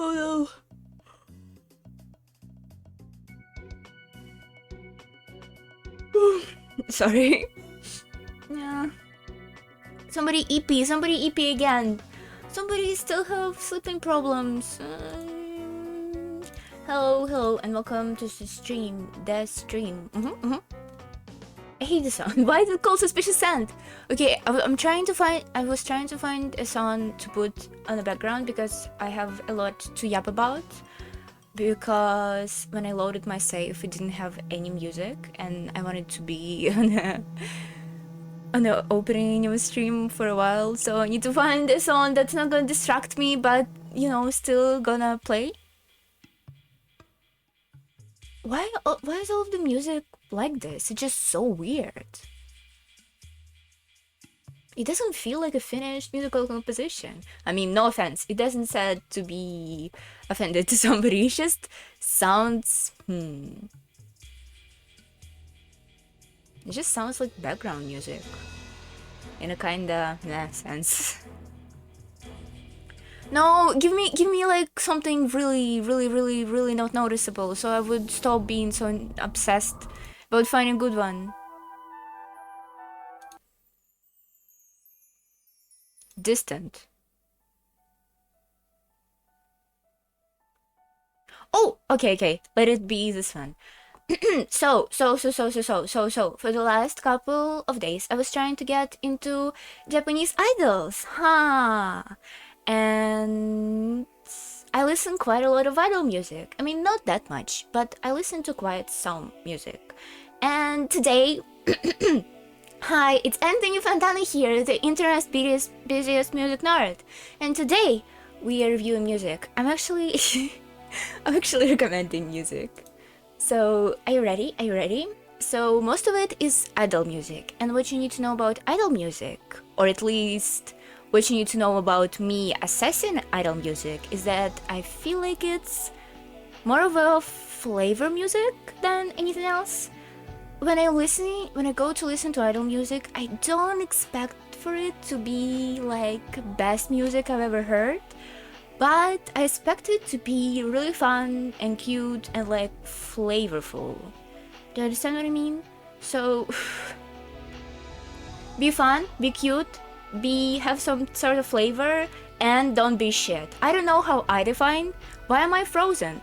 Oh no. Sorry. Yeah. Somebody EP again. Somebody still have sleeping problems. Hello, and welcome to the stream. I hate the sound. Why is it called suspicious sound? Okay, I was trying to find a song to put on the background because I have a lot to yap about. Because when I loaded my save, it didn't have any music, and I wanted to be on the opening of a stream for a while. So I need to find a song that's not gonna distract me, but you know, still gonna play. Why is all of the music like this? It's just so weird. It doesn't feel like a finished musical composition. I mean, no offense. It doesn't said to be offended to somebody. It just sounds... It just sounds like background music. In a kinda sense. No, give me like something really not noticeable, so I would stop being so obsessed about finding a good one. Distant. Oh, okay. Let it be this one. So, for the last couple of days, I was trying to get into Japanese idols, and I listen quite a lot of idol music. I mean, not that much, but I listen to quite some music. And today, hi, it's Anthony Fantana here, the internet's busiest music nerd. And today, we are reviewing music. I'm actually recommending music. So, are you ready? So, most of it is idol music. And what you need to know about idol music, or at least what you need to know about me assessing idol music, is that I feel like it's more of a flavor music than anything else. When I go to listen to idol music, I don't expect for it to be like best music I've ever heard. But I expect it to be really fun and cute and like flavorful. Do you understand what I mean? So be fun, be cute, have some sort of flavor, and don't be shit. I don't know how I define. Why am I frozen?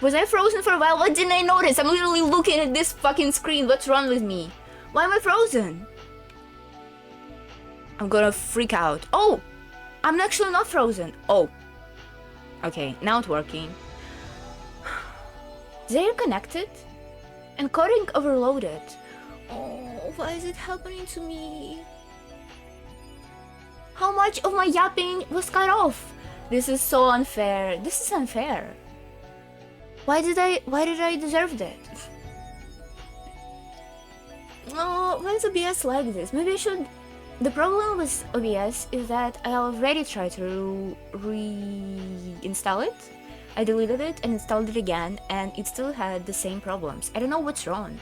Was I frozen for a while? What didn't I notice? I'm literally looking at this fucking screen. What's wrong with me? Why am I frozen? I'm gonna freak out. Oh! I'm actually not frozen. Oh. Okay, now it's working. They're connected? Encoding overloaded. Oh, why is it happening to me? How much of my yapping was cut off? This is so unfair. This is unfair. Why did I deserve that? Oh, why is OBS like this? Maybe I should... The problem with OBS is that I already tried to reinstall it. I deleted it and installed it again, and it still had the same problems. I don't know what's wrong.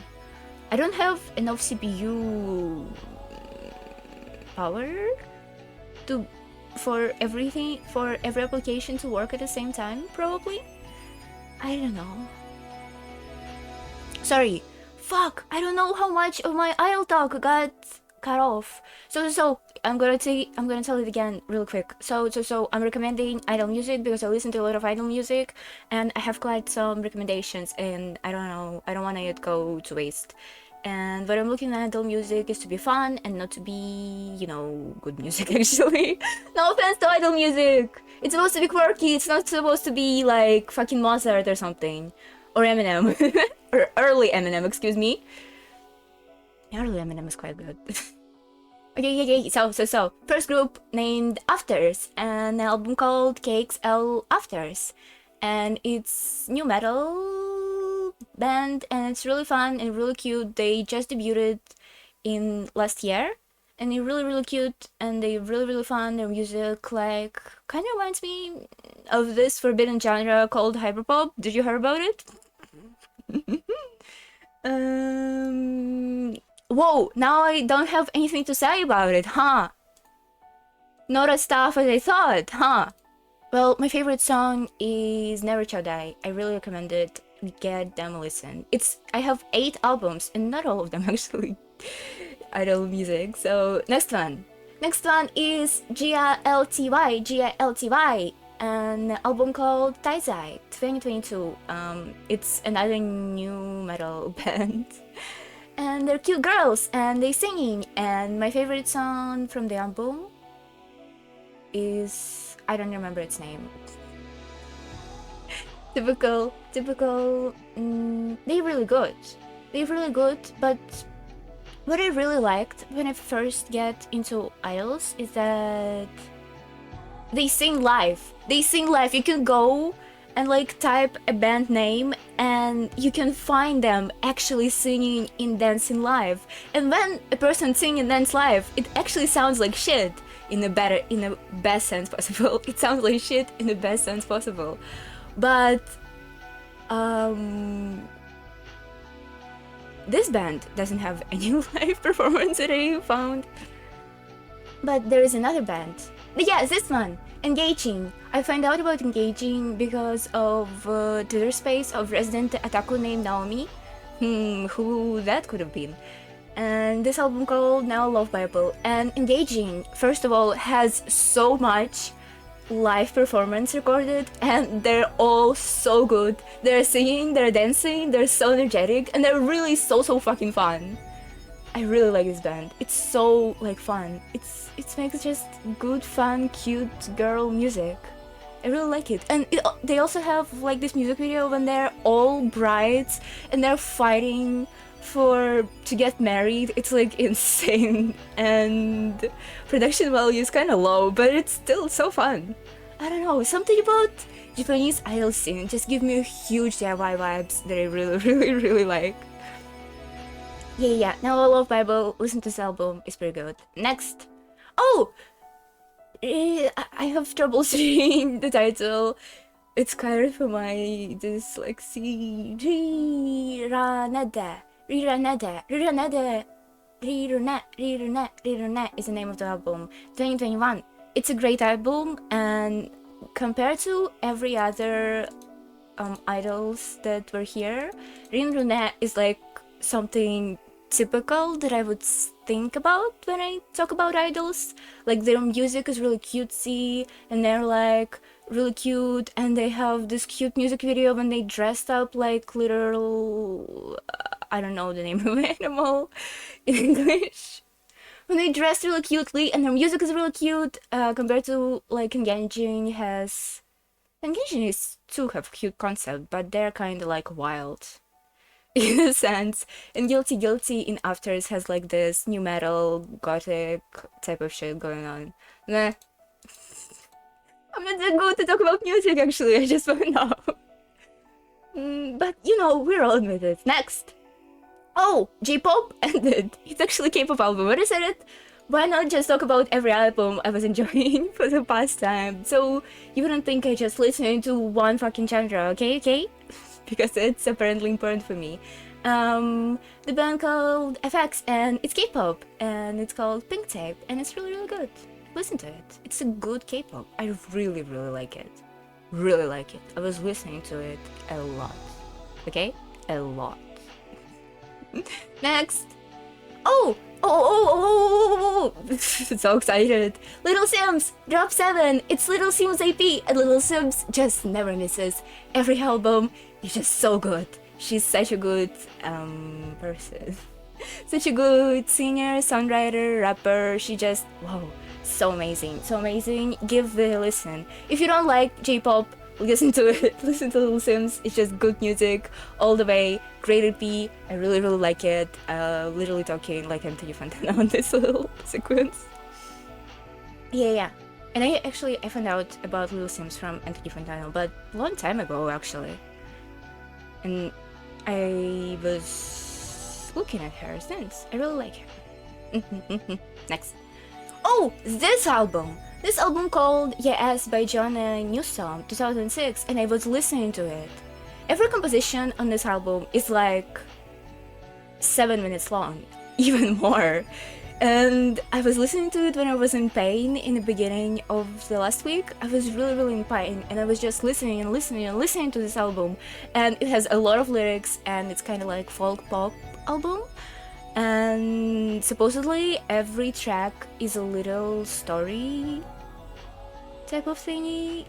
I don't have enough CPU power for every application to work at the same time, probably. I don't know. Sorry. Fuck! I don't know how much of my idle talk got cut off. So I'm gonna tell it again real quick. So I'm recommending idol music because I listen to a lot of idol music, and I have quite some recommendations, and I don't want it go to waste. And what I'm looking at idol music is to be fun and not to be, you know, good music actually. No offense to idol music. It's supposed to be quirky. It's not supposed to be like fucking Mozart or something, or Eminem, or early Eminem. Excuse me. Early Eminem is quite good. Okay. So first group named Afters, an album called KXL Afters, and it's new metal band, and it's really fun and really cute. They just debuted in last year, and they're really cute, and they're really fun. Their music like kind of reminds me of this forbidden genre called hyperpop. Did you hear about it? Whoa, now I don't have anything to say about it, huh? Not as tough as I thought, huh? Well, my favorite song is Never Shall Die. I really recommend it. Get them a listen. I have 8 albums and not all of them actually idol music. So next one. Next one is GILTY, an album called Taizai 2022. It's another new metal band. And they're cute girls and they singing, and my favorite song from the album is, I don't remember its name. Typical. They're really good. But what I really liked when I first get into idols is that they sing live. You can go and like type a band name and you can find them actually singing and dancing live. And when a person sings and dance live, it actually sounds like shit in the best sense possible. It sounds like shit in the best sense possible. But this band doesn't have any live performance that I found. But there is another band. Yes, this one, Engaging. I found out about Engaging because of Twitter space of resident otaku named Naomi. Who that could have been. And this album called Now Love Bible. And Engaging, first of all, has so much live performance recorded, and they're all so good. They're singing, they're dancing, they're so energetic, and they're really so fucking fun. I really like this band. It's so like fun. It makes just good, fun, cute girl music. I really like it. And they also have like this music video when they're all brides and they're fighting to get married. It's like insane, and production value is kind of low, but it's still so fun. I don't know, something about Japanese idol scene just give me huge DIY vibes that I really like. Yeah. Now I love Bible. Listen to this album. It's pretty good. Next. Oh! I have trouble seeing the title. It's kind of for my dyslexia. Riranede is the name of the album. 2021. It's a great album, and compared to every other idols that were here, Rinrune is like something typical that I would think about when I talk about idols. Like their music is really cutesy and they're like really cute, and they have this cute music video when they dressed up like literal I don't know the name of the animal in English. When they dress really cutely and their music is really cute, compared to like Engaging is too have cute concept, but they're kind of like wild in a sense. And Guilty in Afters has like this new metal gothic type of shit going on. Nah. I'm not that good to talk about music actually, I just found out. But you know, we're all admit it. Next. Oh, J-pop ended. It's actually K-pop album. When I said it, why not just talk about every album I was enjoying for the past time? So you wouldn't think I just listening to one fucking genre, okay? Because it's apparently important for me. The band called FX, and it's K-pop, and it's called Pink Tape, and it's really good. Listen to it. It's a good K-pop. I really like it. Really like it. I was listening to it a lot. Okay? A lot. Next. Oh! So excited. Little Sims drop 7. It's Little Sims AP, and Little Sims just never misses. Every album is just so good. She's such a good person. Such a good singer, songwriter, rapper. She just, wow, so amazing. Give it a listen. If you don't like J-pop, listen to it. Listen to Little Sims. It's just good music all the way. Great EP. I really like it. Literally talking like Anthony Fantana on this little sequence. Yeah. And I found out about Little Sims from Anthony Fantano, but a long time ago actually. And I was looking at her since. I really like her. Next. Oh, this album called Yes by John Newsom 2006, and I was listening to it. Every composition on this album is like 7 minutes long, even more. And I was listening to it when I was in pain in the beginning of the last week. I was really in pain, and I was just listening and listening and listening to this album. And it has a lot of lyrics, and it's kind of like folk pop album. And supposedly every track is a little story type of thingy.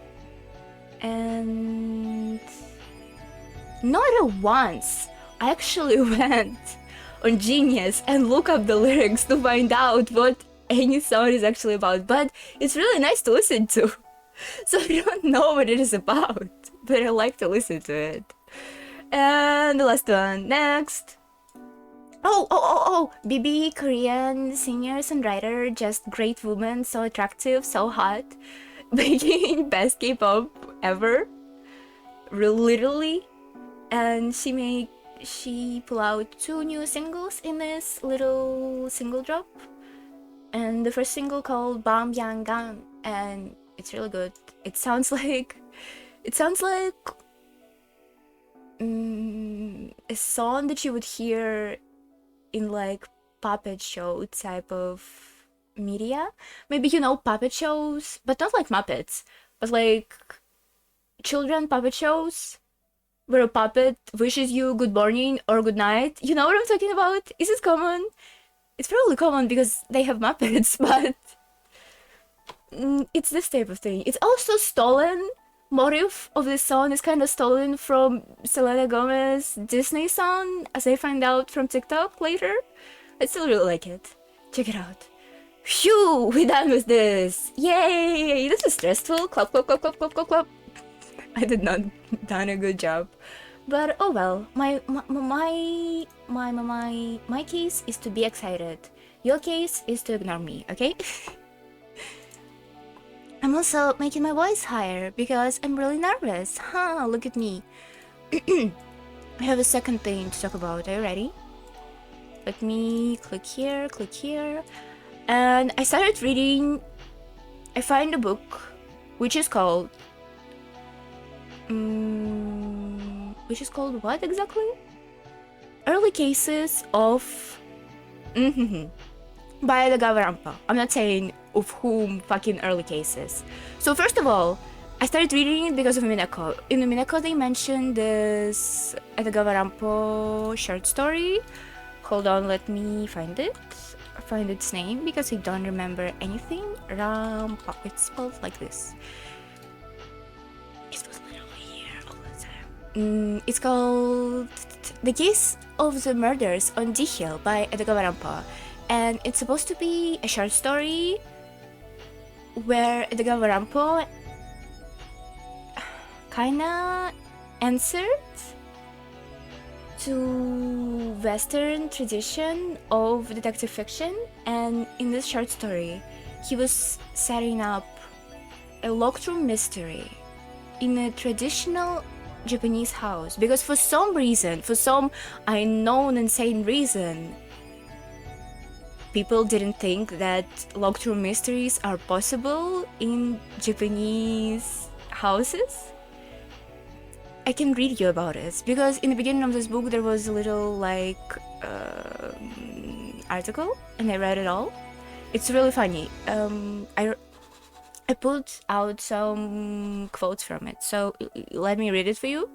And not at once, I actually went on Genius and look up the lyrics to find out what any song is actually about, but it's really nice to listen to. So I don't know what it is about, but I like to listen to it. And the last one, next. BB, Korean singer, songwriter, just great woman, so attractive, so hot, making best K-pop ever, literally. And she pulled out 2 new singles in this little single drop, and the first single called Bam Yang Gang, and it's really good. It sounds like a song that you would hear in like puppet show type of media. Maybe you know puppet shows, but not like Muppets, but like children puppet shows where a puppet wishes you good morning or good night. You know what I'm talking about? Is it common? It's probably common because they have Muppets, but it's this type of thing. It's also stolen. Motive of this song is kind of stolen from Selena Gomez's Disney song, as I find out from TikTok later. I still really like it. Check it out. Phew, we're done with this. Yay! This is stressful. Clap, clap, clap, clap, clap, clap, clap. I did not done a good job, but oh well. My case is to be excited. Your case is to ignore me, okay? I'm also making my voice higher because I'm really nervous. Look at me. I have a second thing to talk about. Are you ready? Let me click here, and I started reading. I find a book which is called what exactly? Early Cases of by the Gavarampa. I'm not saying of whom fucking early cases. So first of all, I started reading it because of umineko. In umineko they mentioned this Edgar Rampo short story. Hold on, let me find it. Find its name because I don't remember anything. Rampo. It's spelled like this. It was literally here all the time. It's called The Case of the Murders on D Hill by Edgar Rampo. And it's supposed to be a short story where Edgar Rampo kinda answered to Western tradition of detective fiction, and in this short story he was setting up a locked room mystery in a traditional Japanese house because for some unknown insane reason people didn't think that locked room mysteries are possible in Japanese houses. I can read you about it because in the beginning of this book there was a little like article and I read it all. It's really funny. I put out some quotes from it, so let me read it for you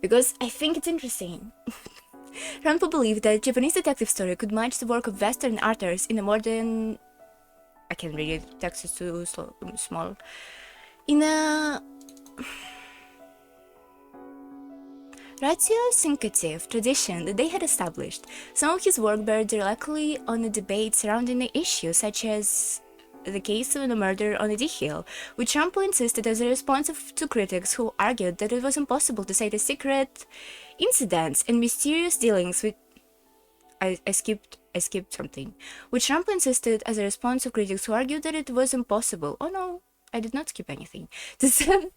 because I think it's interesting. Rampo believed that Japanese detective story could match the work of Western authors in a modern... I can read it, text is too small. In a... ratio-syncative tradition that they had established, some of his work bear directly on a debate surrounding the issue, such as the case of the murder on the Hill, which Rampo insisted as a response to critics who argued that it was impossible to say the secret incidents and mysterious dealings with... I skipped something. Which Rampo insisted as a response to critics who argued that it was impossible... Oh no, I did not skip anything. To say...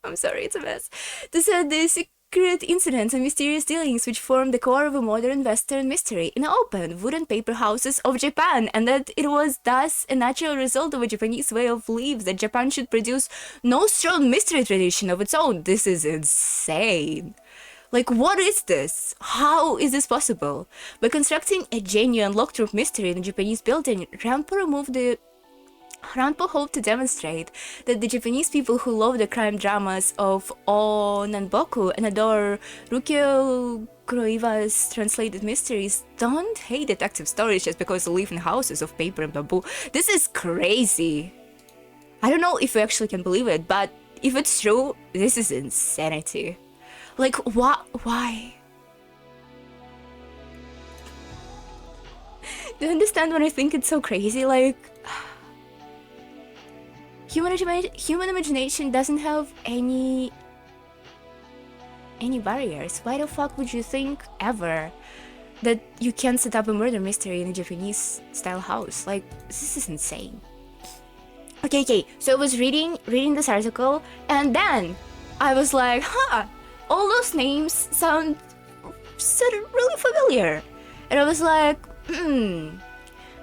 I'm sorry, it's a mess. To say the secret incidents and mysterious dealings which form the core of a modern Western mystery in the open, wooden paper houses of Japan, and that it was thus a natural result of a Japanese way of life that Japan should produce no strong mystery tradition of its own. This is insane. Like, what is this? How is this possible? By constructing a genuine locked-room mystery in a Japanese building, Rampo hoped to demonstrate that the Japanese people who love the crime dramas of Onanboku and adore Rukio Kuroiwa's translated mysteries don't hate detective stories just because they live in houses of paper and bamboo. This is crazy. I don't know if we actually can believe it, but if it's true, this is insanity. Like, what? Why? Do you understand when I think it's so crazy? Like, human imagination doesn't have any barriers. Why the fuck would you think ever that you can set up a murder mystery in a Japanese style house? Like, this is insane. Okay, so I was reading this article, and then I was like, huh, all those names sound really familiar. And I was like, the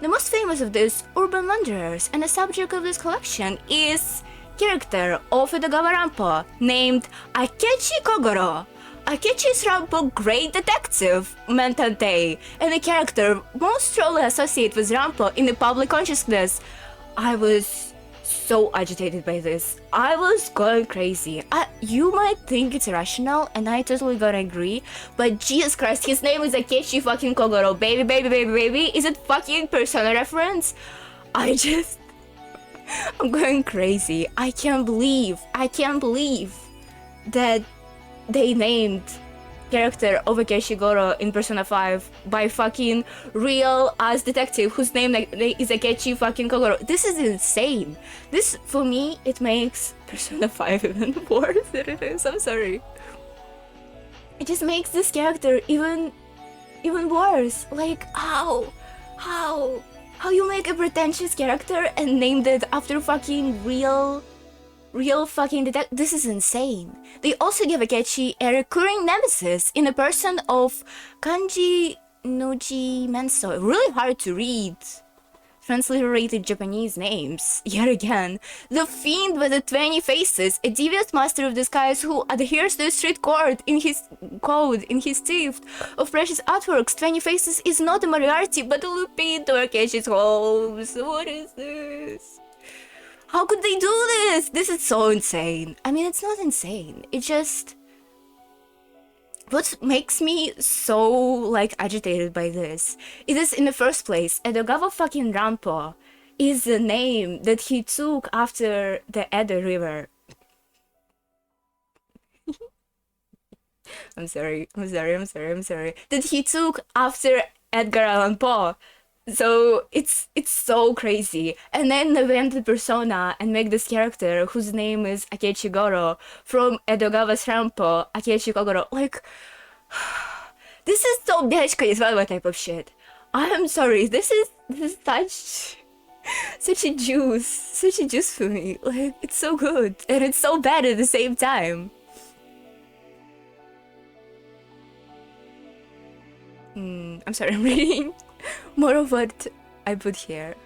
most famous of these urban wanderers and the subject of this collection is character of Edogawa Rampo named Akechi Kogoro. Akechi is Rampo's great detective, Mentante, and a character most strongly associated with Rampo in the public consciousness. I was so agitated by this. I was going crazy. You might think it's irrational, and I totally gonna agree, but Jesus Christ, his name is Akechi fucking Kogoro. Baby. Is it fucking Persona reference? I'm going crazy. I can't believe that they named character of Akechi Goro in Persona 5 by fucking real ass detective whose name is Akechi fucking Kogoro. This is insane. This, for me, it makes Persona 5 even worse than it is. I'm sorry. It just makes this character even worse. Like, how you make a pretentious character and named it after fucking real fucking detective. This is insane. They also give Akechi a recurring nemesis in the person of Kanji Noji Menso. Really hard to read transliterated Japanese names. Yet again, the fiend with the 20 faces, a devious master of disguise who adheres to the strict code in his theft of precious artworks. 20 faces is not a Moriarty, but a Lupin to Akechi's homes. What is this? How could they do this? This is so insane. I mean, it's not insane. It just... What makes me so, like, agitated by this is, in the first place, Edogawa fucking Rampo is the name that he took after the Edo River. I'm sorry. That he took after Edgar Allan Poe. So it's so crazy. And then they went to Persona and make this character whose name is Akechi Goro from Edogawa's Rampo, Akechi Kogoro. Like, this is so BHK type of shit. I am sorry. This is such a juice for me. Like, it's so good and it's so bad at the same time. I'm sorry, I'm reading more of what I put here.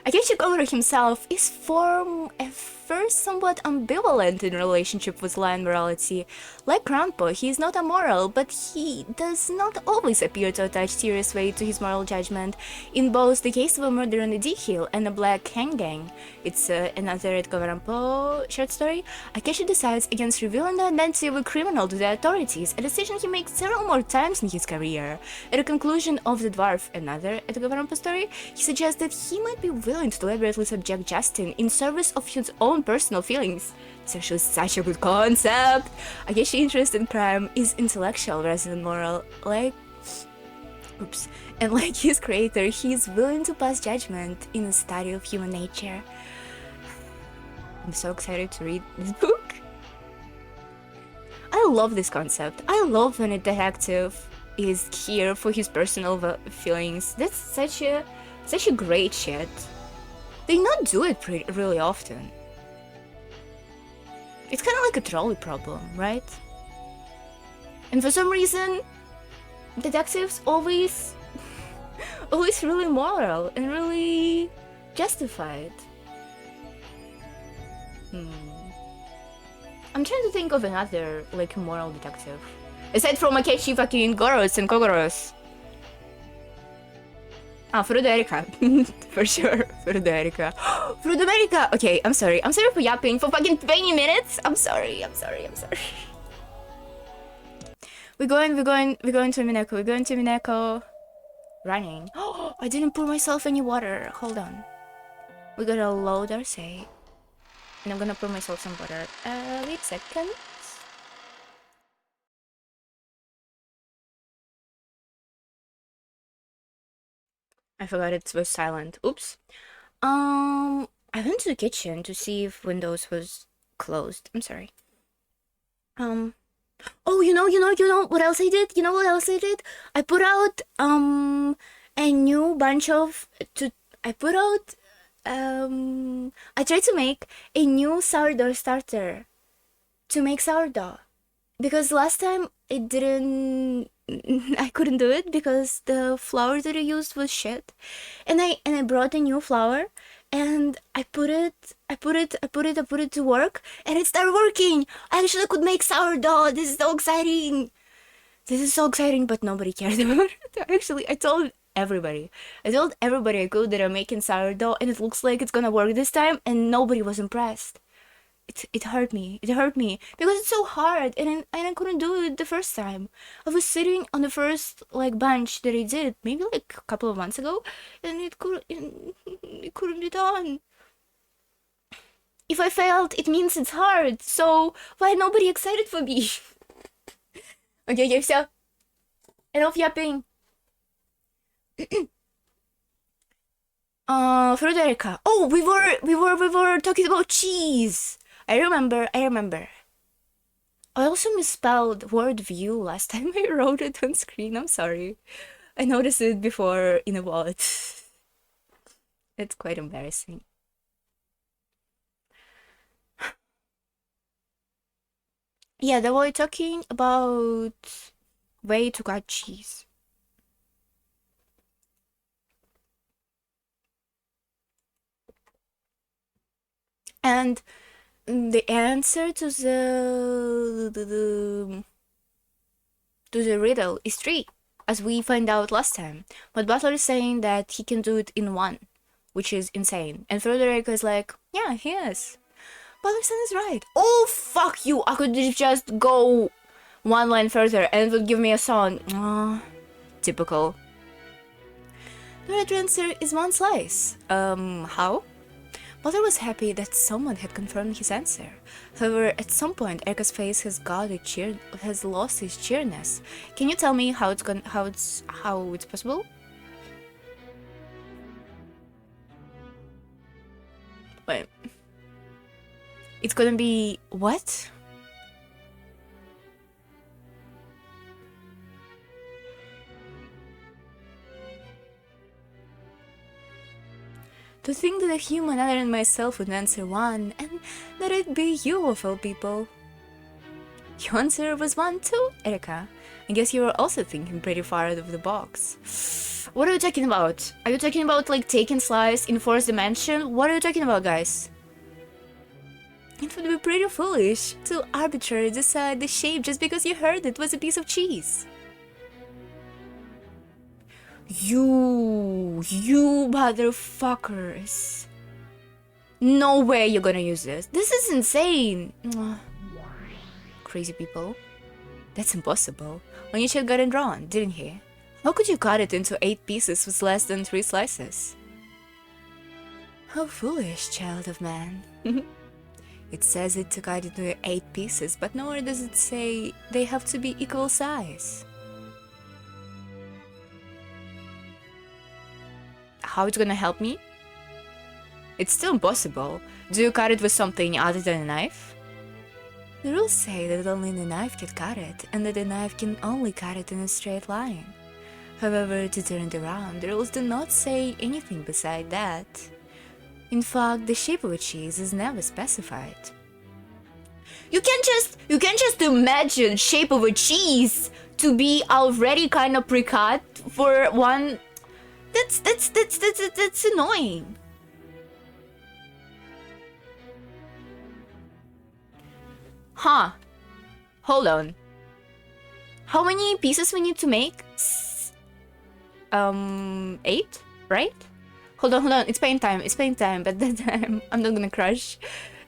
Akechi Kogoro himself is from a first somewhat ambivalent in relationship with lion morality. Like Rampo, he is not amoral, but he does not always appear to attach serious weight to his moral judgment. In both the case of a murder on the D Hill and a black hang gang, it's another Edgar Rampo short story, Akechi decides against revealing the identity of a criminal to the authorities, a decision he makes several more times in his career. At the conclusion of The Dwarf, another Edgar Rampo story, he suggests that he might be willing to deliberately subject Justin in service of his own personal feelings. It's actually such a good concept. Akeshi's interest in crime is intellectual rather than moral. And like his creator, he is willing to pass judgment in the study of human nature. I'm so excited to read this book. I love this concept. I love when a detective is here for his personal feelings. That's such a great shit. They not do it really often. It's kind of like a trolley problem, right? And for some reason, detectives always really moral and really justified. I'm trying to think of another, like, moral detective. Aside from Akechi fucking Goros and Kogoros. Ah, Frodo for sure. Frodo Frodo. Okay, I'm sorry. I'm sorry for yapping for fucking 20 minutes. I'm sorry. We're going to Umineko. We're going to Umineko. Running. Oh, I didn't pour myself any water. Hold on. We gotta load our save. And I'm gonna pour myself some water. Wait a second. I forgot it was silent. Oops. I went to the kitchen to see if Windows was closed. I'm sorry. Oh, you know what else I did? I put out a new bunch of I tried to make a new sourdough starter to make sourdough because last time it didn't. I couldn't do it because the flour that I used was shit, and I brought a new flour and I put it to work and it started working. I actually could make sourdough. This is so exciting, but nobody cared about it. Actually, I told everybody I could that I'm making sourdough and it looks like it's gonna work this time, and nobody was impressed. It hurt me because it's so hard, and I couldn't do it the first time. I was sitting on the first like bunch that I did maybe like a couple of months ago, and it couldn't be done. If I failed, it means it's hard. So why nobody excited for me? Okay, so enough yapping. Frederica. Oh, we were talking about cheese. I remember. I also misspelled word view last time I wrote it on screen. I'm sorry. I noticed it before in a wallet. It's quite embarrassing. Yeah, they were talking about way to cut cheese. And the answer to the riddle is 3, as we find out last time. But Butler is saying that he can do it in 1, which is insane. And Frederica is like, yeah, he is. Butlerson is right. Oh, fuck you! I could just go 1 line further and it would give me a song. Typical. The right answer is 1 slice. How? Butler was happy that someone had confirmed his answer. However, at some point, Erica's face has lost its cheeriness. Can you tell me how it's possible? Wait. It's gonna be what? To think that a human other than myself would answer 1, and that it be you of all people. Your answer was 1 too, Erika. I guess you were also thinking pretty far out of the box. What are you talking about? Are you talking about like taking slice in 4th dimension? What are you talking about, guys? It would be pretty foolish to arbitrarily decide the shape just because you heard it was a piece of cheese. You motherfuckers. No way you're gonna use this. This is insane. Crazy people. That's impossible. Onishi got it wrong, didn't he? How could you cut it into 8 pieces with less than 3 slices? How foolish, child of man. It says it to cut it into 8 pieces, but nowhere does it say they have to be equal size. How it's gonna help me? It's still impossible. Do you cut it with something other than a knife? The rules say that only the knife can cut it, and that the knife can only cut it in a straight line. However, to turn it around, the rules do not say anything beside that. In fact, the shape of a cheese is never specified. You can't just imagine shape of a cheese to be already kind of pre-cut for one. That's annoying. Huh. Hold on. How many pieces we need to make? 8, right? Hold on, it's paint time, but that time I'm not gonna crush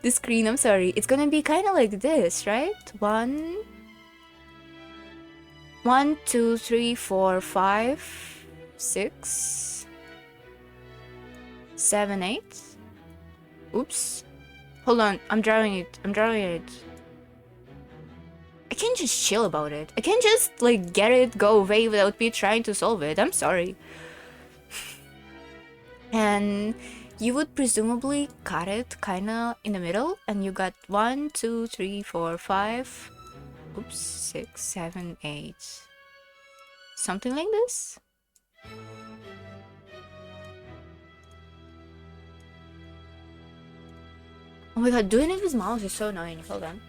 the screen, I'm sorry. It's gonna be kind of like this, right? 1, 2, 3, 4, 5, 6, 7, 8. Oops. Hold on, I'm drawing it. I can't just chill about it. I can't just, like, get it, go away without me trying to solve it. I'm sorry. And you would presumably cut it kinda in the middle, and you got 1, 2, 3, 4, 5, oops, 6, 7, 8. Something like this? Oh my god, doing it with mouse is so annoying. Hold on.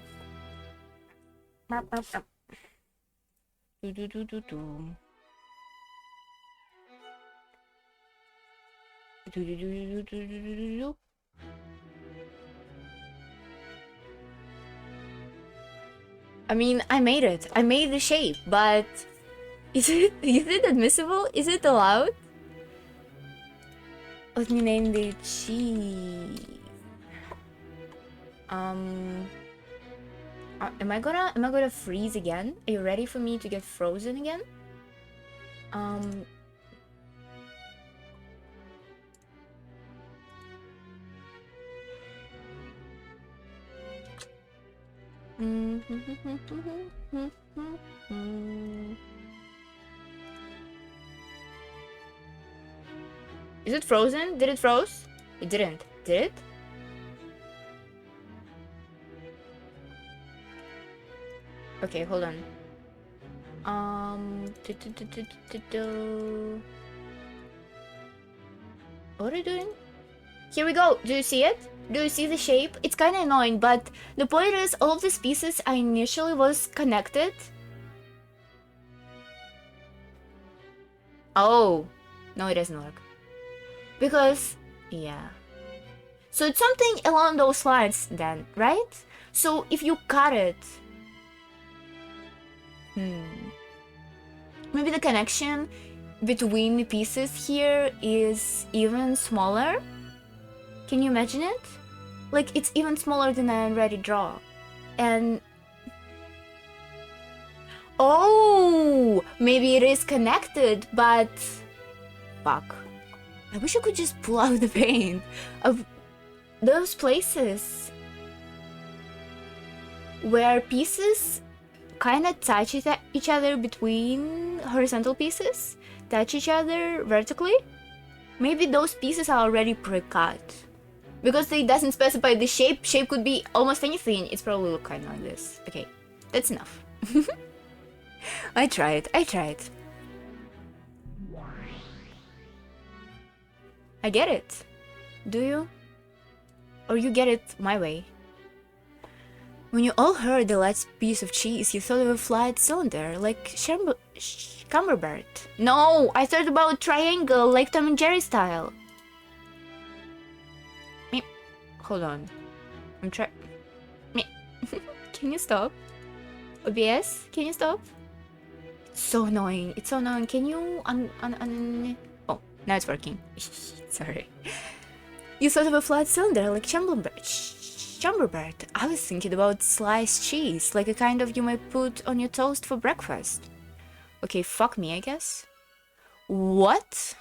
I mean, I made it. I made the shape, but is it admissible? Is it allowed? Let me name the cheese. Am I gonna freeze again? Are you ready for me to get frozen again? Is it frozen? Did it froze? It didn't. Did it? Okay, hold on. What are you doing? Here we go. Do you see it? Do you see the shape? It's kind of annoying, but the point is all of these pieces I initially was connected. Oh, no, it doesn't work. Because, yeah. So it's something along those lines then, right? So if you cut it, maybe the connection between the pieces here is even smaller. Can you imagine it? Like, it's even smaller than I already draw. And oh, maybe it is connected, but fuck. I wish I could just pull out the paint of those places where pieces kind of touch each other between horizontal pieces, touch each other vertically. Maybe those pieces are already pre-cut. Because it doesn't specify the shape. Shape could be almost anything. It's probably look kind of like this. Okay, that's enough. I tried. I get it. Do you? Or you get it my way? When you all heard the last piece of cheese, you thought of a flat cylinder, like Camembert. No, I thought about triangle, like Tom and Jerry style. Meep. Hold on. I'm trying. Can you stop? OBS, can you stop? It's so annoying. It's so annoying. Can you Oh, now it's working. Sorry. You thought of a flat cylinder, like Camembert. I was thinking about sliced cheese, like a kind of you might put on your toast for breakfast. Okay, fuck me, I guess. What?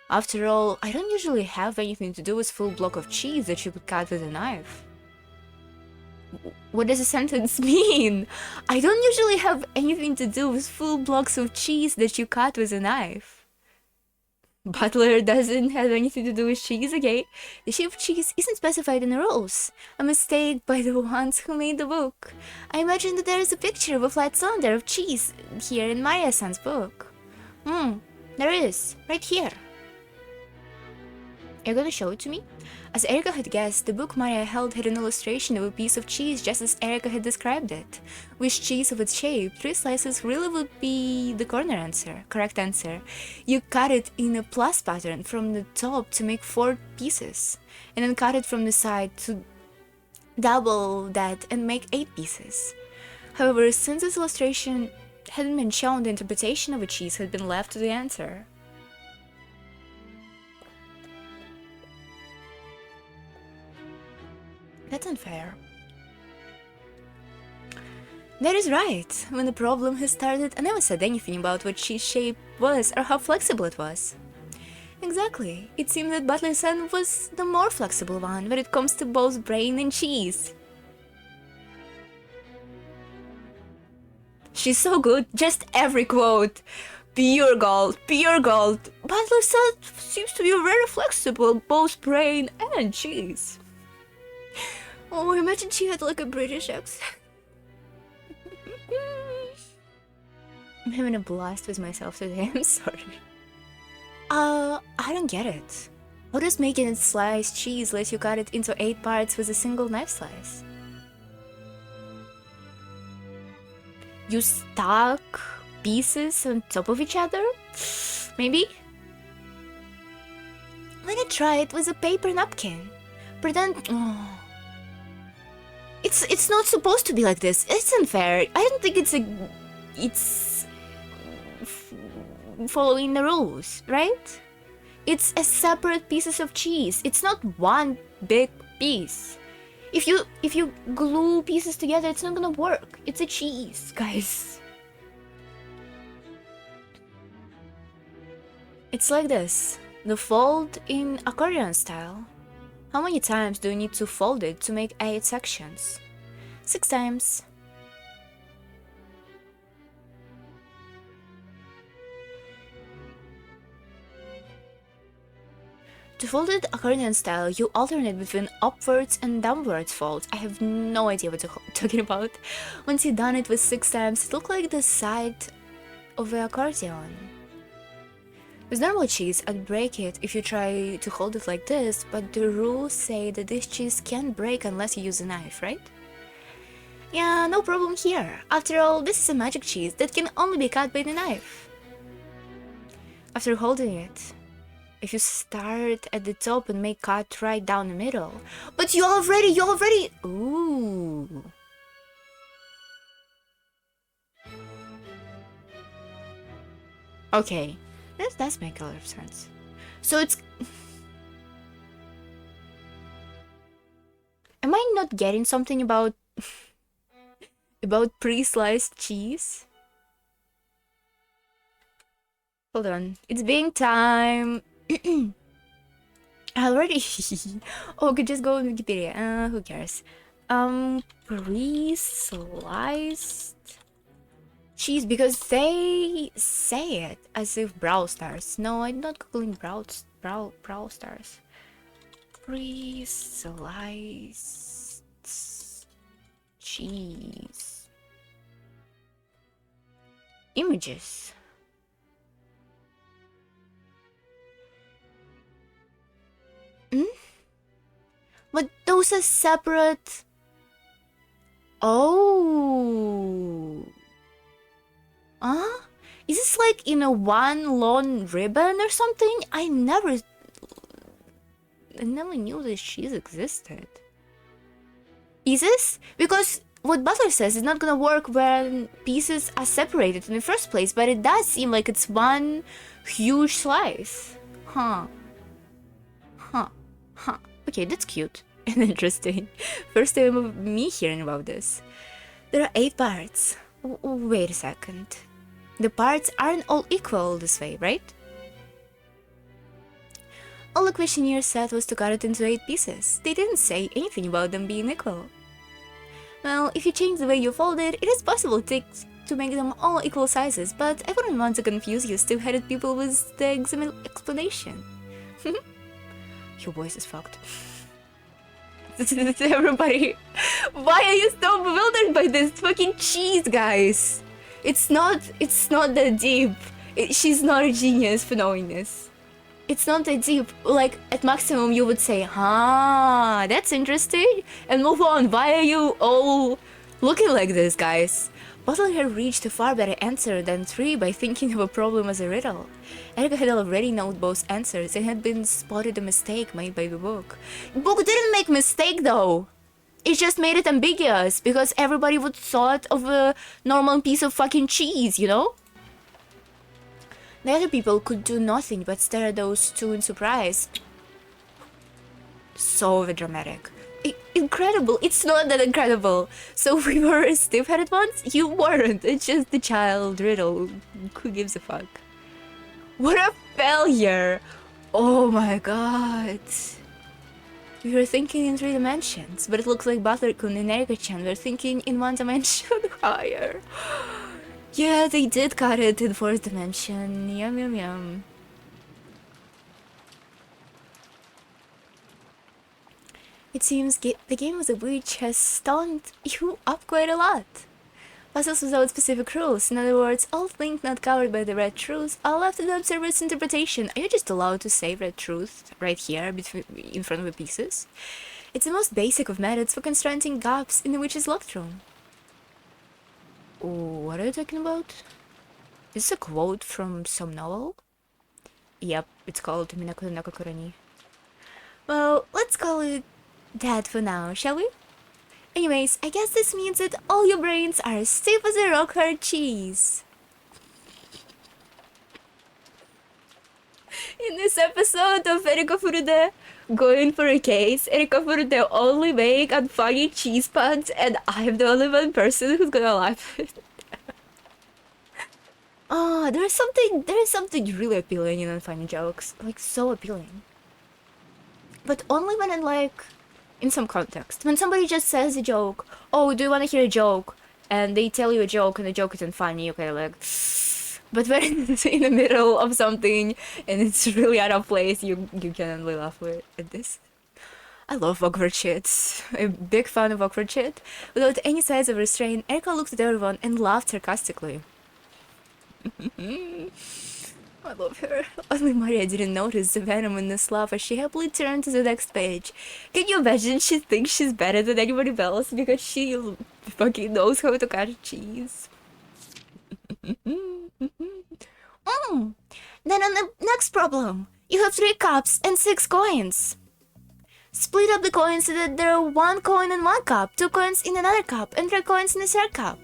After all, I don't usually have anything to do with full block of cheese that you could cut with a knife. What does the sentence mean? I don't usually have anything to do with full blocks of cheese that you cut with a knife. Butler doesn't have anything to do with cheese, okay? The shape of cheese isn't specified in the rules. A mistake by the ones who made the book. I imagine that there is a picture of a flat cylinder of cheese here in Maria-san's book. There is, right here. Are you gonna show it to me? As Erica had guessed, the book Maria held had an illustration of a piece of cheese just as Erica had described it. Which cheese of its shape, 3 slices really would be the correct answer. You cut it in a plus pattern from the top to make 4 pieces, and then cut it from the side to double that and make 8 pieces. However, since this illustration hadn't been shown, the interpretation of a cheese had been left to the answer. That's unfair. That is right. When the problem has started, I never said anything about what cheese shape was or how flexible it was. Exactly. It seemed that Butler's son was the more flexible one when it comes to both brain and cheese. She's so good. Just every quote. Pure gold, pure gold. Butler's son seems to be very flexible, both brain and cheese. Oh, imagine she had like a British accent. I'm having a blast with myself today, I'm sorry. I don't get it. How does making it sliced cheese let you cut it into 8 parts with a single knife slice? You stack pieces on top of each other? Maybe? Let me try it with a paper napkin. Pretend... Oh. It's not supposed to be like this. It's unfair. I don't think it's following the rules, right? It's a separate pieces of cheese. It's not one big piece. If you glue pieces together, it's not gonna work. It's a cheese, guys. It's like this. The fold in accordion style. How many times do you need to fold it to make 8 sections? 6 times. To fold it accordion style, you alternate between upwards and downwards folds. I have no idea what you're talking about. Once you've done it with 6 times, it looks like the side of the accordion. With normal cheese, I'd break it if you try to hold it like this, but the rules say that this cheese can't break unless you use a knife, right? Yeah, no problem here. After all, this is a magic cheese that can only be cut by the knife. After holding it, if you start at the top and make cut right down the middle. But you already... Ooh. Okay. That does make a lot of sense. So it's... Am I not getting something about... about pre-sliced cheese? Hold on. It's being time. Already? Oh, could just go on Wikipedia. Who cares? Pre-sliced cheese, because they say it as if Brawl Stars. No, I'm not googling Brawl Stars. Pre-sliced cheese. Images. But those are separate. Oh. Huh? Is this like in a one long ribbon or something? I never knew this cheese existed. Is this? Because what Butler says is not gonna work when pieces are separated in the first place, but it does seem like it's one huge slice. Huh. Okay, that's cute and interesting. First time of me hearing about this. There are 8 parts. Wait a second. The parts aren't all equal this way, right? All the questionnaire said was to cut it into 8 pieces. They didn't say anything about them being equal. Well, if you change the way you fold it, it is possible to make them all equal sizes, but I wouldn't want to confuse you stiff-headed people with the explanation. Your voice is fucked. Everybody, why are you so bewildered by this fucking cheese, guys? It's not that deep. She's not a genius for knowing this. It's not that deep. Like, at maximum, you would say, "Huh, that's interesting," and move on. Why are you all looking like this, guys? Butler had reached a far better answer than 3 by thinking of a problem as a riddle. Erica had already known both answers and had been spotted a mistake made by the book. The book didn't make mistake, though. It just made it ambiguous, because everybody would thought of a normal piece of fucking cheese, you know? The other people could do nothing but stare at those two in surprise. So dramatic. Incredible. It's not that incredible. So we were stiff-headed ones? You weren't. It's just the child riddle. Who gives a fuck? What a failure. Oh my god. We were thinking in 3 dimensions, but it looks like Butler-kun and Erika-chan were thinking in 1 dimension higher. Yeah, they did cut it in 4th dimension. Yum yum yum. It seems the game of the witch has stunned you up quite a lot. Puzzles without specific rules. In other words, all things not covered by the red truth are left to the observer's interpretation. Are you just allowed to say red truth right here in front of the pieces? It's the most basic of methods for constructing gaps in the witch's locked room. What are you talking about? Is this a quote from some novel? Yep, it's called Umineko Nakakurani. Well, let's call it that for now, shall we? Anyways, I guess this means that all your brains are as stiff as a rock-hard cheese. In this episode of Erika Furude going for a case, Erika Furude only make unfunny cheese puns, and I'm the only one person who's gonna laugh at it. Oh, there is something really appealing in unfunny jokes. Like, so appealing. But only when in some context. When somebody just says a joke, "Oh, do you want to hear a joke?" And they tell you a joke and the joke isn't funny, you're kind of like... But when it's in the middle of something and it's really out of place, you can only laugh at this. I love awkward shit. I'm a big fan of awkward shit. Without any signs of restraint, Erika looked at everyone and laughed sarcastically. I love her. Only Maria didn't notice the venom in this laugh as she happily turned to the next page. Can you imagine she thinks she's better than anybody else because she fucking knows how to cut cheese? Then on the next problem, you have 3 cups and 6 coins. Split up the coins so that there are 1 coin in 1 cup, 2 coins in another cup, and 3 coins in the third cup.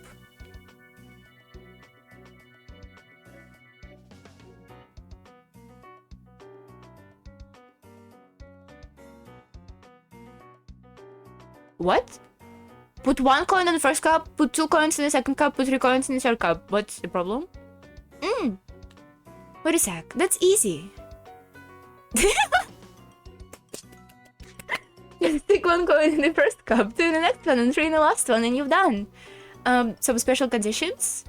What? Put 1 coin in the first cup, put 2 coins in the second cup, put 3 coins in the third cup. What's the problem? Wait a sec, that's easy. Just stick 1 coin in the first cup, 2 in the next one, and 3 in the last one, and you've done. Some special conditions?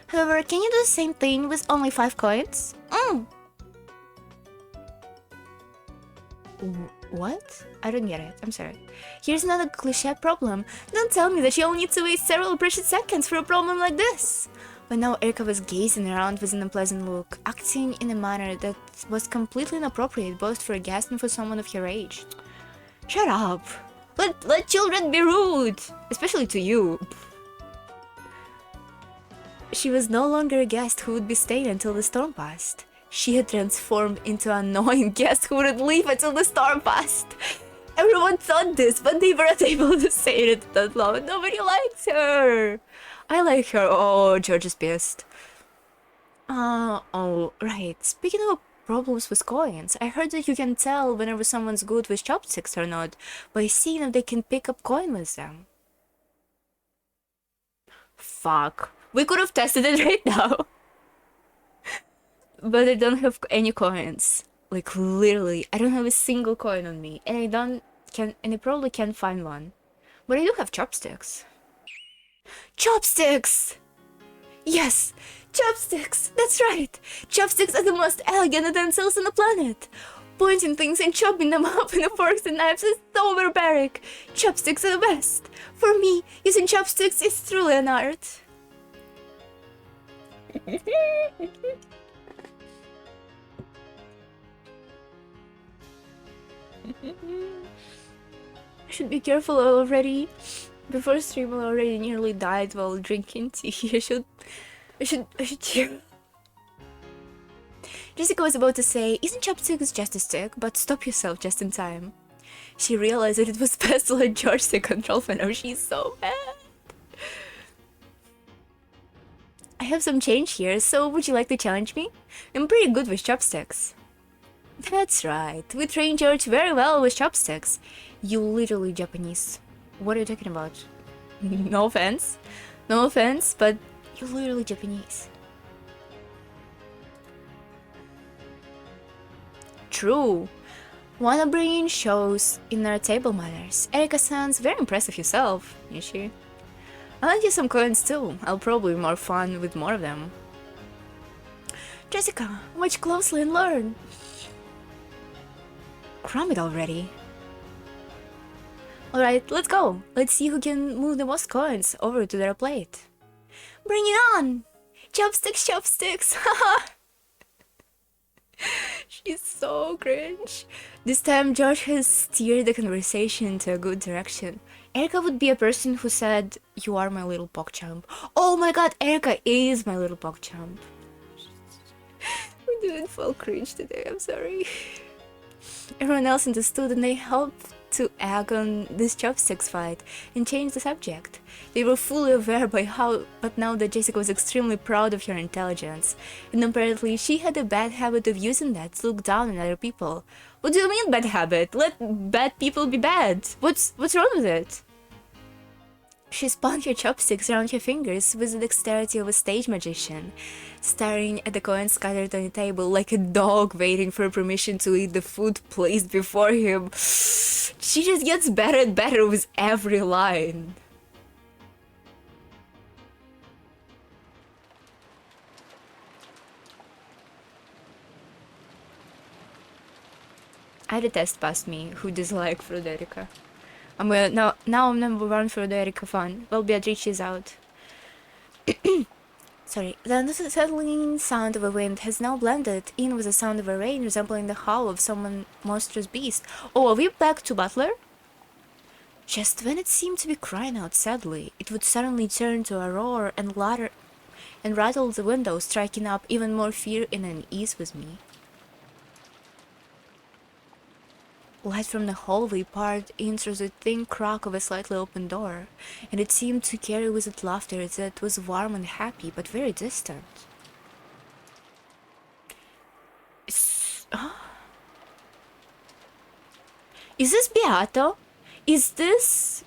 However, can you do the same thing with only 5 coins? What? I don't get it. I'm sorry. Here's another cliché problem. Don't tell me that you only need to wait several precious seconds for a problem like this. But now Erika was gazing around with an unpleasant look, acting in a manner that was completely inappropriate both for a guest and for someone of her age. Shut up. Let children be rude, especially to you. She was no longer a guest who would be staying until the storm passed. She had transformed into an annoying guest who wouldn't leave until the storm passed. Everyone thought this, but they weren't able to say it that loud. Nobody likes her. I like her. Oh, George is pissed. Oh, right. Speaking of problems with coins, I heard that you can tell whenever someone's good with chopsticks or not by seeing if they can pick up coin with them. Fuck. We could have tested it right now. But I don't have any coins. Like, literally, I don't have a single coin on me. And I probably can't find one. But I do have chopsticks. Chopsticks! Yes! Chopsticks! That's right! Chopsticks are the most elegant utensils on the planet! Pointing things and chopping them up in the forks and knives is so barbaric. Chopsticks are the best. For me, using chopsticks is truly an art. I should be careful already. Before stream, I already nearly died while drinking tea. I should cheer. Jessica was about to say, isn't chopsticks just a stick? But stop yourself just in time. She realized that it was best to let George take control for now. She's so bad. I have some change here, so would you like to challenge me? I'm pretty good with chopsticks. That's right. We trained George very well with chopsticks. You literally Japanese. What are you talking about? No offense. No offense, but you're literally Japanese. True. Wanna bring in shows in our table manners. Erika sounds very impressive yourself, is she? I'll lend you some coins too. I'll probably be more fun with more of them. Jessica, watch closely and learn. Cram it already. Alright, let's go. Let's see who can move the most coins over to their plate. Bring it on! Chopsticks, chopsticks! Haha! She's so cringe. This time George has steered the conversation into a good direction. Erika would be a person who said, "You are my little pogchamp." Oh my god, Erika is my little pogchamp. We didn't fall cringe today, I'm sorry. Everyone else understood and they helped to egg on this chopsticks fight and change the subject. They were fully aware but now that Jessica was extremely proud of her intelligence, and apparently she had a bad habit of using that to look down on other people. What do you mean bad habit? Let bad people be bad. What's wrong with it? She spun her chopsticks around her fingers with the dexterity of a stage magician, staring at the coins scattered on the table like a dog waiting for permission to eat the food placed before him. She just gets better and better with every line. I detest past me who dislike Frederica. Now I'm number one for Frederica fan. Well, Beatrice is out. Sorry. The unsettling sound of a wind has now blended in with the sound of a rain, resembling the howl of some monstrous beast. Oh, are we back to Butler? Just when it seemed to be crying out sadly, it would suddenly turn to a roar and rattle the window, striking up even more fear and unease with me. Light from the hallway poured in through the thin crack of a slightly open door, and it seemed to carry with it laughter that was warm and happy, but very distant. Is this Beato? Is this...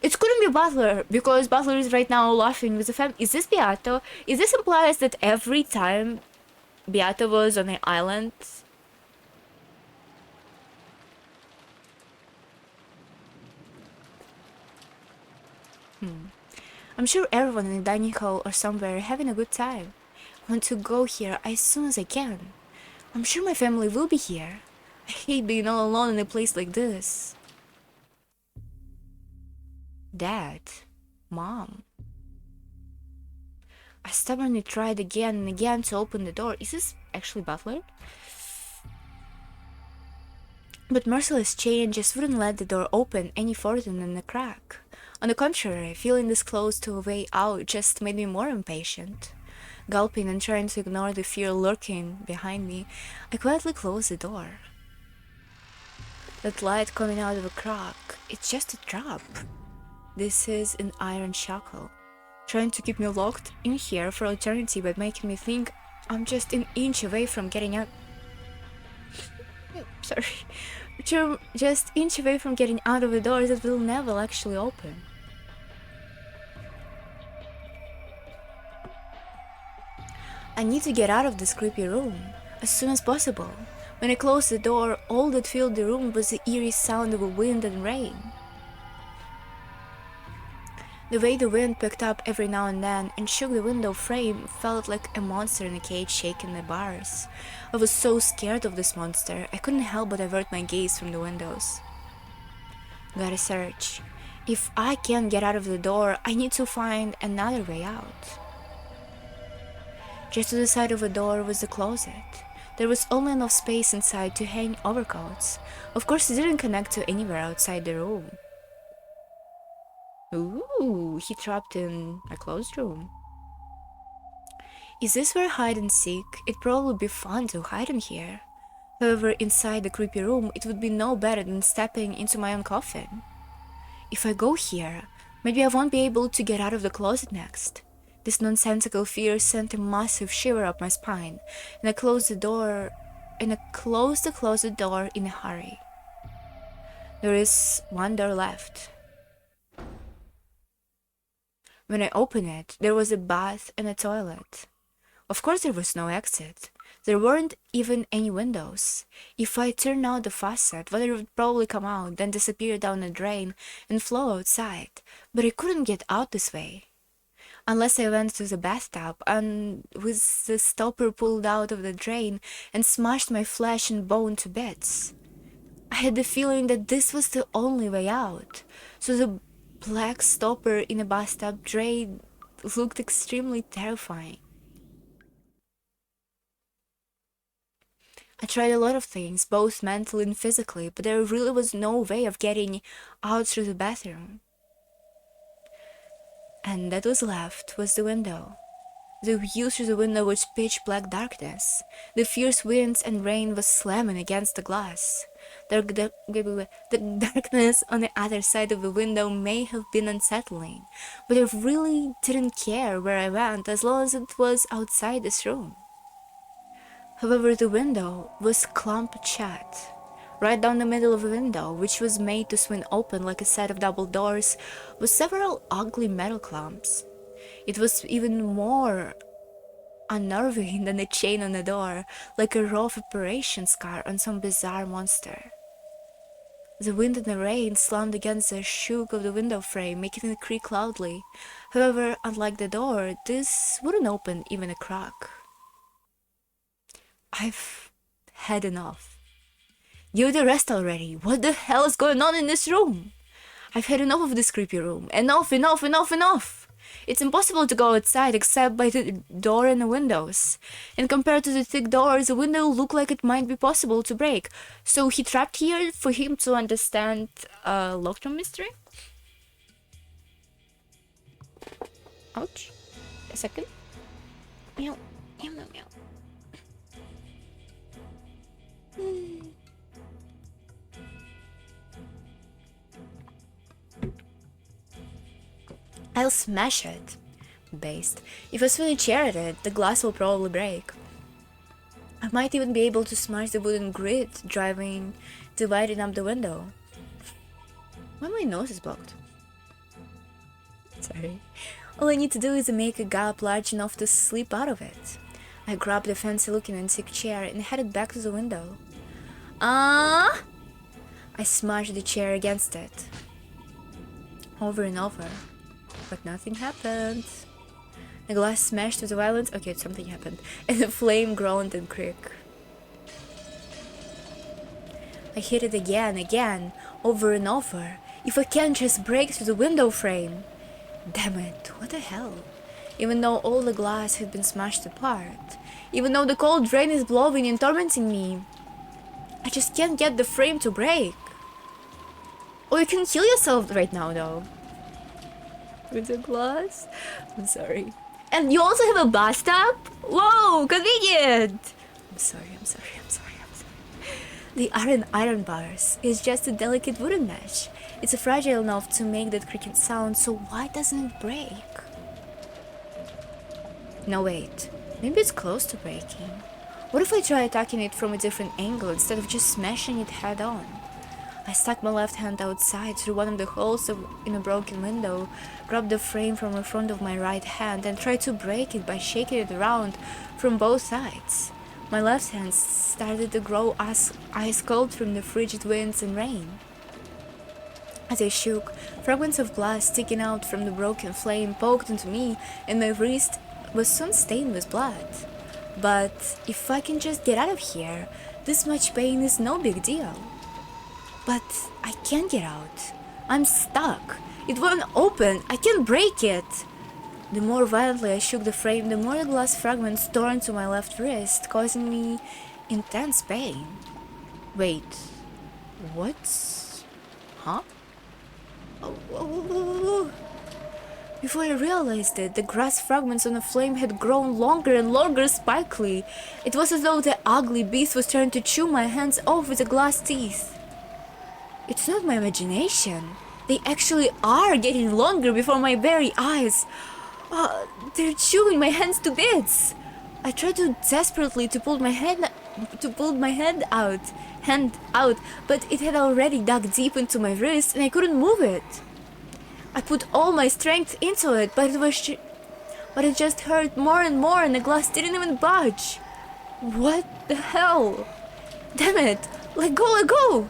It couldn't be Butler, because Butler is right now laughing with the family. Is this Beato? Is this implies that every time Beato was on an island... I'm sure everyone in the dining hall or somewhere having a good time. I want to go here as soon as I can. I'm sure my family will be here. I hate being all alone in a place like this. Dad. Mom. I stubbornly tried again and again to open the door. Is this actually Butler? But merciless change just wouldn't let the door open any further than a crack. On the contrary, feeling this close to a way out just made me more impatient. Gulping and trying to ignore the fear lurking behind me, I quietly closed the door. That light coming out of a crack, it's just a trap. This is an iron shackle, trying to keep me locked in here for eternity by making me think I'm just an inch away from getting out. Sorry. Just inch away from getting out of a door that will never actually open. I need to get out of this creepy room as soon as possible. When I closed the door, all that filled the room was the eerie sound of a wind and rain. The way the wind picked up every now and then and shook the window frame felt like a monster in a cage shaking the bars. I was so scared of this monster, I couldn't help but avert my gaze from the windows. Gotta search. If I can't get out of the door, I need to find another way out. Just to the side of the door was the closet. There was only enough space inside to hang overcoats. Of course, it didn't connect to anywhere outside the room. Ooh, he trapped in a closed room. Is this where hide and seek? It'd probably be fun to hide in here. However, inside the creepy room, it would be no better than stepping into my own coffin. If I go here, maybe I won't be able to get out of the closet next. This nonsensical fear sent a massive shiver up my spine, and I closed the closet door in a hurry. There is one door left. When I opened it, there was a bath and a toilet. Of course there was no exit. There weren't even any windows. If I turned out the faucet, water would probably come out, then disappear down a drain and flow outside. But I couldn't get out this way. Unless I went to the bathtub and with the stopper pulled out of the drain and smashed my flesh and bone to bits. I had the feeling that this was the only way out. So the black stopper in a bathtub drain looked extremely terrifying. I tried a lot of things, both mentally and physically, but there really was no way of getting out through the bathroom. And that was left was the window. The view through the window was pitch black darkness. The fierce winds and rain was slamming against the glass. The darkness on the other side of the window may have been unsettling, but I really didn't care where I went as long as it was outside this room. However, the window was clamped shut. Right down the middle of the window, which was made to swing open like a set of double doors, was several ugly metal clamps. It was even more unnerving than a chain on a door, like a rough operation scar on some bizarre monster. The wind and the rain slammed against the shook of the window frame, making it creak loudly. However, unlike the door, this wouldn't open even a crack. I've had enough. Give the rest already. What the hell is going on in this room? I've had enough of this creepy room. Enough, enough, enough, enough! It's impossible to go outside except by the door and the windows. And compared to the thick doors, the window looked like it might be possible to break. So he trapped here for him to understand locked room mystery? Ouch. A second. Meow. Meow, meow, meow. I'll smash it. Based. If I swing a chair at it, the glass will probably break. I might even be able to smash the wooden grid dividing up the window. Why my nose is blocked? Sorry. All I need to do is make a gap large enough to slip out of it. I grabbed the fancy-looking antique chair and headed back to the window. I smashed the chair against it. Over and over. But nothing happened. The glass smashed with violence. Okay, something happened. And the flame groaned and creaked. I hit it again, over and over. If I can't just break through the window frame. Damn it, what the hell? Even though all the glass had been smashed apart. Even though the cold rain is blowing and tormenting me. I just can't get the frame to break. Oh, you can kill yourself right now, though. With the glass? I'm sorry. And you also have a bathtub? Whoa, convenient! I'm sorry. The iron bars is just a delicate wooden mesh. It's fragile enough to make that creaking sound, so why doesn't it break? No, wait. Maybe it's close to breaking. What if I try attacking it from a different angle instead of just smashing it head on? I stuck my left hand outside through one of the holes in a broken window, grabbed the frame from the front of my right hand and tried to break it by shaking it around from both sides. My left hand started to grow ice cold from the frigid winds and rain. As I shook, fragments of glass sticking out from the broken flame poked into me, and my wrist was soon stained with blood. But if I can just get out of here, this much pain is no big deal. But I can't get out. I'm stuck. It won't open. I can't break it. The more violently I shook the frame, the more the glass fragments tore into my left wrist, causing me intense pain. Wait, what? Huh? Oh. Before I realized it, the glass fragments on the flame had grown longer and longer spikily. It was as though the ugly beast was trying to chew my hands off with the glass teeth. It's not my imagination. They actually are getting longer before my very eyes. They're chewing my hands to bits. I tried to desperately to pull my hand out, but it had already dug deep into my wrist and I couldn't move it. I put all my strength into it, but it just hurt more and more, and the glass didn't even budge. What the hell? Damn it! Let go!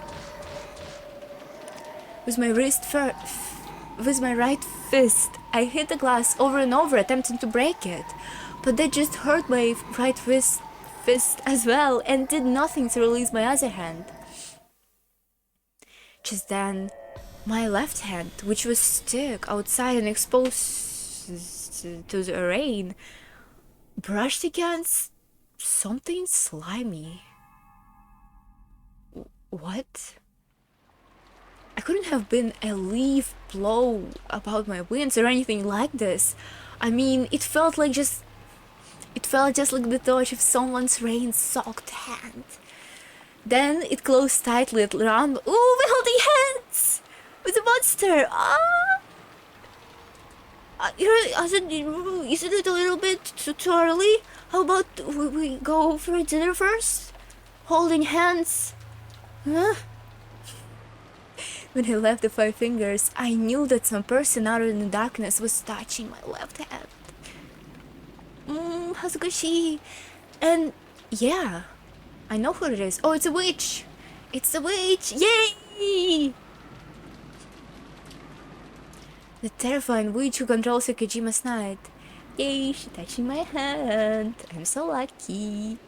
With my right fist, I hit the glass over and over, attempting to break it, but that just hurt my right fist as well and did nothing to release my other hand. Just then, my left hand, which was stuck outside and exposed to the rain, brushed against something slimy. What? I couldn't have been a leaf blow about my wings or anything like this. I mean, it felt just like the touch of someone's rain-soaked hand. Then it closed tightly around. Ooh, we're holding hands with the monster. Isn't it a little bit too early? How about we go for dinner first? Holding hands? Huh? When I left the 5 fingers, I knew that some person out in the darkness was touching my left hand. Hazukashi. And yeah, I know who it is. Oh, it's a witch! It's a witch! Yay! The terrifying witch who controls Yokojima's night. Yay, she's touching my hand. I'm so lucky.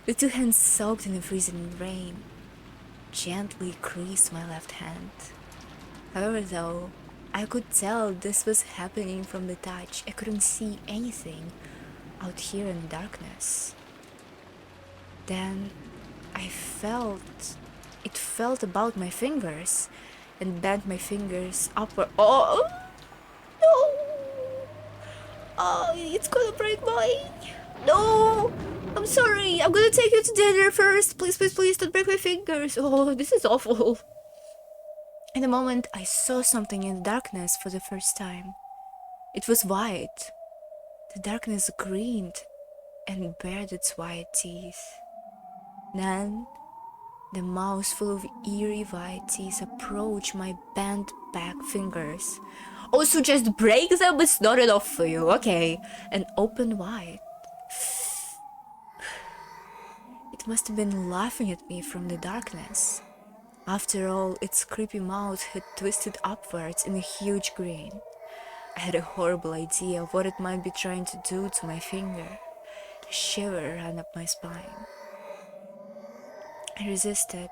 The 2 hands soaked in the freezing rain gently creased my left hand. However, though, I could tell this was happening from the touch. I couldn't see anything out here in the darkness. Then it felt about my fingers and bent my fingers upward. Oh no! Oh, it's gonna break my... No! I'm sorry, I'm gonna take you to dinner first. Please, don't break my fingers. Oh, this is awful. In a moment, I saw something in the darkness for the first time. It was white. The darkness grinned and bared its white teeth. Then, the mouth full of eerie white teeth approached my bent back fingers. Oh, so just break them? It's not enough for you, okay. And opened wide. It must have been laughing at me from the darkness. After all, its creepy mouth had twisted upwards in a huge grin. I had a horrible idea of what it might be trying to do to my finger. A shiver ran up my spine. I resisted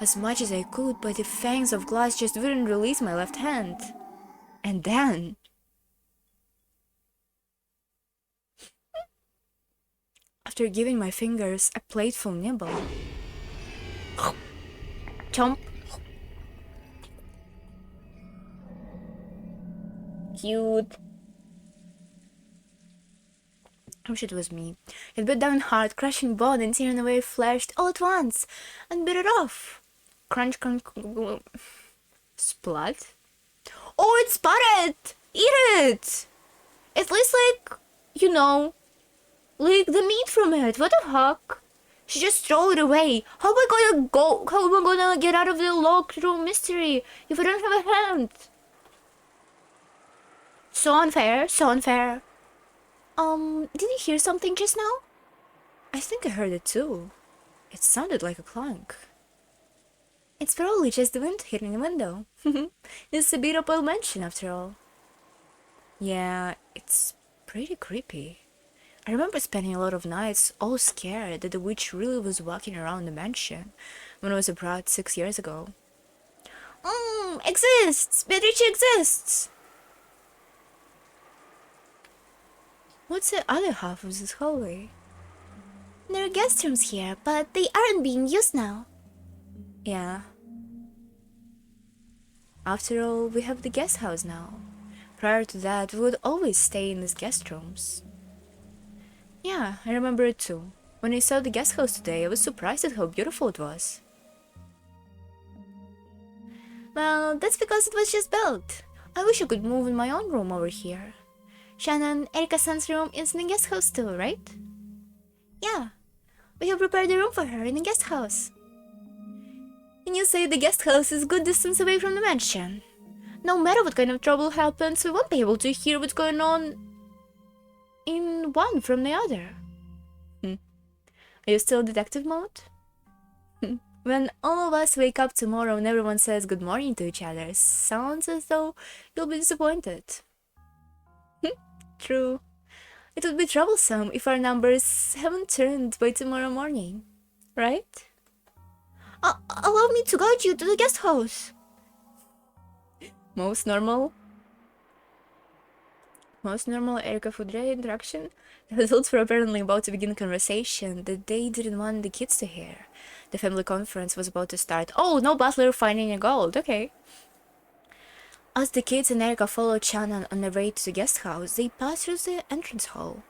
as much as I could, but the fangs of glass just wouldn't release my left hand. And then... after giving my fingers a playful nibble... chomp! Cute! I wish it was me. It bit down hard, crushing bone and tearing away flesh all at once, and bit it off. Crunch, crunch, splat. Oh, it's spotted! Eat it! At least, like, you know, lick the meat from it. What the heck? She just throw it away. How am I gonna get out of the locked room mystery if I don't have a hand? So unfair, so unfair. Did you hear something just now? I think I heard it too. It sounded like a clunk. It's probably just the wind hitting the window. It's a beautiful mansion after all. Yeah, it's pretty creepy. I remember spending a lot of nights all scared that the witch really was walking around the mansion when I was abroad 6 years ago. Exists! Beatrice exists! What's the other half of this hallway? There are guest rooms here, but they aren't being used now. Yeah. After all, we have the guest house now. Prior to that, we would always stay in these guest rooms. Yeah, I remember it too. When I saw the guest house today, I was surprised at how beautiful it was. Well, that's because it was just built. I wish I could move in my own room over here. Shannon, Erika-san's room is in the guest house too, right? Yeah, we have prepared a room for her in the guest house. And you say the guest house is a good distance away from the mansion. No matter what kind of trouble happens, we won't be able to hear what's going on in one from the other. Are you still detective mode? When all of us wake up tomorrow and everyone says good morning to each other, sounds as though you'll be disappointed. True. It would be troublesome if our numbers haven't turned by tomorrow morning, right? Allow me to guide you to the guest house. Most normal Erica Foudre interaction. The adults were apparently about to begin a conversation that they didn't want the kids to hear. The family conference was about to start. Oh, no butler finding a gold. Okay. As the kids and Erica followed Shannon on their way to the guest house, they passed through the entrance hall.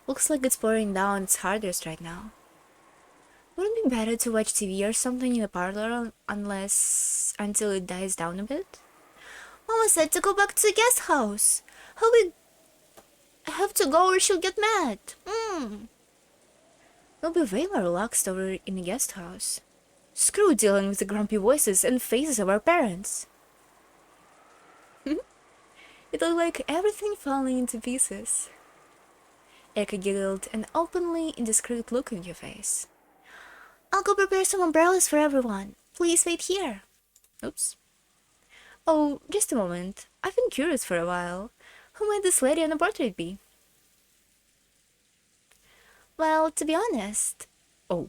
Looks like it's pouring down its hardest right now. Wouldn't it be better to watch TV or something in the parlor until it dies down a bit? Mama said to go back to the guest house. How we have to go or she'll get mad. We'll be way more relaxed over in the guest house. Screw dealing with the grumpy voices and faces of our parents. It looked like everything falling into pieces. Erica giggled, an openly indiscreet look on your face. I'll go prepare some umbrellas for everyone. Please wait here. Oops. Oh, just a moment. I've been curious for a while. Who might this lady on the portrait be? Well, to be honest... Oh,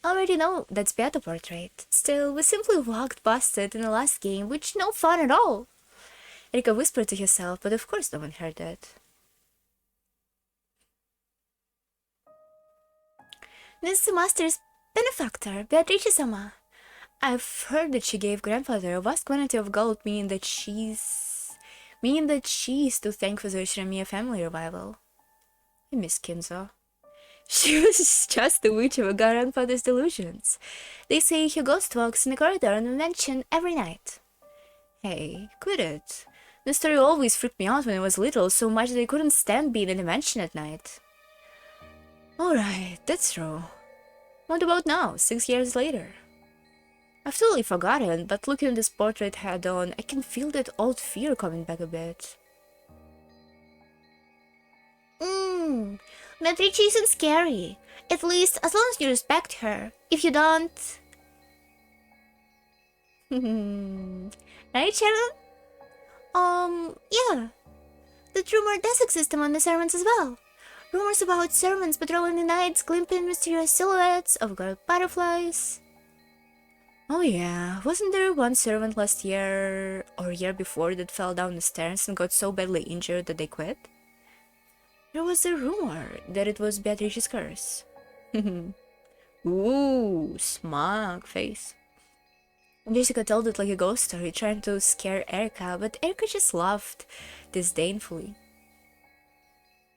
I already know that's Beato portrait. Still, we simply walked past it in the last game, which no fun at all. Erika whispered to herself, but of course no one heard it. This is the master's benefactor, Beatrice-sama. I've heard that she gave grandfather a vast quantity of gold, meaning that she's to thank for the Shiramiya family revival. I miss Kinzo. She was just the witch of her grandfather's delusions. They say he ghost walks in the corridor and mansion every night. Hey, quit it. The story always freaked me out when I was little, so much that I couldn't stand being in the mansion at night. Alright, that's true. What about now, 6 years later? I've totally forgotten, but looking at this portrait head on, I can feel that old fear coming back a bit. Beatrice isn't scary. At least, as long as you respect her. If you don't... Right, Sharon? Yeah. That rumor does exist among the servants as well. Rumors about servants patrolling the nights, glimpsing mysterious silhouettes of gold butterflies. Oh yeah, wasn't there one servant last year or year before that fell down the stairs and got so badly injured that they quit? There was a rumor that it was Beatrice's curse. Ooh, smug face. Jessica told it like a ghost story, trying to scare Erica, but Erica just laughed disdainfully.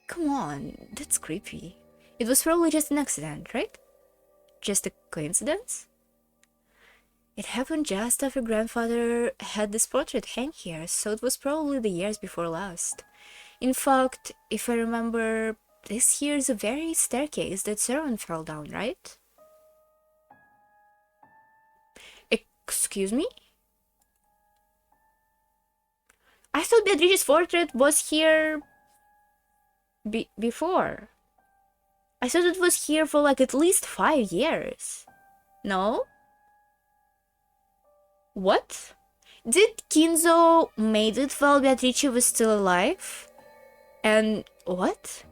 Come on, that's creepy. It was probably just an accident, right? Just a coincidence? It happened just after grandfather had this portrait hang here, so it was probably the years before last. In fact, if I remember, this here's a very staircase that servant fell down, right? Excuse me? I thought Beatrice's portrait was here before. I thought it was here for like at least 5 years. No? What? Did Kinzo made it while Beatrice was still alive? And what?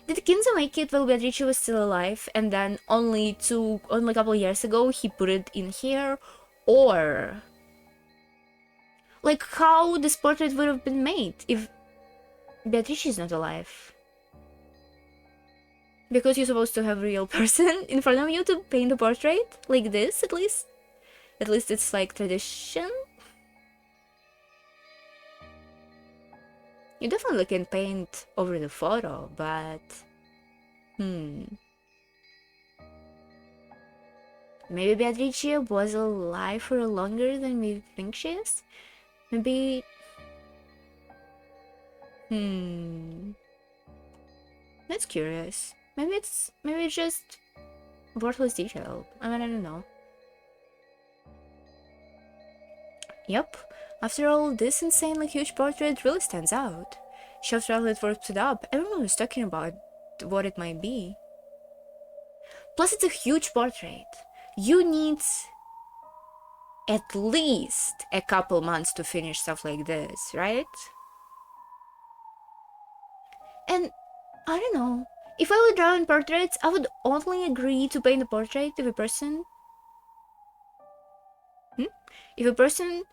Did Kinzo make it while Beatrice was still alive, and then only a couple years ago he put it in here? Or like how this portrait would have been made if Beatrice is not alive? Because you're supposed to have a real person in front of you to paint a portrait like this, at least. At least it's like tradition. You definitely can paint over the photo, but maybe Beatrice was alive for longer than we think she is. Maybe that's curious. Maybe it's just worthless detail. I mean, I don't know. Yep. After all, this insanely huge portrait really stands out. After all it warped it up, everyone was talking about what it might be. Plus, it's a huge portrait. You need at least a couple months to finish stuff like this, right? And I don't know. If I were drawing portraits, I would only agree to paint a portrait of a person. If a person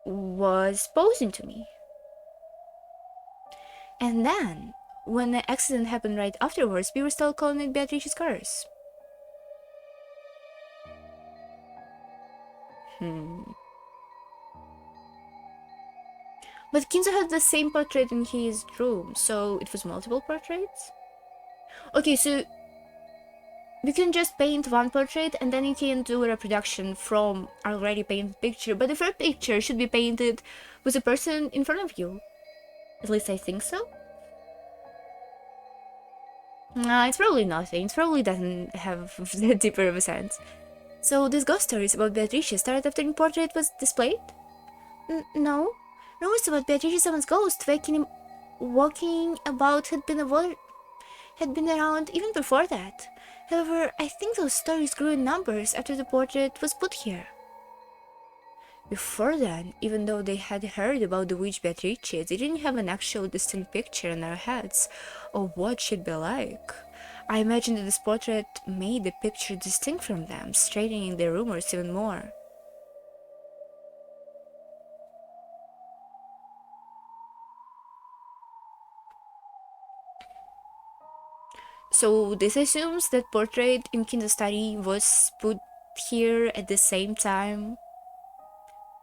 was posing to me. And then, when the accident happened right afterwards, we were still calling it Beatrice's curse. But Kinzo had the same portrait in his room, so it was multiple portraits? Okay, so you can just paint one portrait and then you can do a reproduction from already painted picture, but the first picture should be painted with a person in front of you. At least I think so. Nah, it's probably nothing. It probably doesn't have that deeper of a sense. So these ghost stories about Beatrice started after the portrait was displayed? No. Rumors about Beatrice someone's ghost walking about had been around even before that. However, I think those stories grew in numbers after the portrait was put here. Before then, even though they had heard about the witch Beatrice, they didn't have an actual distinct picture in their heads of what she'd be like. I imagine that this portrait made the picture distinct from them, straightening their rumors even more. So this assumes that portrait in Kinzo's study was put here at the same time.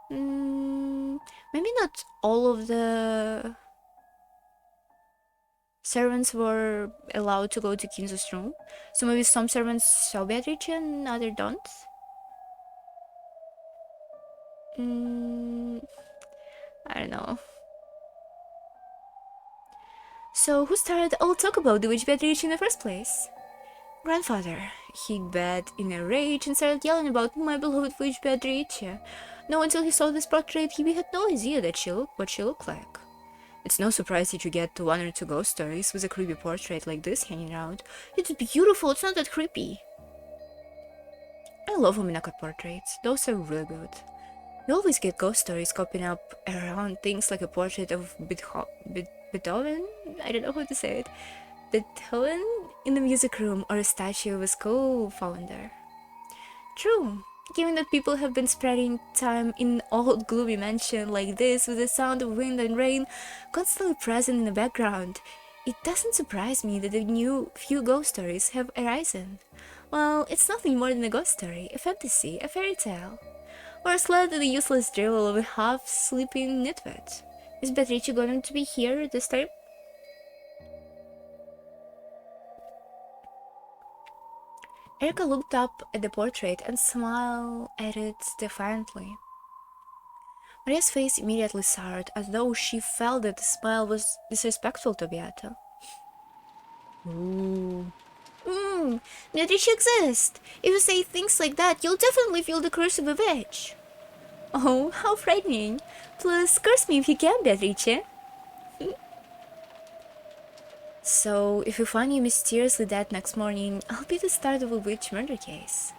Maybe not all of the servants were allowed to go to Kinzo's room. So maybe some servants saw Beatrice and others don't. I don't know. So who started all talk about the witch Beatrice in the first place? Grandfather. He bet in a rage and started yelling about my beloved witch Beatrice. No, until he saw this portrait, he had no idea what she looked like. It's no surprise that you get one or two ghost stories with a creepy portrait like this hanging around. It's beautiful, it's not that creepy. I love umineko portraits, those are really good. You always get ghost stories popping up around things like a portrait of Beethoven? I don't know how to say it. Beethoven in the music room, or a statue of a school founder. True. Given that people have been spreading time in an old gloomy mansion like this with the sound of wind and rain constantly present in the background, it doesn't surprise me that the new few ghost stories have arisen. Well, it's nothing more than a ghost story, a fantasy, a fairy tale. Or a sled in the useless drivel of a half-sleeping nitwit. Is Beatrice going to be here this time? Erica looked up at the portrait and smiled at it defiantly. Maria's face immediately soured, as though she felt that the smile was disrespectful to Beata. Ooh. Beatrice exists! If you say things like that, you'll definitely feel the curse of a witch. Oh, how frightening! Please curse me if you can, Beatrice. So, if you find you mysteriously dead next morning, I'll be the start of a witch murder case.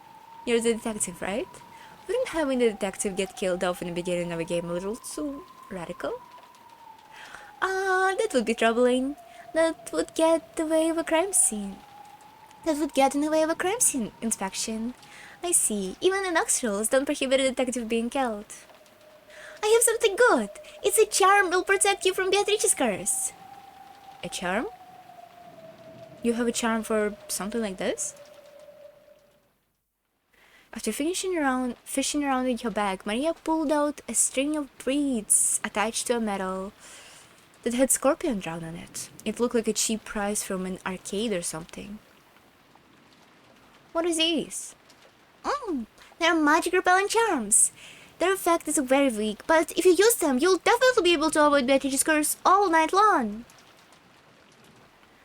You're the detective, right? Wouldn't having the detective get killed off in the beginning of a game a little too radical? That would be troubling. That would get the way of a crime scene. That would get in the way of a crime scene inspection. I see. Even the Nox rules don't prohibit a detective being killed. I have something good. It's a charm that will protect you from Beatrice's curse. A charm? You have a charm for something like this? After fishing around in her bag, Maria pulled out a string of beads attached to a medal that had scorpion drawn on it. It looked like a cheap prize from an arcade or something. What is these? They're magic repellent charms. Their effect is very weak, but if you use them, you'll definitely be able to avoid Beatrice's curse all night long.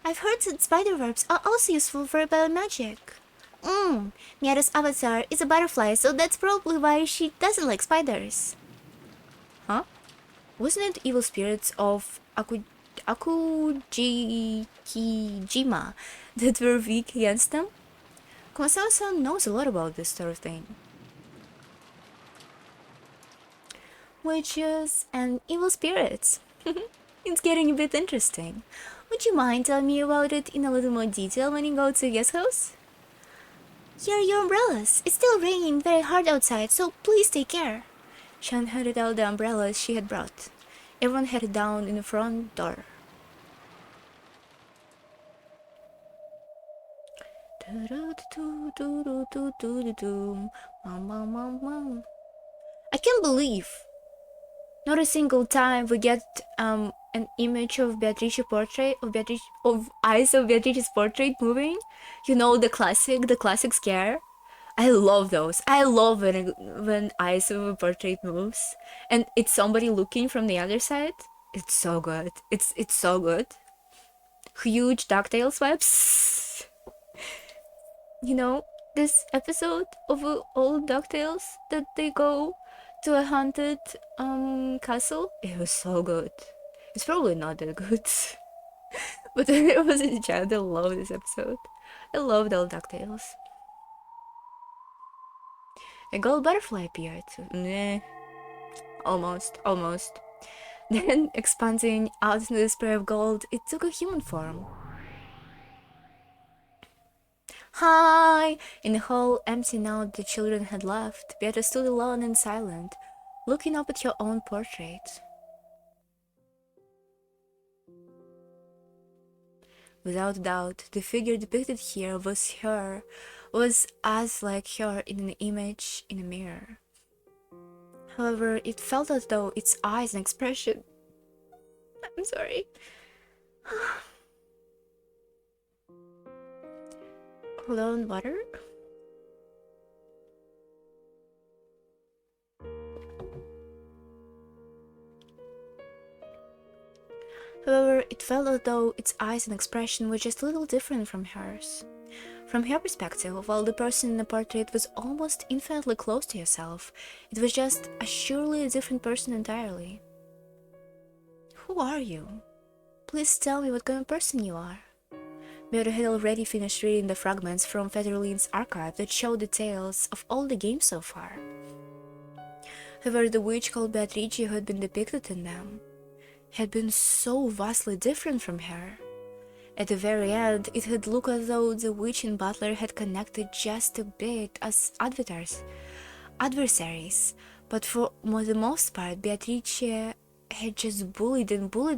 I've heard that spider webs are also useful for repelling magic. Miara's avatar is a butterfly, so that's probably why she doesn't like spiders. Huh? Wasn't it evil spirits of Akujima that were weak against them? Kumasawa-san knows a lot about this sort of thing. Witches and evil spirits. It's getting a bit interesting. Would you mind telling me about it in a little more detail when you go to the guest house? Here are your umbrellas. It's still raining very hard outside, so please take care. Shan handed out the umbrellas she had brought. Everyone headed down in the front door. I can't believe not a single time we get an image of Beatrice portrait of eyes of Beatrice's portrait moving. You know, the classic scare. I love those. I love when eyes of a portrait moves and it's somebody looking from the other side. It's so good. It's so good. Huge DuckTales vibes. You know, this episode of old DuckTales that they go to a haunted castle. It was so good. It's probably not that good. But when I was a child, I loved this episode. I loved all DuckTales. A gold butterfly appeared. Nah. Almost. Then, expanding out into the spray of gold, it took a human form. Hi! In the hall, empty now that the children had left, Beata stood alone and silent, looking up at her own portrait. Without doubt, the figure depicted here was as like her in an image in a mirror. However, it felt as though its eyes and expression... I'm sorry. Hold on, water? However, it felt as though its eyes and expression were just a little different from hers. From her perspective, while the person in the portrait was almost infinitely close to herself, it was just surely a different person entirely. Who are you? Please tell me what kind of person you are. Beata had already finished reading the fragments from Federline's archive that showed details of all the games so far. However, the witch called Beatrice who had been depicted in them had been so vastly different from her. At the very end, it had looked as though the witch and butler had connected just a bit as adversaries, but for the most part, Beatrice had just bullied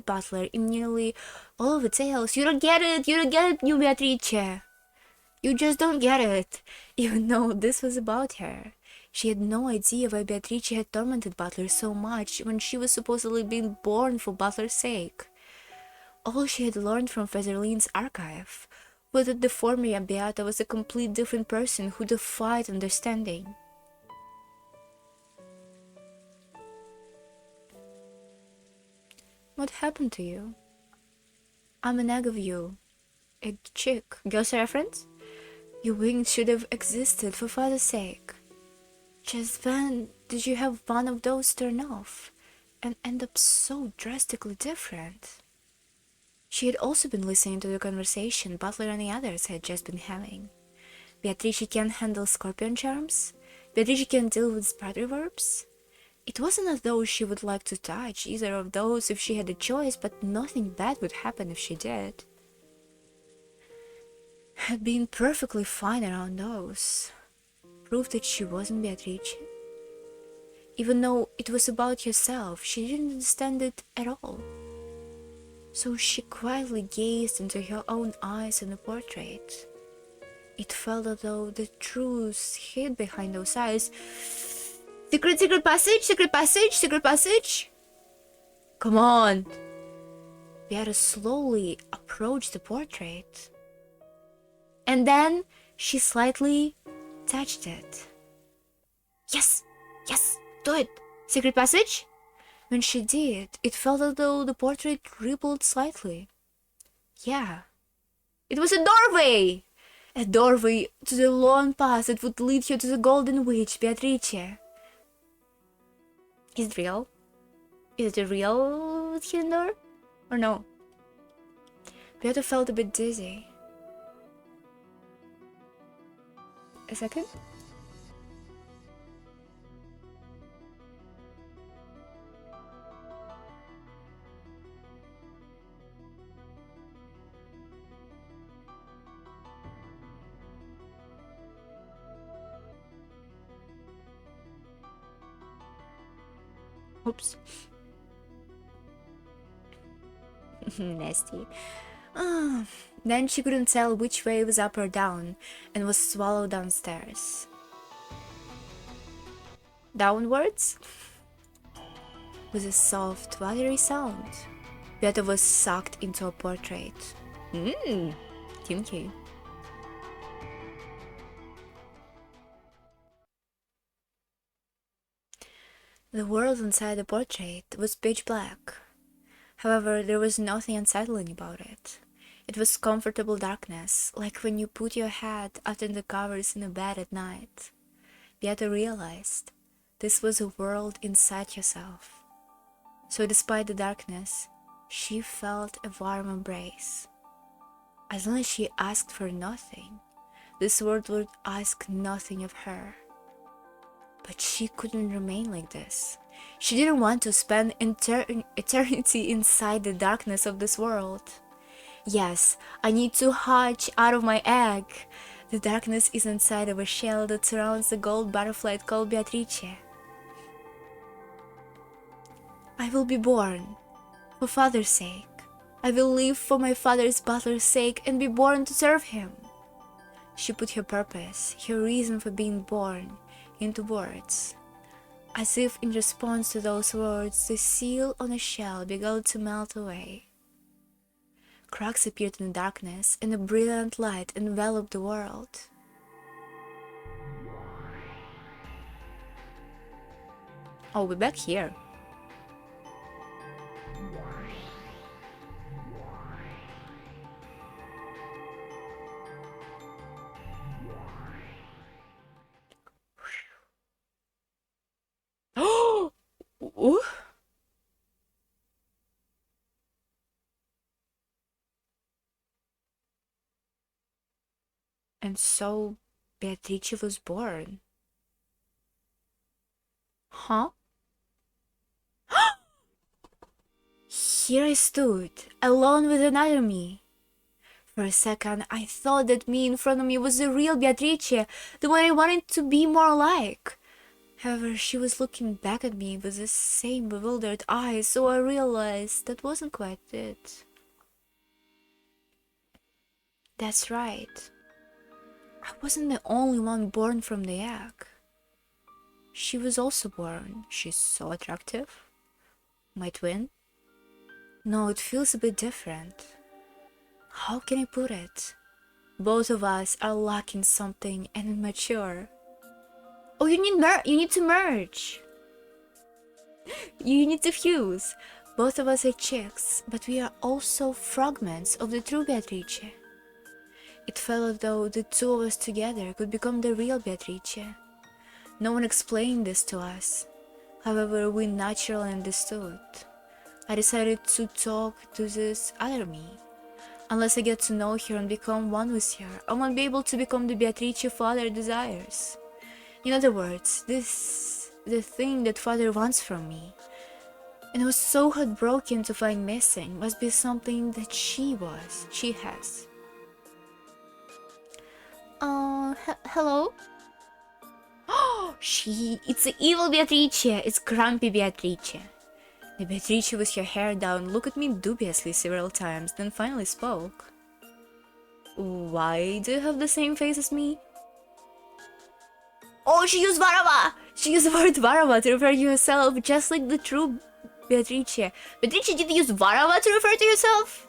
Butler in nearly all of the tales. You don't get it, you Beatrice! You just don't get it! Even though this was about her. She had no idea why Beatrice had tormented Butler so much when she was supposedly being born for Butler's sake. All she had learned from Federline's archive was that the former Beata was a complete different person who defied understanding. What happened to you? I'm an egg of you. A chick. Girls reference? Your wings should have existed for father's sake. Just when did you have one of those turn off and end up so drastically different? She had also been listening to the conversation Butler and the others had just been having. Beatrice can't handle scorpion charms? Beatrice can't deal with spider verbs? It wasn't as though she would like to touch either of those if she had a choice, but nothing bad would happen if she did. Had been perfectly fine around those. Proof that she wasn't Beatrice. Even though it was about herself, she didn't understand it at all. So she quietly gazed into her own eyes in the portrait. It felt as though the truth hid behind those eyes. Secret passage, secret passage, secret passage! Come on! Beata slowly approached the portrait. And then she slightly touched it. Yes! Yes! Do it! Secret passage? When she did, it felt as though the portrait rippled slightly. Yeah. It was a doorway! A doorway to the long path that would lead her to the Golden Witch, Beatrice. Is it real? Is it a real hidden door? Or no? Beata felt a bit dizzy. A second? Oops. Nasty. Then she couldn't tell which way was up or down, and was swallowed downstairs. Downwards? With a soft, watery sound, Beata was sucked into a portrait. Kinky. The world inside the portrait was pitch black. However, there was nothing unsettling about it. It was comfortable darkness, like when you put your head under the covers in a bed at night. Beata realized this was a world inside herself. So despite the darkness, she felt a warm embrace. As long as she asked for nothing, this world would ask nothing of her. But she couldn't remain like this. She didn't want to spend eternity inside the darkness of this world. Yes, I need to hatch out of my egg. The darkness is inside of a shell that surrounds the gold butterfly called Beatrice. I will be born, for father's sake. I will live for my father's butler's sake and be born to serve him. She put her purpose, her reason for being born, into words. As if in response to those words, the seal on a shell began to melt away. Cracks appeared in the darkness, and a brilliant light enveloped the world. Oh, we're back here. Oh! Ooh. And so Beatrice was born. Huh? Here I stood, alone with another me. For a second, I thought that me in front of me was the real Beatrice, the one I wanted to be more like. However, she was looking back at me with the same bewildered eyes, so I realized that wasn't quite it. That's right. I wasn't the only one born from the egg. She was also born. She's so attractive. My twin? No, it feels a bit different. How can I put it? Both of us are lacking something and immature. Oh, you need to merge. You need to fuse. Both of us are chicks, but we are also fragments of the true Beatrice. It felt as though the two of us together could become the real Beatrice. No one explained this to us. However, we naturally understood. I decided to talk to this other me. Unless I get to know her and become one with her, I won't be able to become the Beatrice father desires. In other words, the thing that father wants from me, and I was so heartbroken to find missing, must be something that she has. Hello? Oh, it's the evil Beatrice. It's grumpy Beatrice. The Beatrice with her hair down looked at me dubiously several times, then finally spoke. Why do you have the same face as me? Oh, she used varava! She used the word varava to refer to herself, just like the true Beatrice. Beatrice, did you use varava to refer to yourself?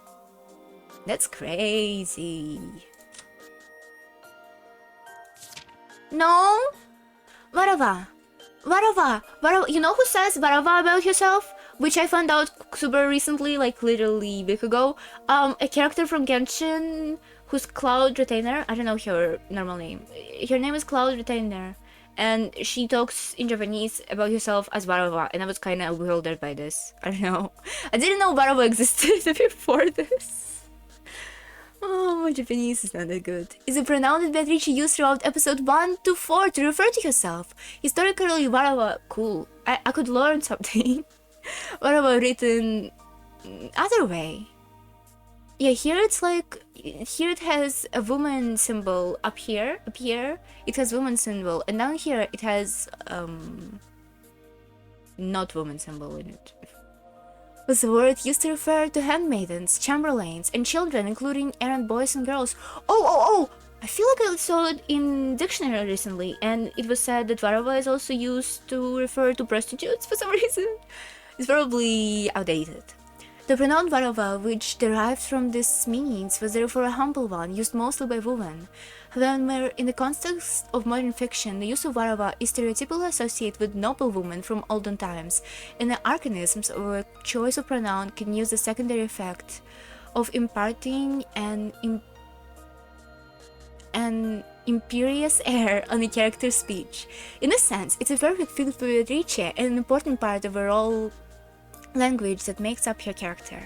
That's crazy. No? Varava. Varava. Varava. You know who says varava about herself? Which I found out super recently, like literally a week ago. A character from Genshin who's Cloud Retainer. I don't know her normal name. Her name is Cloud Retainer. And she talks in Japanese about herself as Varava. And I was kind of bewildered by this. I don't know. I didn't know Varava existed before this. Oh, my Japanese is not that good. Is a pronoun that Beatrice used throughout episode 1 to 4 to refer to herself. Historically, Varava, cool. I could learn something. Varava written other way. Yeah, here it's like, here it has a woman symbol up here, it has woman symbol, and down here it has, not woman symbol in it. Was the word used to refer to handmaidens, chamberlains, and children, including errand boys and girls. Oh! I feel like I saw it in dictionary recently, and it was said that varava is also used to refer to prostitutes for some reason. It's probably outdated. The pronoun varava, which derived from this means, was therefore a humble one, used mostly by women. However, in the context of modern fiction, the use of varava is stereotypically associated with noble women from olden times, and the archaisms of a choice of pronoun can use the secondary effect of imparting an imperious air on a character's speech. In a sense, it's a perfect fit for Beatrice and an important part of her whole language that makes up her character.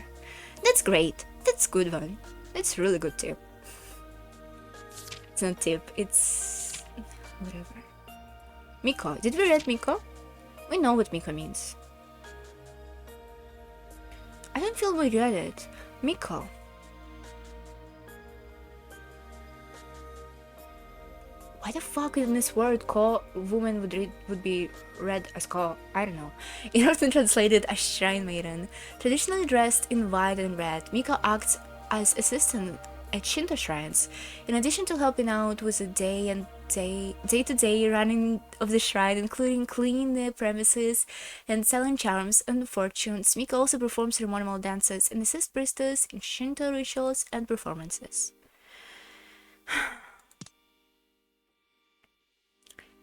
That's great. That's a good one. That's a really good tip. It's not tip, it's whatever. Miko. Did we read Miko? We know what Miko means. I don't feel we read it. Miko. Why the fuck in this word ko woman would be read as ko? I don't know. It often translated as shrine maiden. Traditionally dressed in white and red, Miko acts as assistant at Shinto shrines. In addition to helping out with the day-to-day running of the shrine, including cleaning the premises and selling charms and fortunes, Miko also performs ceremonial dances and assists priestess in Shinto rituals and performances.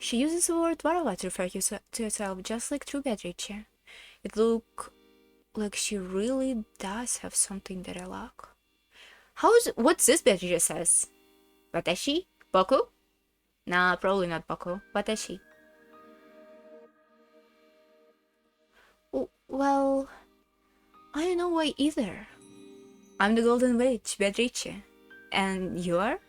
She uses the word varava to refer to herself, just like true Beatrice. It looks like she really does have something that I lack. What's this Beatrice says? Watashi? Boku? Nah, probably not Boku. Watashi. Well, I don't know why either. I'm the Golden Witch, Beatrice. And you are?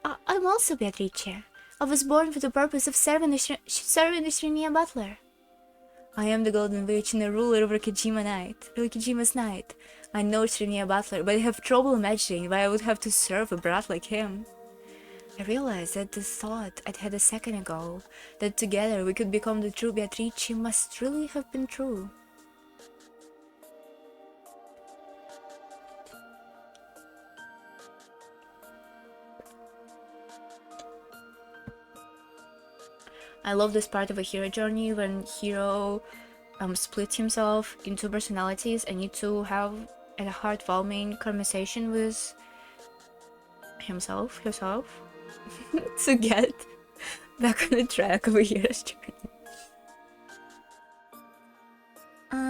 I'm also Beatrice. I was born for the purpose of serving the Shiniya Butler. I am the Golden Witch and the ruler of Rikijima's Night. I know Shiniya Butler, but I have trouble imagining why I would have to serve a brat like him. I realized that the thought I'd had a second ago, that together we could become the true Beatrice, must really have been true. I love this part of a hero journey when hero splits himself into personalities and need to have a heartwarming conversation with herself, to get back on the track of a hero's journey.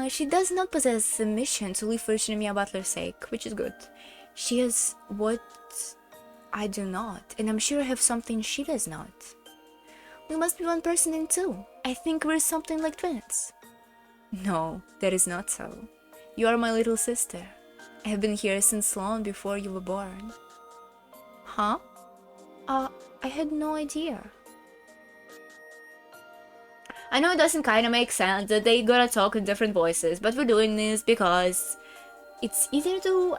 She does not possess a mission to live for Shiniya Butler's sake, which is good. She has what I do not, and I'm sure I have something she does not. We must be one person in two. I think we're something like twins. No, that is not so. You are my little sister. I have been here since long before you were born. Huh? I had no idea. I know it doesn't kind of make sense that they gotta talk in different voices, but we're doing this because it's easier to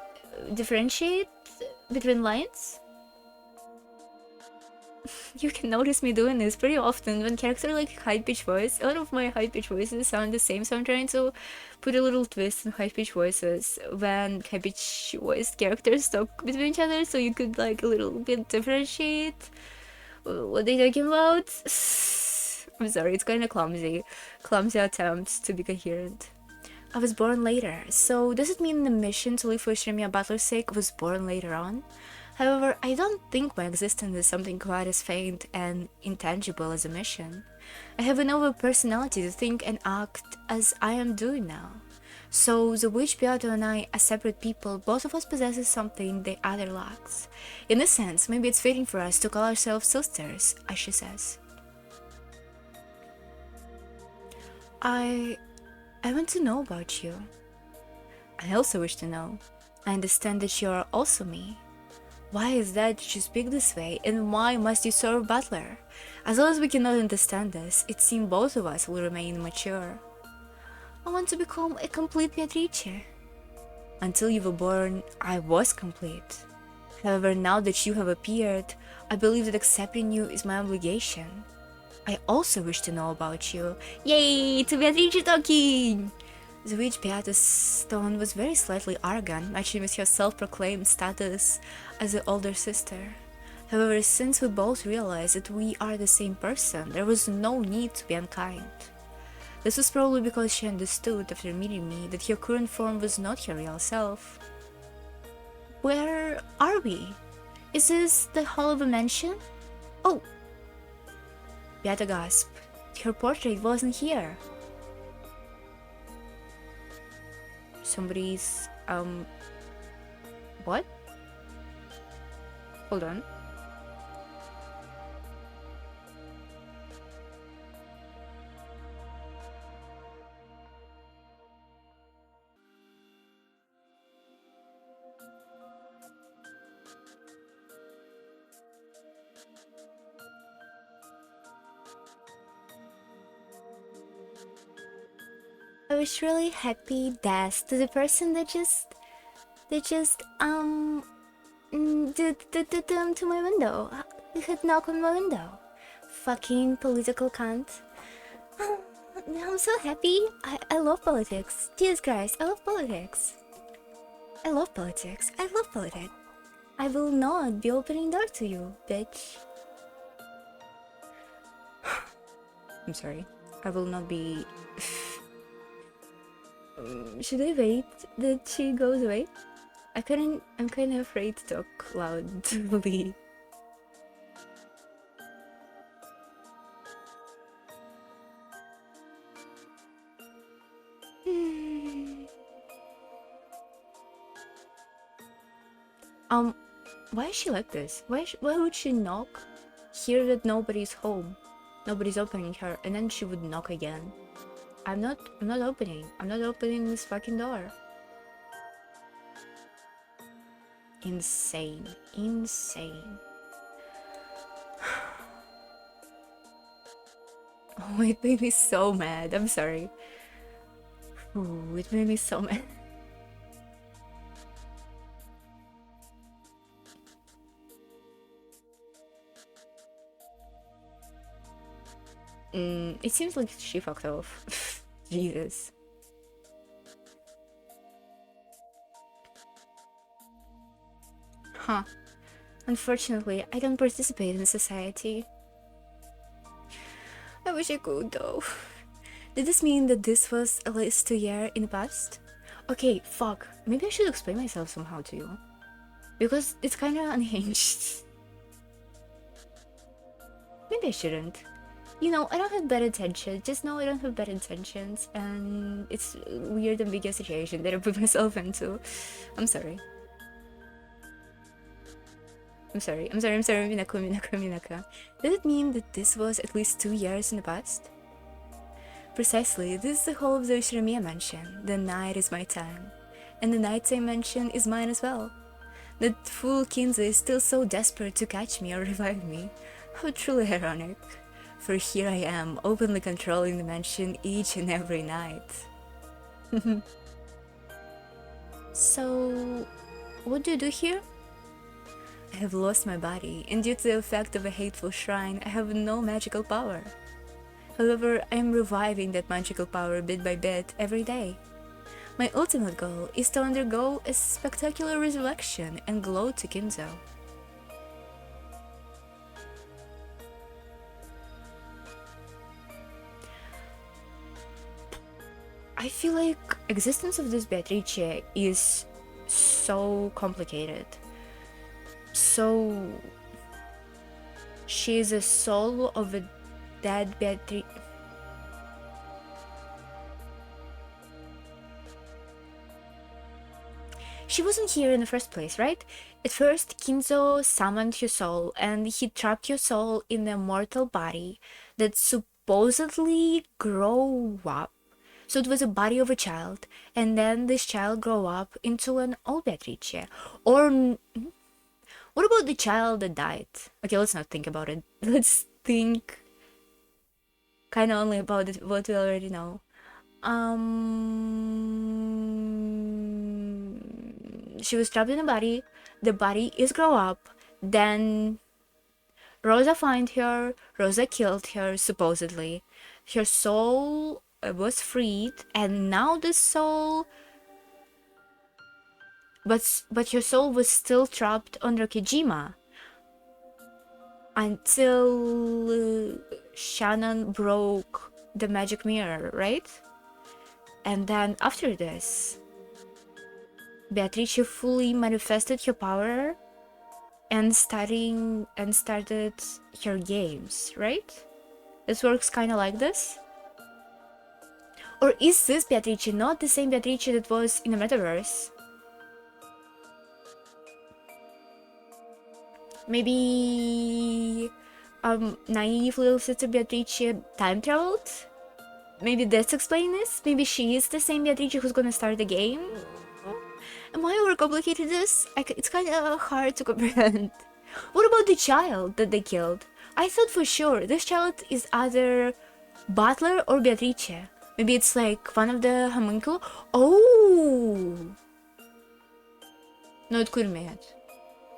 differentiate between lines. You can notice me doing this pretty often when characters like high-pitched voice. A lot of my high-pitched voices sound the same, so I'm trying to put a little twist in high-pitched voices when high-pitched voiced characters talk between each other, so you could like a little bit differentiate what they're talking about. I'm sorry, it's kind of clumsy attempt to be coherent. I was born later, so does it mean the mission to live for Shrimia Butler's sake was born later on? However, I don't think my existence is something quite as faint and intangible as a mission. I have an over personality to think and act as I am doing now. So the witch Beato and I are separate people, both of us possesses something the other lacks. In a sense, maybe it's fitting for us to call ourselves sisters, as she says. I want to know about you. I also wish to know. I understand that you are also me. Why is that you speak this way, and why must you serve Butler? As long as we cannot understand this, it seems both of us will remain mature. I want to become a complete Beatrice. Until you were born, I was complete. However, now that you have appeared, I believe that accepting you is my obligation. I also wish to know about you. Yay! To Beatrice talking! The witch Beata's tone was very slightly arrogant, matching with her self-proclaimed status as the older sister. However, since we both realized that we are the same person, there was no need to be unkind. This was probably because she understood after meeting me that her current form was not her real self. Where are we? Is this the hall of a mansion? Oh! Beata gasped. Her portrait wasn't here. Somebody's, what? Hold on. I was really happy death to the person that just did to my window. He had knocked on my window. Fucking political cunt. I'm so happy. I love politics. Jesus Christ, I love politics. I love politics. I love politics. I will not be opening door to you, bitch. I'm sorry. I will not be... should I wait that she goes away? I'm kind of afraid to talk loudly. Why is she like this? Why would she knock, hear that nobody's home, nobody's opening her, and then she would knock again? I'm not opening. I'm not opening this fucking door. Insane. Insane. Oh, it made me so mad. I'm sorry. Ooh, it made me so mad. It seems like she fucked off. Jesus. Huh. Unfortunately, I don't participate in society. I wish I could, though. Did this mean that this was at least a year in the past? Okay, fuck. Maybe I should explain myself somehow to you. Because it's kinda unhinged. Maybe I shouldn't. You know, I don't have bad intentions. Just know I don't have bad intentions, and it's a weird, ambiguous situation that I put myself into. I'm sorry. Minako. Does it mean that this was at least 2 years in the past? Precisely, this is the whole of the Ushiramiya mansion. The night is my time. And the nighttime mansion is mine as well. That fool Kinza is still so desperate to catch me or revive me. How truly ironic. For here I am, openly controlling the mansion each and every night. So, what do you do here? I have lost my body, and due to the effect of a hateful shrine, I have no magical power. However, I am reviving that magical power bit by bit every day. My ultimate goal is to undergo a spectacular resurrection and glow to Kinzo. I feel like existence of this Beatrice is so complicated. So she is a soul of a dead Beatrice. She wasn't here in the first place, right? At first, Kinzo summoned your soul, and he trapped your soul in a mortal body that supposedly grew up. So it was a body of a child, and then this child grew up into an old Beatrice. Or what about the child that died? Okay, let's not think about it. Let's think kind of only about it, what we already know. She was trapped in a body. The body is grow up. Then Rosa found her. Rosa killed her, supposedly. Her soul was freed, and now the soul, but her soul was still trapped under Kejima until Shannon broke the magic mirror, right? And then after this, Beatrice fully manifested her power and started her games, right? This works kind of like this. Or is this Beatrice not the same Beatrice that was in the metaverse? Maybe naive little sister Beatrice time traveled? Maybe that's explaining this? Maybe she is the same Beatrice who's gonna start the game? Am I overcomplicated this? It's kind of hard to comprehend. What about the child that they killed? I thought for sure this child is either Butler or Beatrice. Maybe it's like one of the homunculus? Oh! No, it couldn't be it.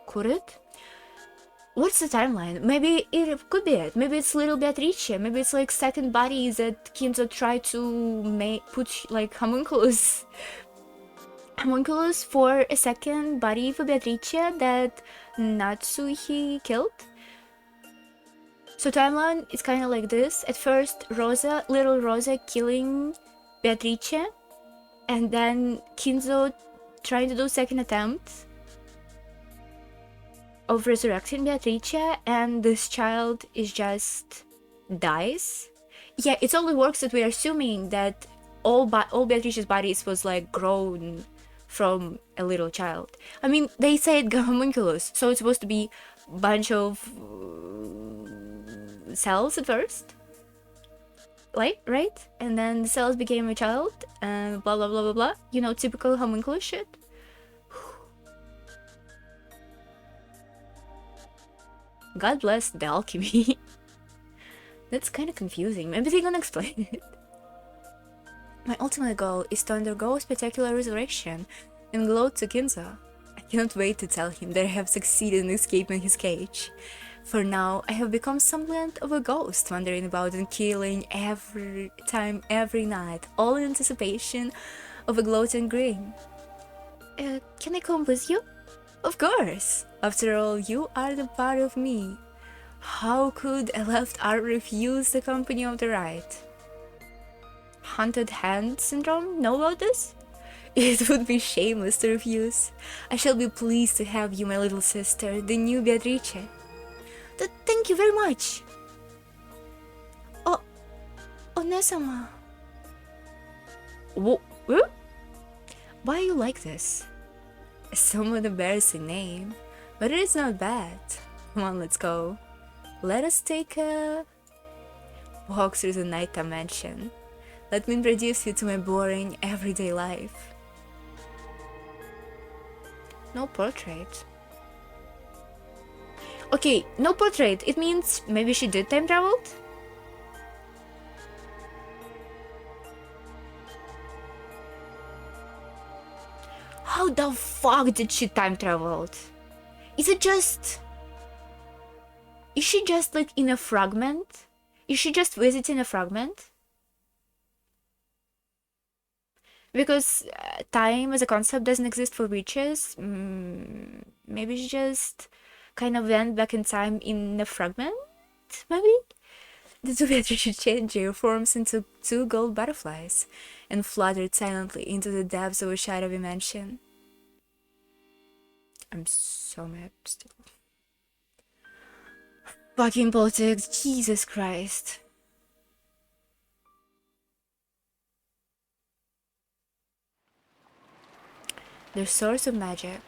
Could it? What's the timeline? Maybe it could be it. Maybe it's little Beatrice. Maybe it's like second body that Kinzo tried to put like homunculus for a second body for Beatrice that Natsuhi killed. So timeline is kind of like this. At first, little Rosa killing Beatrice, and then Kinzo trying to do second attempt of resurrecting Beatrice, and this child is just dies. Yeah, it only works that we're assuming that all Beatrice's bodies was like grown from a little child. I mean, they said homunculus, so it's supposed to be a bunch of cells at first, right? And then the cells became a child, and blah blah blah blah blah. You know, typical homunculus shit. God bless the alchemy. That's kind of confusing. Maybe they're gonna explain it. My ultimate goal is to undergo a spectacular resurrection and glow to Kinzo. I cannot wait to tell him that I have succeeded in escaping his cage. For now, I have become somewhat of a ghost, wandering about and killing every night, all in anticipation of a gloating grin. Can I come with you? Of course! After all, you are the part of me. How could a left arm refuse the company of the right? Haunted hand syndrome? Know about this? It would be shameless to refuse. I shall be pleased to have you, my little sister, the new Beatrice. Thank you very much. Oh, Onesama. Why are you like this? A somewhat embarrassing name, but it is not bad. Come on, let's go. Let us take a walk through the nighttime mansion. Let me introduce you to my boring, everyday life. No portrait. Okay, no portrait. It means maybe she did time travel? the fuck did she time traveled? Is it just... Is she just like in a fragment? Is she just visiting a fragment? Because time as a concept doesn't exist for witches. Maybe she just kind of went back in time in a fragment? Maybe? The two better should change their forms into two gold butterflies and fluttered silently into the depths of a shadowy mansion. I'm so mad still. Fucking politics, Jesus Christ. Their source of magic.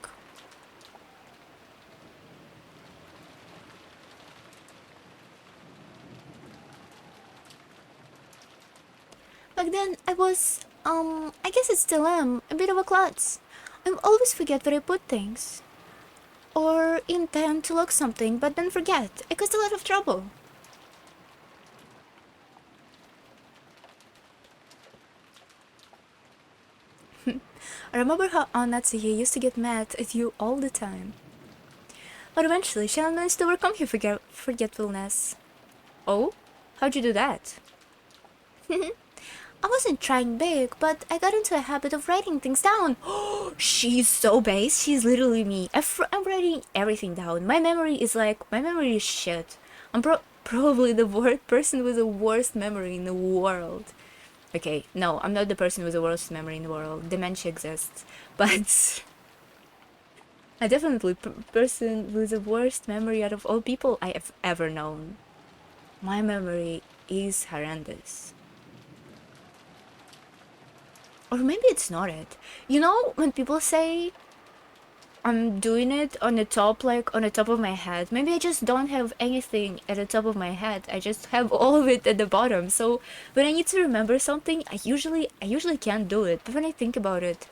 Back then, I was, I guess I still am, a bit of a klutz. I always forget where I put things. Or intend to lock something, but then forget. It caused a lot of trouble. I remember how Aunt Natsuki used to get mad at you all the time. But eventually, she managed to overcome her forgetfulness. Oh? How'd you do that? I wasn't trying big, but I got into a habit of writing things down. She's so base. She's literally me. I'm writing everything down. My memory is shit. I'm probably the person with the worst memory in the world. Okay, no, I'm not the person with the worst memory in the world. Dementia exists. But I definitely person with the worst memory out of all people I have ever known. My memory is horrendous. Or maybe it's not it. You know, when people say I'm doing it on the top, like on the top of my head, maybe I just don't have anything at the top of my head. I just have all of it at the bottom. So when I need to remember something, I usually can't do it. But when I think about it,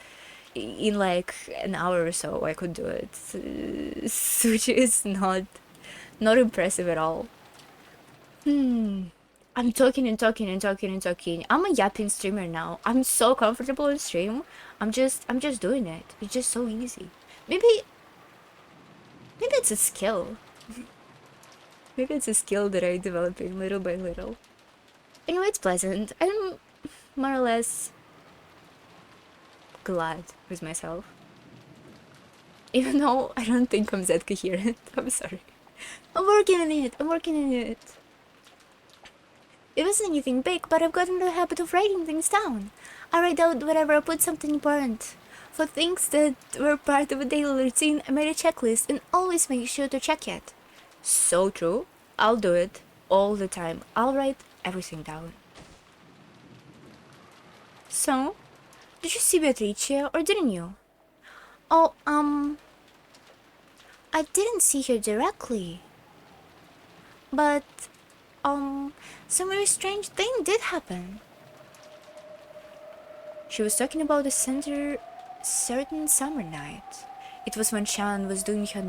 in like an hour or so, I could do it. Which is not impressive at all. I'm talking and talking and talking and talking. I'm a yapping streamer now. I'm so comfortable in stream. I'm just doing it. It's just so easy. Maybe it's a skill. Maybe it's a skill that I'm developing little by little. Anyway, it's pleasant. I'm more or less glad with myself. Even though I don't think I'm that coherent. I'm sorry. I'm working on it. It wasn't anything big, but I've gotten the habit of writing things down. I write out whenever I put something important. For things that were part of a daily routine, I made a checklist and always make sure to check it. So true. I'll do it all the time. I'll write everything down. So, did you see Beatrice or didn't you? Oh, I didn't see her directly. But, some very strange thing did happen. She was talking about a certain summer night. It was when Shan was doing her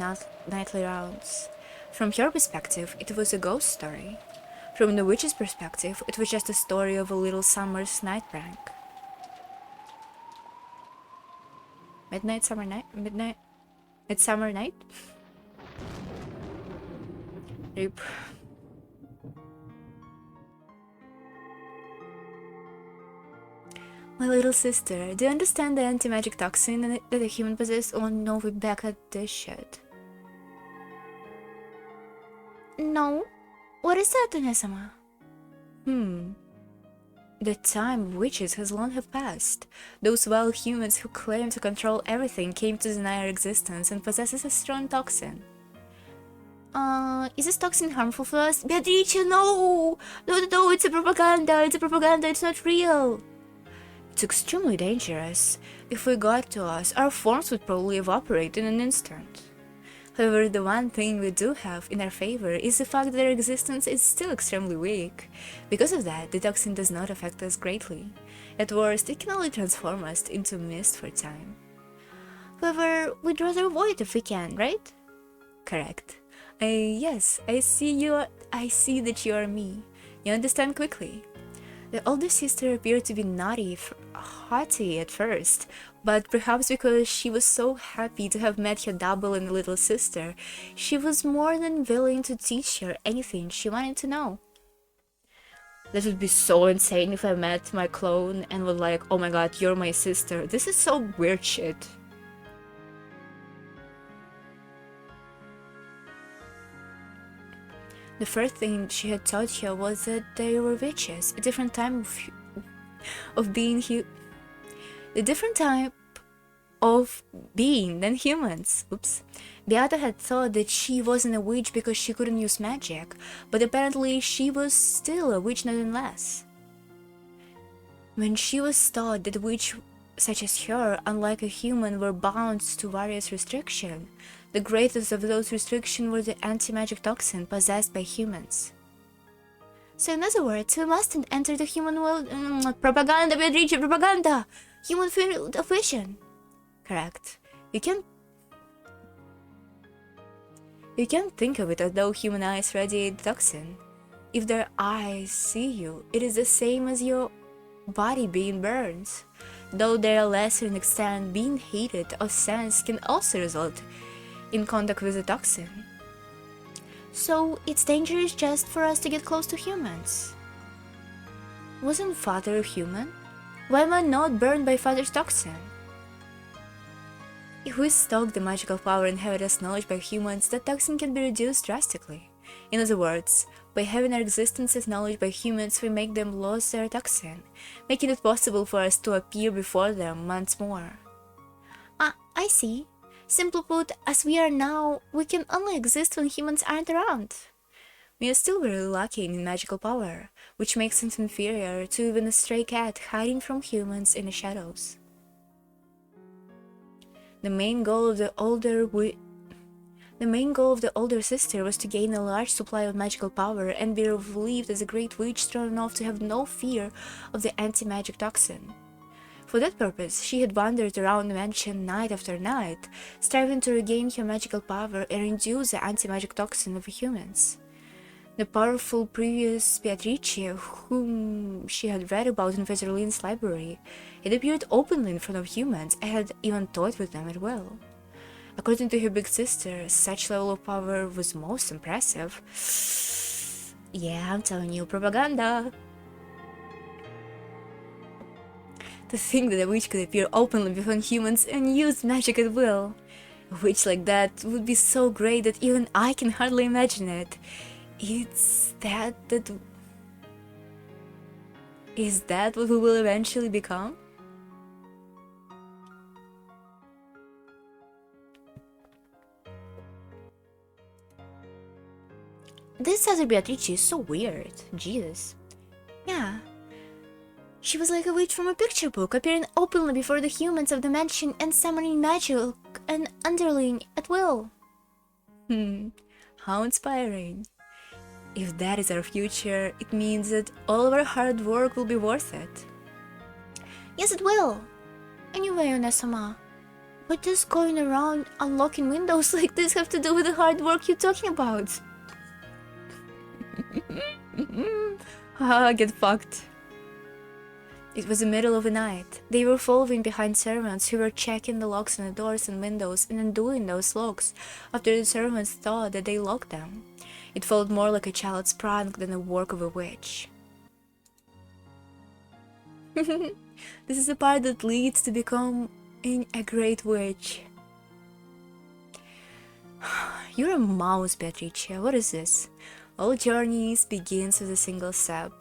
nightly rounds. From her perspective, it was a ghost story. From the witch's perspective, it was just a story of a little summer's night prank. Midsummer night? Rip. My little sister, do you understand the anti-magic toxin that a human possesses? Oh no, we're back at this shit. No. What is that, Onesama? The time of witches has long have passed. Those wild humans who claim to control everything came to deny our existence and possesses a strong toxin. Is this toxin harmful for us? Beatrice, no! No, it's a propaganda, it's not real! It's extremely dangerous. If it got to us, our forms would probably evaporate in an instant. However, the one thing we do have in our favor is the fact that our existence is still extremely weak. Because of that, the toxin does not affect us greatly. At worst, it can only transform us into mist for time. However, we'd rather avoid if we can, right? Correct. Yes, I see that you are me. You understand quickly. The older sister appeared to be haughty at first, but perhaps because she was so happy to have met her double and little sister, she was more than willing to teach her anything she wanted to know. That would be so insane if I met my clone and was like, oh my god, you're my sister. This is so weird shit. The first thing she had taught her was that they were witches, a different type of being the different type of being than humans. Oops. Beata had thought that she wasn't a witch because she couldn't use magic, but apparently she was still a witch nonetheless. When she was taught that a witch such as her, unlike a human, were bound to various restrictions, the greatest of those restrictions were the anti-magic toxin possessed by humans. So in other words, we mustn't enter the human world. Propaganda, Beatrice, propaganda! Human field of vision. Correct. You can't think of it as though human eyes radiate toxin. If their eyes see you, it is the same as your body being burned. Though they are lesser in extent, being hated or sensed can also result in contact with the toxin. So it's dangerous just for us to get close to humans. Wasn't Father a human? Why am I not burned by Father's toxin? If we stock the magical power inherited as knowledge by humans, that toxin can be reduced drastically. In other words, by having our existence as knowledge by humans, we make them lose their toxin, making it possible for us to appear before them once more. I see. Simply put, as we are now, we can only exist when humans aren't around. We are still very lucky in magical power, which makes us inferior to even a stray cat hiding from humans in the shadows. The main goal of the older sister was to gain a large supply of magical power and be relieved as a great witch strong enough to have no fear of the anti-magic toxin. For that purpose, she had wandered around the mansion night after night, striving to regain her magical power and reduce the anti-magic toxin of humans. The powerful previous Beatrice, whom she had read about in Veserline's library, had appeared openly in front of humans and had even toyed with them at will. According to her big sister, such level of power was most impressive. Yeah, I'm telling you, propaganda! To think that a witch could appear openly before humans and use magic at will. A witch like that would be so great that even I can hardly imagine it. Is that what we will eventually become? This other Beatrice is so weird. Jesus. Yeah. She was like a witch from a picture book, appearing openly before the humans of the mansion and summoning magic and underling at will. How inspiring. If that is our future, it means that all of our hard work will be worth it. Yes, it will. Anyway, Onesama, what does going around unlocking windows like this have to do with the hard work you're talking about? Get fucked. It was the middle of the night. They were following behind servants who were checking the locks on the doors and windows and undoing those locks after the servants thought that they locked them. It felt more like a child's prank than the work of a witch. This is the part that leads to becoming a great witch. You're a mouse, Beatrice. What is this? All journeys begins with a single step.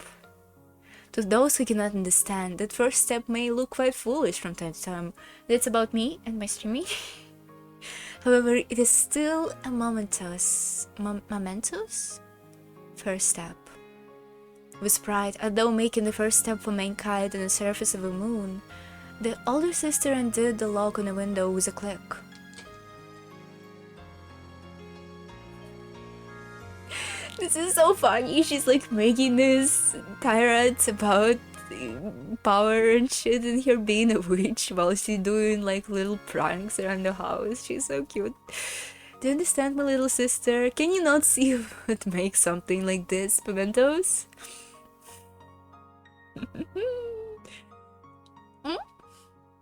To those who cannot understand, that first step may look quite foolish from time to time. That's about me and my streaming. However, it is still a momentous first step. With pride, although making the first step for mankind on the surface of a moon, the older sister undid the lock on the window with a click. This is so funny. She's like making this tirades about power and shit and her being a witch while she's doing like little pranks around the house. She's so cute. Do you understand, my little sister? Can you not see what makes something like this, Pimentos? Hmm?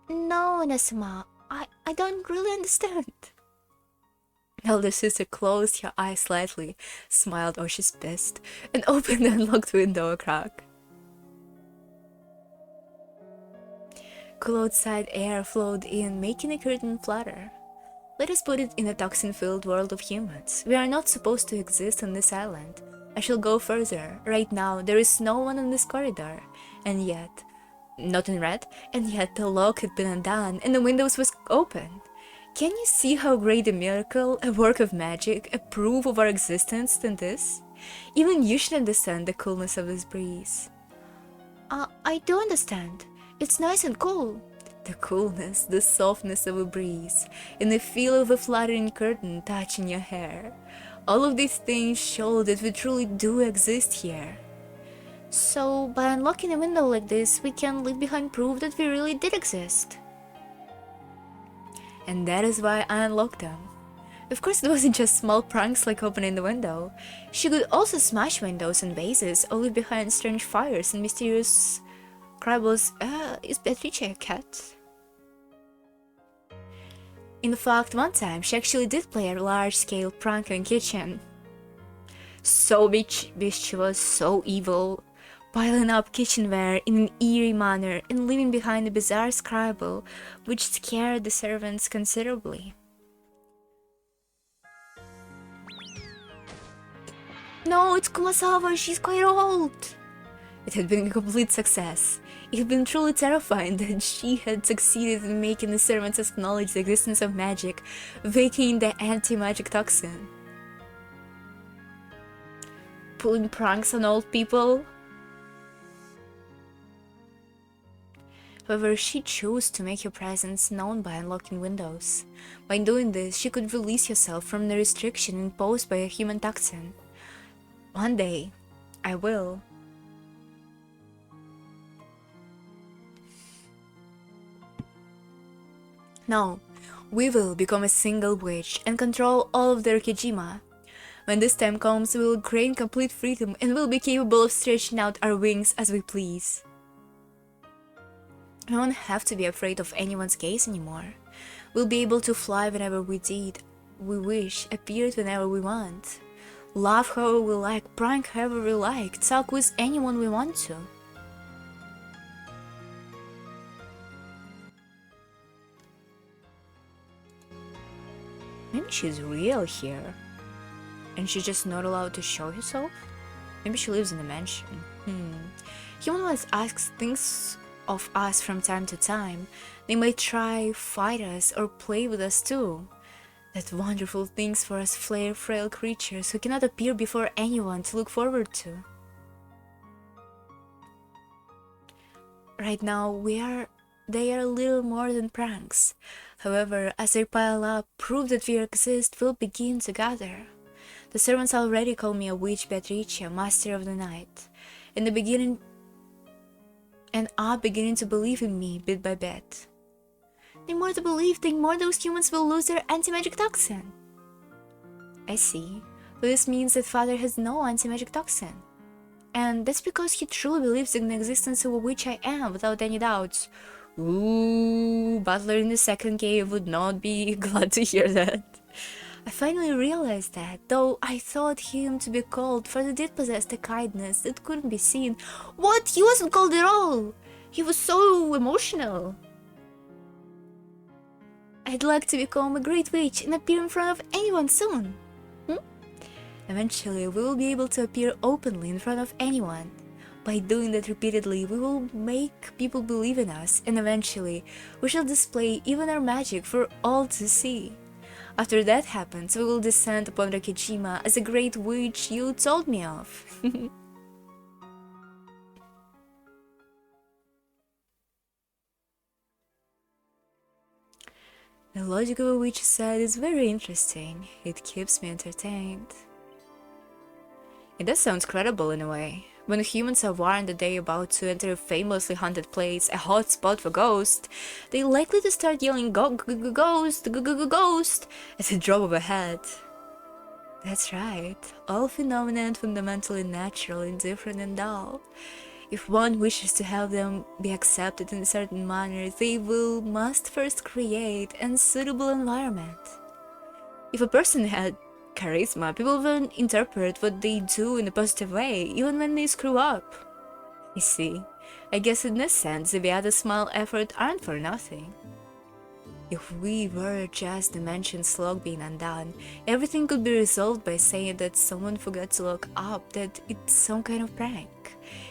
No, Inazuma, I don't really understand. Elder sister closed her eyes slightly, smiled or she's pissed, and opened the unlocked window a crack. Cool outside air flowed in, making the curtain flutter. Let us put it in a toxin-filled world of humans. We are not supposed to exist on this island. I shall go further. Right now, there is no one in this corridor. And yet, not in red, and yet the lock had been undone and the windows was open. Can you see how great a miracle, a work of magic, a proof of our existence than this? Even you should understand the coolness of this breeze. I do understand. It's nice and cool. The coolness, the softness of a breeze, and the feel of a fluttering curtain touching your hair. All of these things show that we truly do exist here. So, by unlocking a window like this, we can leave behind proof that we really did exist. And that is why I unlocked them. Of course, it wasn't just small pranks like opening the window. She could also smash windows and vases, or leave behind strange fires and mysterious cribbles. Is Beatrice a cat? In fact, one time she actually did play a large-scale prank in kitchen. So bitch she was so evil, piling up kitchenware in an eerie manner and leaving behind a bizarre scribble, which scared the servants considerably. No, it's Kumasawa, she's quite old! It had been a complete success. It had been truly terrifying that she had succeeded in making the servants acknowledge the existence of magic, vacating the anti-magic toxin. Pulling pranks on old people? However, she chose to make her presence known by unlocking windows. By doing this, she could release herself from the restriction imposed by a human toxin. One day, I will. No, we will become a single witch and control all of the Rokijima. When this time comes, we will gain complete freedom and will be capable of stretching out our wings as we please. We won't have to be afraid of anyone's gaze anymore. We'll be able to fly whenever we wish, appear whenever we want. Laugh however we like, prank however we like, talk with anyone we want to. Maybe she's real here. And she's just not allowed to show herself? Maybe she lives in a mansion. Human always asks things of us from time to time. They might try, fight us, or play with us too. That wonderful things for us frail creatures who cannot appear before anyone to look forward to. Right now, they are little more than pranks. However, as they pile up, proof that we exist will begin to gather. The servants already call me a witch Beatrice, master of the night, and are beginning to believe in me bit by bit. The more they believe, the more those humans will lose their anti-magic toxin. I see. But this means that father has no anti-magic toxin. And that's because he truly believes in the existence of a witch I am, without any doubts. Ooh, Butler in the second cave would not be glad to hear that. I finally realized that, though I thought him to be cold, for he did possess the kindness that couldn't be seen. What? He wasn't cold at all! He was so emotional! I'd like to become a great witch and appear in front of anyone soon. Eventually, we will be able to appear openly in front of anyone. By doing that repeatedly, we will make people believe in us, and eventually, we shall display even our magic for all to see. After that happens, we will descend upon Rokijima as a great witch you told me of. The logic of a witch's side is very interesting. It keeps me entertained. It does sound credible in a way. When humans are warned that they are about to enter a famously haunted place, a hot spot for ghosts, they're likely to start yelling ghost, ghost at the drop of a hat. That's right, all phenomena are fundamentally natural, indifferent and dull. If one wishes to have them be accepted in a certain manner, they must first create a suitable environment. If a person had charisma, people will interpret what they do in a positive way, even when they screw up. You see, I guess in this sense, the Beata small effort aren't for nothing. If we were just the mentioned slog being undone, everything could be resolved by saying that someone forgot to look up, that it's some kind of prank.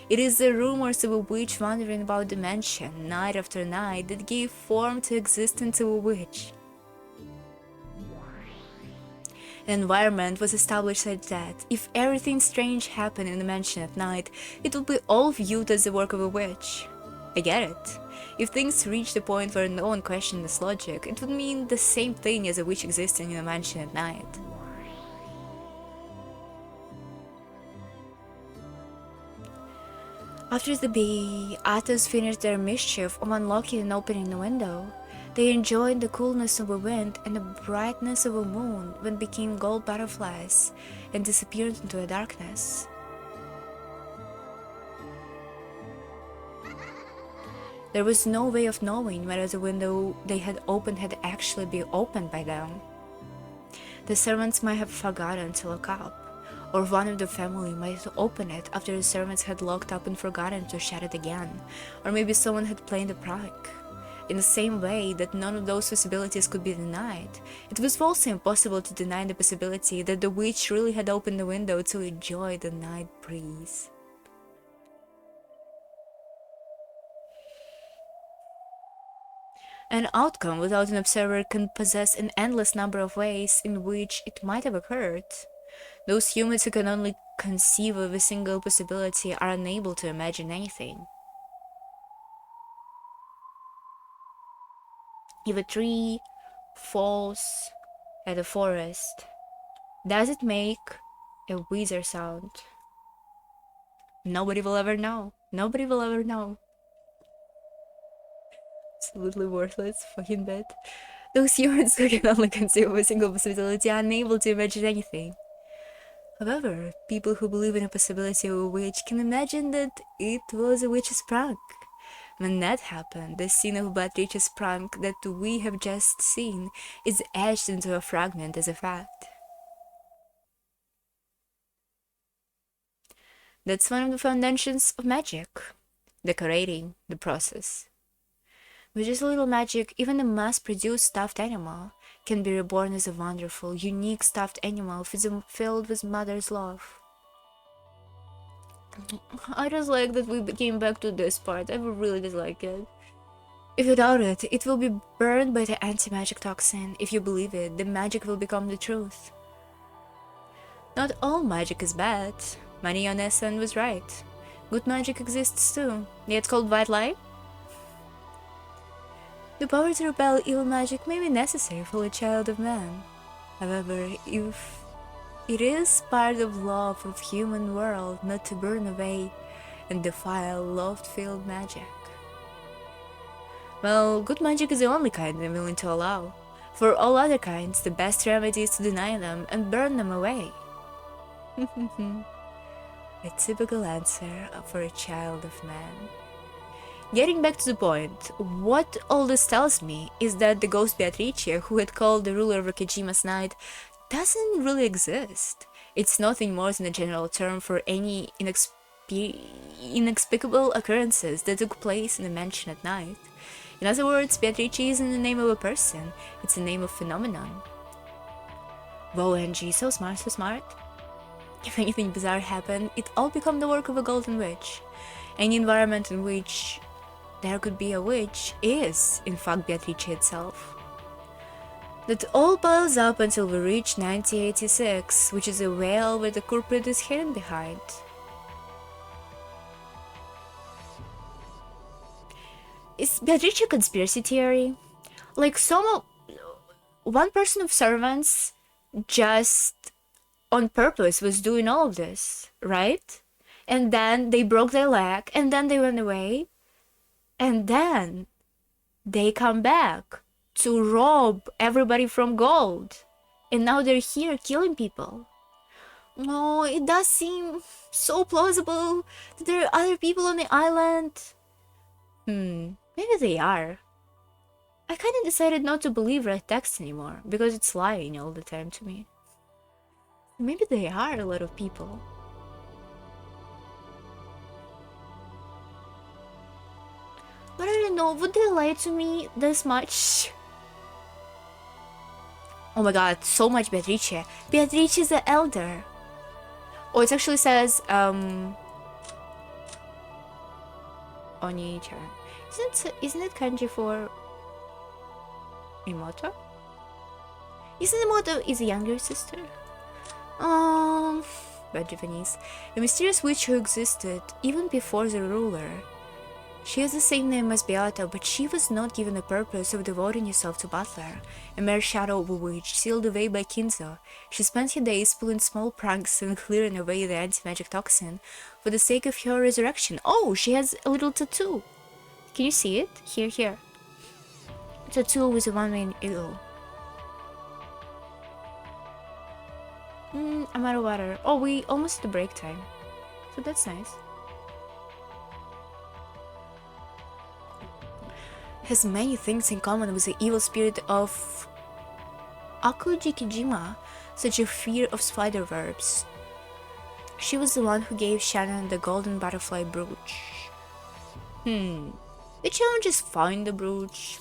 It is the rumors of a witch wandering about the mansion night after night that gave form to existence of a witch. An environment was established such that, if everything strange happened in the mansion at night, it would be all viewed as the work of a witch. I get it. If things reached the point where no one questioned this logic, it would mean the same thing as a witch existing in a mansion at night. After the Beatas finished their mischief of unlocking and opening the window, they enjoyed the coolness of a wind and the brightness of a moon when became gold butterflies and disappeared into the darkness. There was no way of knowing whether the window they had opened had actually been opened by them. The servants might have forgotten to lock up, or one of the family might have opened it after the servants had locked up and forgotten to shut it again, or maybe someone had played a prank. In the same way that none of those possibilities could be denied, it was also impossible to deny the possibility that the witch really had opened the window to enjoy the night breeze. An outcome without an observer can possess an endless number of ways in which it might have occurred. Those humans who can only conceive of a single possibility are unable to imagine anything. If a tree falls at a forest, does it make a wizard sound? Nobody will ever know. Nobody will ever know. Absolutely worthless fucking bet. Those humans who can only conceive of a single possibility are unable to imagine anything. However, people who believe in the possibility of a witch can imagine that it was a witch's prank. When that happened, the scene of Beatrice's prank that we have just seen is etched into a fragment as a fact. That's one of the foundations of magic, decorating the process. With just a little magic, even a mass-produced stuffed animal can be reborn as a wonderful, unique stuffed animal filled with mother's love. I just like that we came back to this part. I really dislike it. If you doubt it, it will be burned by the anti-magic toxin. If you believe it, the magic will become the truth. Not all magic is bad. Maria Onesan was right. Good magic exists too. It's called white light. The power to repel evil magic may be necessary for a child of man. However, if it is part of love of human world not to burn away and defile love-filled magic. Well, good magic is the only kind I'm willing to allow. For all other kinds, the best remedy is to deny them and burn them away. A typical answer for a child of man. Getting back to the point, what all this tells me is that the ghost Beatrice, who had called the ruler of Rakijima's night, doesn't really exist. It's nothing more than a general term for any inexplicable occurrences that took place in the mansion at night. In other words, Beatrice isn't the name of a person, it's the name of a phenomenon. Whoa, Angie, so smart, so smart. If anything bizarre happened, it all became the work of a golden witch. Any environment in which there could be a witch is, in fact, Beatrice itself. That all piles up until we reach 1986, which is a whale where the culprit is hidden behind. Is Beatrice a conspiracy theory? Like one person of servants just on purpose was doing all of this, right? And then they broke their leg, and then they went away. And then they come back to rob everybody from gold. And now they're here killing people. Oh, it does seem so plausible that there are other people on the island. Maybe they are. I kind of decided not to believe red text anymore, because it's lying all the time to me. Maybe they are a lot of people. But I don't know, would they lie to me this much? Oh my god, so much Beatrice. Beatrice is the elder. Oh, it actually says, Oni-chan. Isn't it kanji for Imoto? Isn't Imoto is a younger sister? Bad Japanese. A mysterious witch who existed even before the ruler. She has the same name as Beata, but she was not given the purpose of devoting herself to Butler, a mere shadow of a witch sealed away by Kinzo. She spent her days pulling small pranks and clearing away the anti-magic toxin for the sake of her resurrection. Oh, she has a little tattoo. Can you see it? Here. Tattoo with a one-man eagle. I'm out of water. Oh, we almost at the break time. So that's nice. Has many things in common with the evil spirit of Akujikijima, such a fear of spider-webs. She was the one who gave Shannon the golden butterfly brooch. The challenge is find the brooch.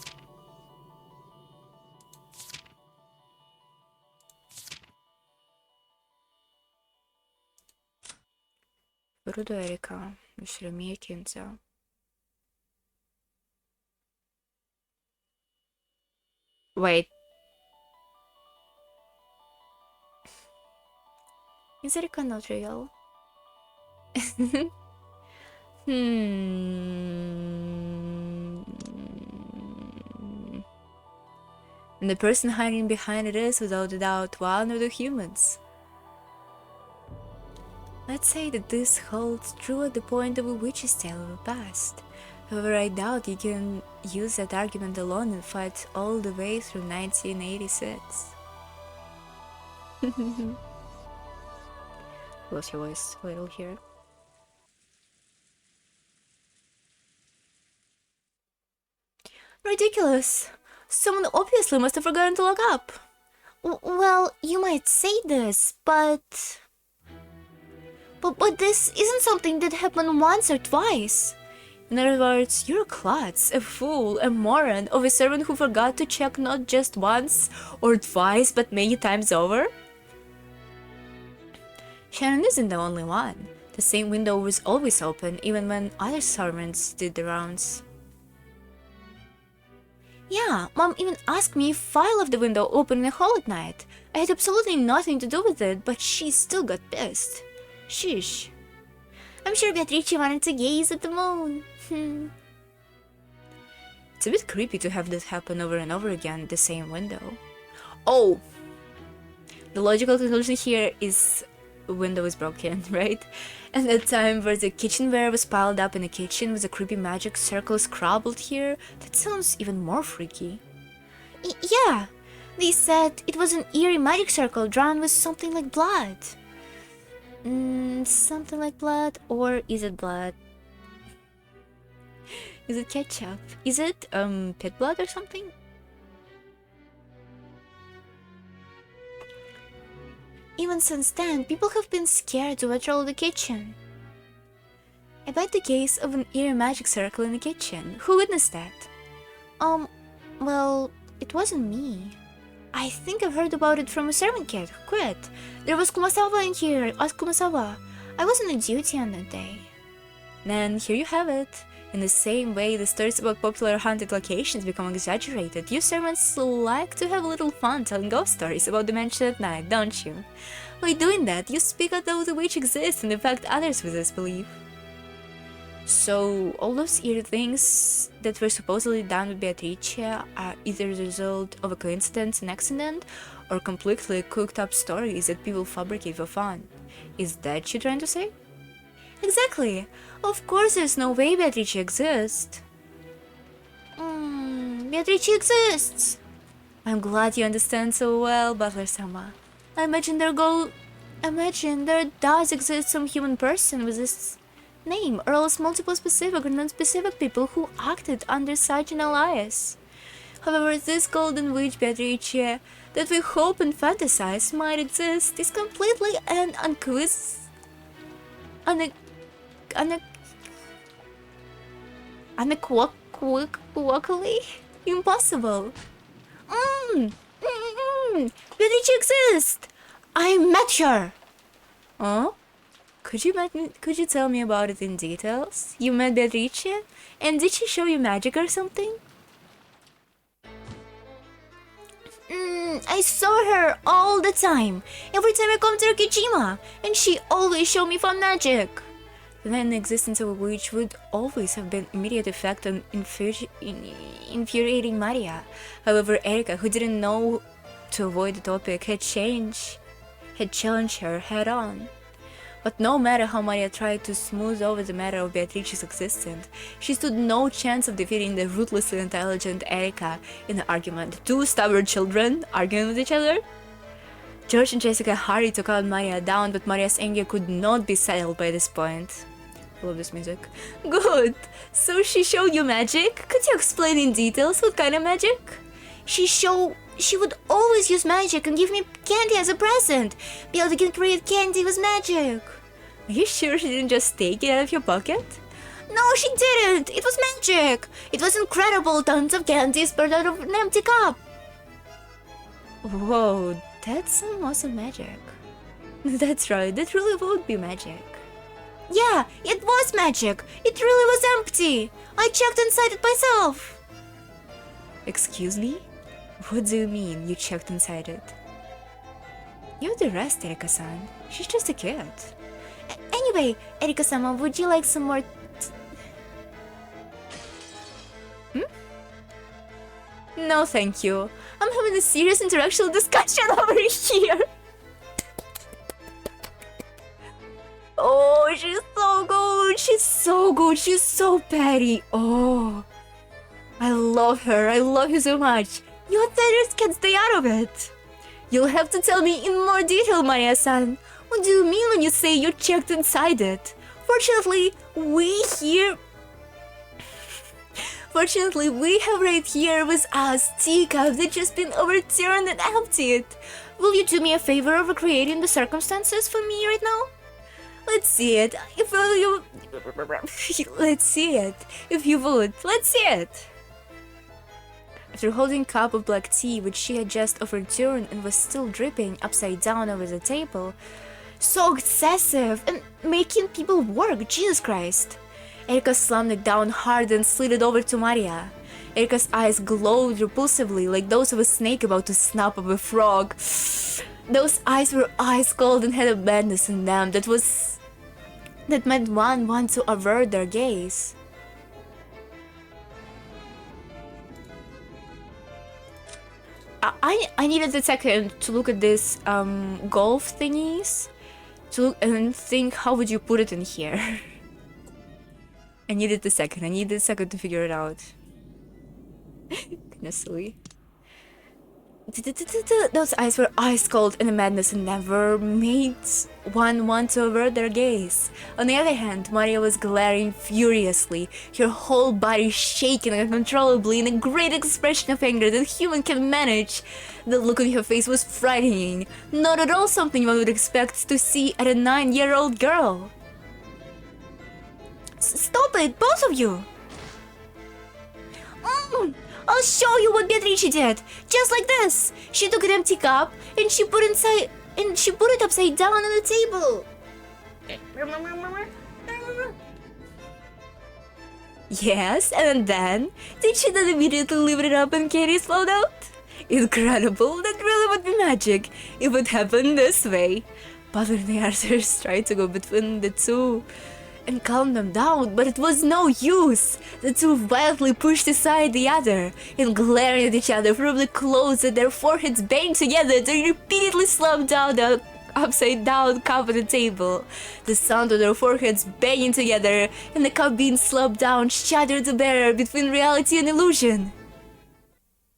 Rudo Erika, Mishiramiya Kinzo. Wait. Is Erika not real? And the person hiding behind it is, without a doubt, one of the humans. Let's say that this holds true at the point of a witch's tale of the past. However, I doubt you can use that argument alone and fight all the way through 1986. Lost your voice a little here. Ridiculous! Someone obviously must have forgotten to log up. Well, you might say this, but this isn't something that happened once or twice. In other words, you're a klutz, a fool, a moron of a servant who forgot to check not just once or twice, but many times over. Shannon isn't the only one. The same window was always open, even when other servants did the rounds. Yeah, Mom even asked me if I left the window open in the hall at night. I had absolutely nothing to do with it, but she still got pissed. Sheesh. I'm sure Beatrice wanted to gaze at the moon. It's a bit creepy to have this happen over and over again at the same window. Oh! The logical conclusion here is a window is broken, right? And that time where the kitchenware was piled up in the kitchen with a creepy magic circle scrabbled here, that sounds even more freaky. Yeah! They said it was an eerie magic circle drawn with something like blood. Something like blood? Or is it blood? Is it ketchup? Is it, pit blood or something? Even since then, people have been scared to patrol the kitchen. I bet the case of an eerie magic circle in the kitchen. Who witnessed that? Well, it wasn't me. I think I've heard about it from a servant kid who quit. There was Kumasawa in here. Ask Kumasawa. I wasn't on duty on that day. Then here you have it. In the same way the stories about popular haunted locations become exaggerated, you servants like to have a little fun telling ghost stories about the mansion at night, don't you? By doing that, you speak as though the witch exists and affect others with this belief. So, all those eerie things that were supposedly done with Beatrice are either the result of a coincidence, an accident, or completely cooked up stories that people fabricate for fun. Is that what you're trying to say? Exactly! Of course there's no way Beatrice exists. Beatrice exists! I'm glad you understand so well, Butler-sama. I imagine their goal Imagine there does exist some human person with this name, or else multiple specific or non-specific people who acted under such an alias. However, this golden witch Beatrice that we hope and fantasize might exist is completely and unequivocally impossible. Beatrice exists! I met her! Oh? Could you tell me about it in details? You met Beatrice? And did she show you magic or something? I saw her all the time. Every time I come to Rokijima, and she always showed me fun magic. Then the existence of a witch would always have been immediate effect on infuriating Maria. However, Erika, who didn't know to avoid the topic, had challenged her head on. But no matter how Maria tried to smooth over the matter of Beatrice's existence, she stood no chance of defeating the ruthlessly intelligent Erika in an argument. Two stubborn children arguing with each other? George and Jessica hurried to calm Maria down, but Maria's anger could not be settled by this point. I love this music. Good! So she showed you magic? Could you explain in details what kind of magic? She would always use magic and give me candy as a present. Be able to create candy with magic. Are you sure she didn't just take it out of your pocket? No, she didn't! It was magic! It was incredible! Tons of candy spurted out of an empty cup! Whoa, that's some awesome magic. That's right, that really would be magic. Yeah, it was magic! It really was empty! I checked inside it myself! Excuse me? What do you mean, you checked inside it? You're the rest, Erika-san. She's just a kid. Anyway, Erika-sama, would you like some more... No, thank you. I'm having a serious intellectual discussion over here. Oh, she's so good. She's so good. She's so petty. Oh, I love her. I love you so much. Your theaters can't stay out of it. You'll have to tell me in more detail, Maria-san. What do you mean when you say you checked inside it? Fortunately, we have right here with us teacups that just been overturned and emptied. Will you do me a favor of recreating the circumstances for me right now? Let's see it. Let's see it. If you would, let's see it. After holding a cup of black tea, which she had just overturned and was still dripping upside down over the table, so excessive and making people work, Jesus Christ. Erika slammed it down hard and slid it over to Maria. Erika's eyes glowed repulsively like those of a snake about to snap up a frog. Those eyes were ice cold and had a madness in them that made one want to avert their gaze. I needed a second to look at this golf thingies to look and think how would you put it in here. I needed a second to figure it out. Kinda silly. Those eyes were ice cold and the madness never made one want to avert their gaze. On the other hand, Maria was glaring furiously, her whole body shaking uncontrollably in a great expression of anger that human can manage. The look on her face was frightening, not at all something one would expect to see at a 9-year-old girl. Stop it, both of you! I'll show you what Beatrice did. Just like this. She took an empty cup and she put it upside down on the table. Yes, and then did she then immediately lift it up and candy flowed out? Incredible. That really would be magic. It would happen this way. But when the archers tried to go between the two and calm them down, but it was no use. The two violently pushed aside the other and glaring at each other, probably closed and their foreheads banged together. They repeatedly slammed down the upside down cup on the table. The sound of their foreheads banging together and the cup being slammed down shattered the barrier between reality and illusion.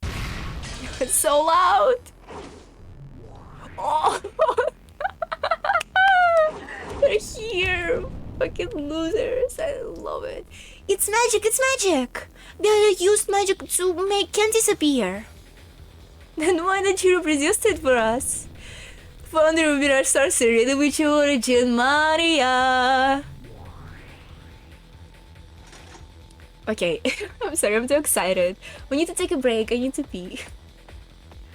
It was so loud. Oh. Fucking losers. I love it. It's magic, it's magic! They used magic to make candies appear. Then why don't you reproduce it for us? Founder of our sorcery, the witch of origin, Maria! Okay, I'm sorry, I'm too excited. We need to take a break, I need to pee.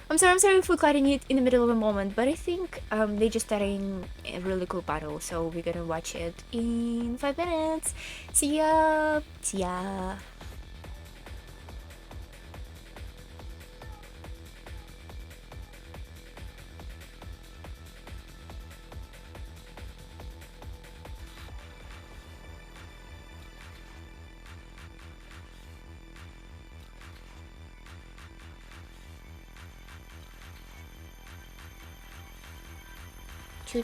I'm sorry if we're cutting it in the middle of a moment, but I think they're just starting a really cool battle, so we're gonna watch it in 5 minutes. See ya! See ya! I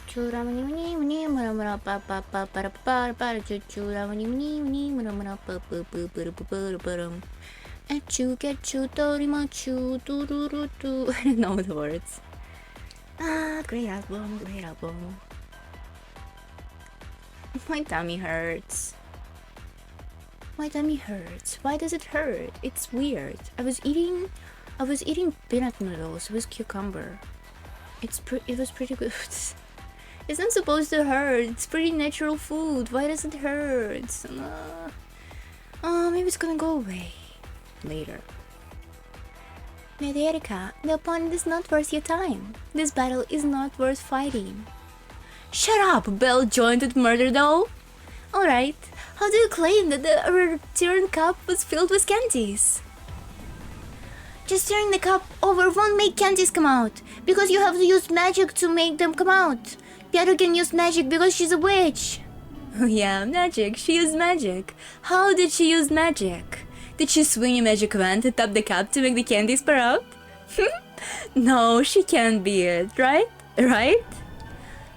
don't know the words. Great album, great album. My tummy hurts. My tummy hurts. Why does it hurt? It's weird. I was eating peanut noodles with cucumber. It was pretty good. It's not supposed to hurt. It's pretty natural food. Why does it hurt? Maybe it's gonna go away later. Medierica, the opponent is not worth your time. This battle is not worth fighting. Shut up, bell-jointed murder doll! Alright, how do you claim that the returned cup was filled with candies? Just turning the cup over won't make candies come out, because you have to use magic to make them come out. Piero can use magic because she's a witch. Oh yeah, magic. She used magic. How did she use magic? Did she swing a magic wand and tap the cup to make the candies pour out? No, she can't be it, right? Right?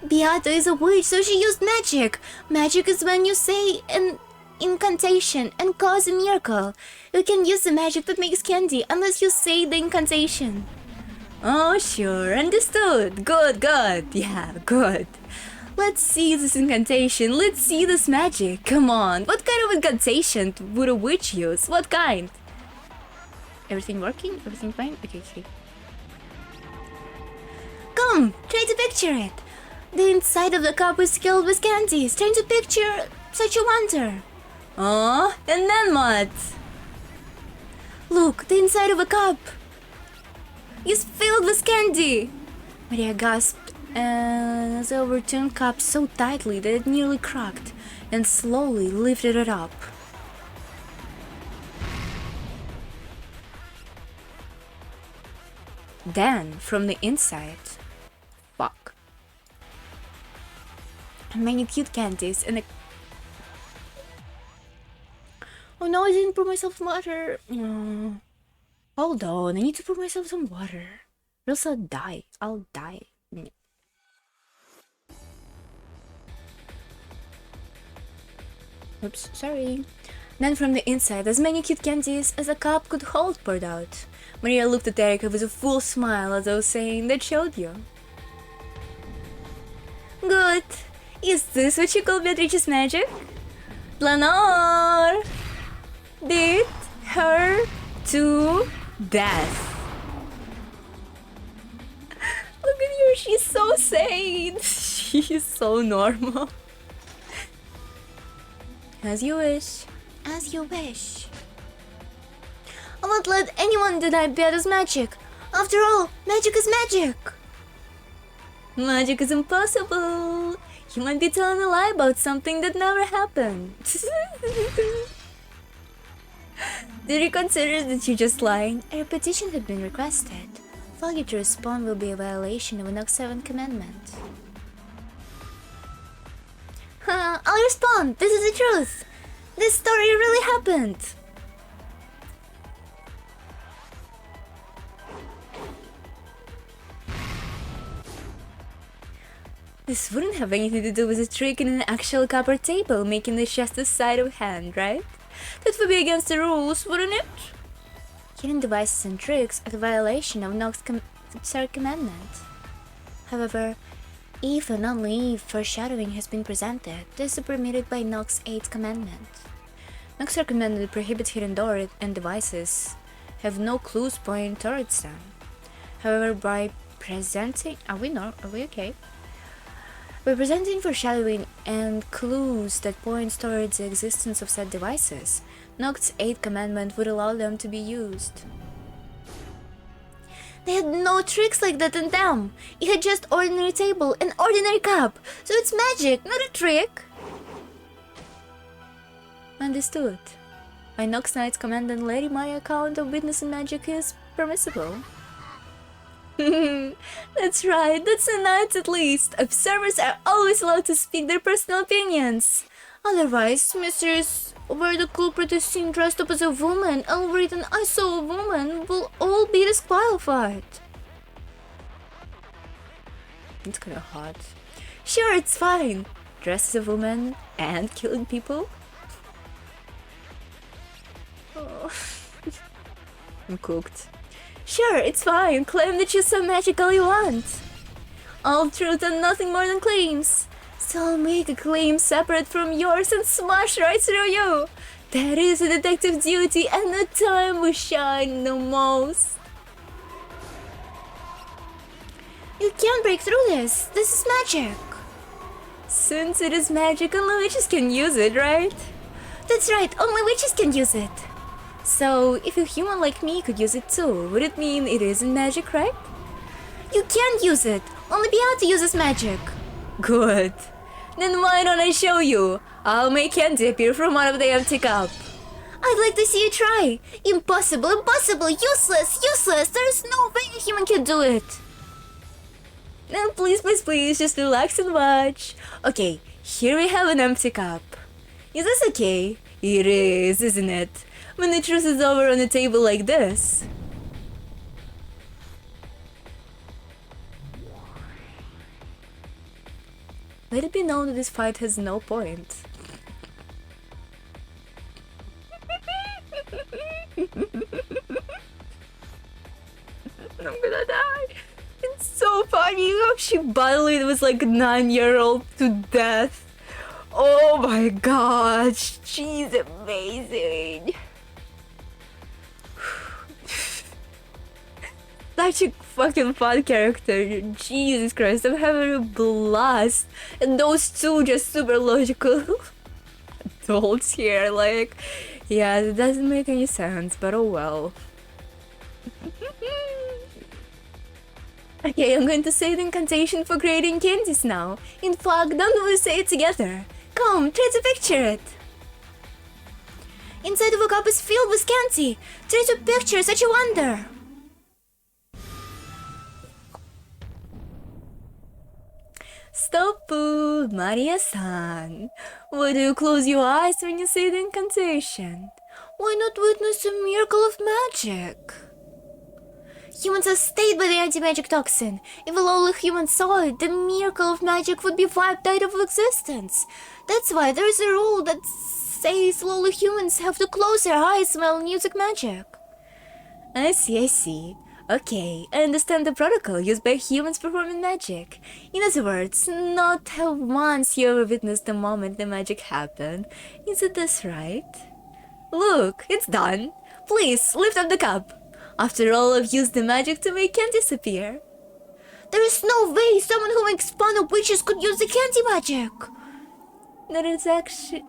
Beato is a witch, so she used magic. Magic is when you say an incantation and cause a miracle. You can use the magic that makes candy unless you say the incantation. Oh, sure, understood. Good, yeah, good. Let's see this incantation, let's see this magic. Come on, what kind of incantation would a witch use? What kind? Everything working? Everything fine? Okay. Come, try to picture it. The inside of the cup is filled with candies. Try to picture such a wonder. Oh, and then what? Look, the inside of a cup is filled with candy. Maria gasped and the overturned cup so tightly that it nearly cracked and slowly lifted it up. Then, from the inside, fuck. Many cute candies and a... Oh no, I didn't pour myself some water. Oh. Hold on, I need to pour myself some water. Or else I'll die. I'll die. Oops, sorry. Then from the inside, as many cute candies as a cup could hold poured out. Maria looked at Erica with a full smile as though saying, that showed you. Good. Is this what you call Beatrice's magic? Planor! Did her to death. Look at her, she's so sane. She's so normal. As you wish. As you wish. I won't let anyone deny Beata's magic. After all, magic is magic. Magic is impossible. You might be telling a lie about something that never happened. Did you consider that you're just lying? A repetition had been requested. Failure to respond will be a violation of an Seventh Commandment. I'll respond! This is the truth! This story really happened! This wouldn't have anything to do with a trick in an actual copper table, making the chest the side of hand, right? That would be against the rules, wouldn't it? Hidden devices and tricks are a violation of Nox's third commandment. However, If and only if foreshadowing has been presented, this is permitted by Nox's 8th commandment. Nox recommended to prohibit hidden doors and devices have no clues pointing towards them. However, by presenting... Are we okay? By presenting foreshadowing and clues that point towards the existence of said devices, Nox's 8th commandment would allow them to be used. They had no tricks like that in them. It had just ordinary table and ordinary cup, so it's magic, not a trick. Understood. By Nox Knight's command and Lady, my account of witnessing magic is permissible. That's right, that's the Knights at least. Observers are always allowed to speak their personal opinions. Otherwise, Mrs. where the culprit is seen dressed up as a woman, and written I saw a woman, will all be disqualified. It's kinda hot. Sure, it's fine. Dressed as a woman and killing people? Oh. I'm cooked. Sure, it's fine. Claim that you saw magic all you want. All truth and nothing more than claims. So I'll make a claim separate from yours and smash right through you. That is a detective's duty and the time we shine the most. You can't break through this. This is magic. Since it is magic, only witches can use it, right? That's right, only witches can use it. So, if a human like me could use it too, would it mean it isn't magic, right? You can't use it. Only Beata uses magic. Good. Then why don't I show you? I'll make candy appear from out of the empty cup. I'd like to see you try. Impossible, impossible, useless, useless. There's no way a human can do it. Now please, please, please, just relax and watch. Okay, here we have an empty cup. Is this okay? It is, isn't it? When the truth is over on a table like this. Let it be known that this fight has no point. I'm gonna die. It's so funny how she battled with like a 9-year-old to death. Oh my gosh, she's amazing. Such a fucking fun character. Jesus Christ, I'm having a blast. And those two just super logical adults here, like, yeah, it doesn't make any sense, but oh well. Okay, I'm going to say the incantation for creating candies now. In fact, don't we say it together? Come, try to picture it. Inside of a cup is filled with candy. Try to picture such a wonder. Stop, Maria-san. Why do you close your eyes when you say the incantation? Why not witness a miracle of magic? Humans are stayed by the anti-magic toxin. If a lowly human saw it, the miracle of magic would be wiped out of existence. That's why there is a rule that says lowly humans have to close their eyes while using magic. I see, I see. Okay, I understand the protocol used by humans performing magic. In other words, not have once you ever witnessed the moment the magic happened. Isn't this right? Look, it's done. Please, lift up the cup. After all, I've used the magic to make candy disappear. There is no way someone who makes fun of witches could use the candy magic.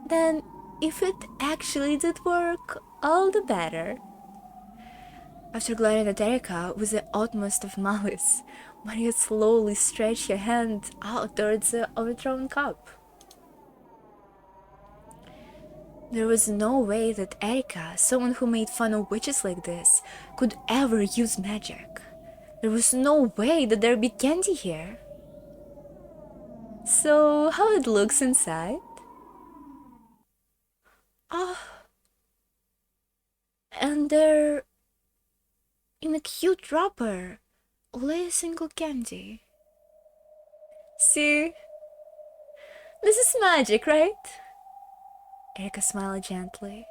Then, if it actually did work, all the better. After glaring at Erika with the utmost of malice, Maria slowly stretched her hand out towards the overthrown cup. There was no way that Erika, someone who made fun of witches like this, could ever use magic. There was no way that there'd be candy here. So, how it looks inside? And there, in a cute wrapper, lay a single candy. See? This is magic, right? Erika smiled gently.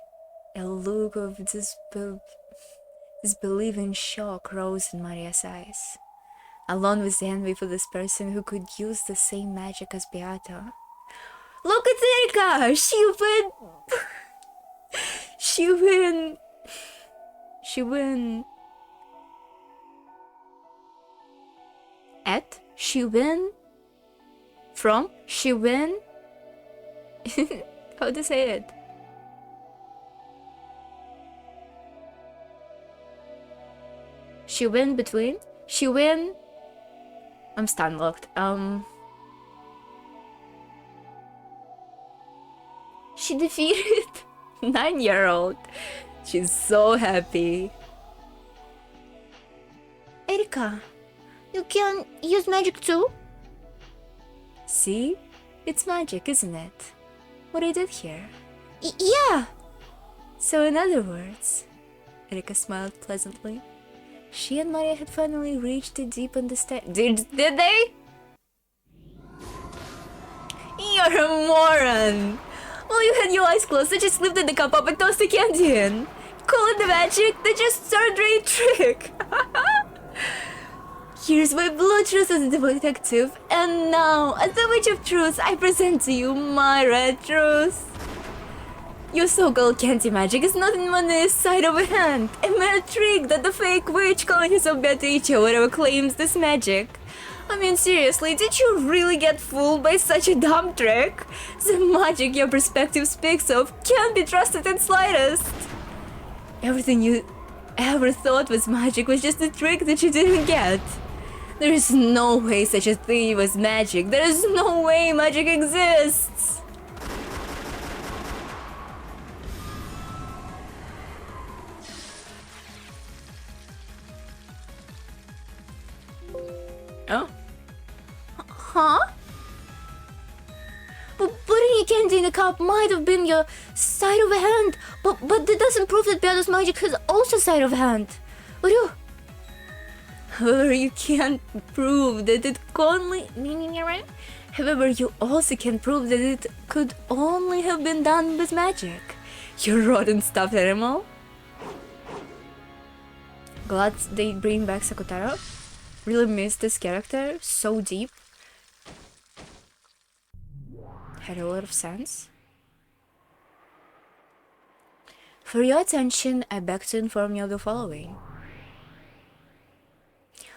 A look of disbelieving shock rose in Maria's eyes. alone with the envy for this person who could use the same magic as Beata. Look at Erika! She win how to say it? I'm stun locked. She defeated 9-year-old. She's so happy. Erika, you can use magic too? See? It's magic, isn't it? What I did here. Yeah! So in other words, Erika smiled pleasantly. She and Maria had finally reached a deep understanding. Did they? You're a moron! Well, you had your eyes closed, so just lifted the cup up and tossed the candy in. Call it the magic? That's just third-rate trick! Here's my blood truth as a detective, and now, as the Witch of Truth, I present to you my red truth. Your so-called candy magic is nothing more than a sleight of a hand, a mere trick that the fake witch calling herself Beatrice or whatever claims this magic. I mean, seriously, did you really get fooled by such a dumb trick? The magic your perspective speaks of can't be trusted in slightest. Everything you ever thought was magic was just a trick that you didn't get. There is no way such a thing was magic. There is no way magic exists. Oh? Huh? But putting a candy in a cup might have been your sleight of a hand. But that doesn't prove that Beata's magic has also sleight of hand. What do? However, you can't prove that it only... However, you also can prove that it could only have been done with magic. You rotten stuffed animal. Glad they bring back Sakutaro. Really missed this character. So deep. Had a lot of sense. For your attention, I beg to inform you of the following.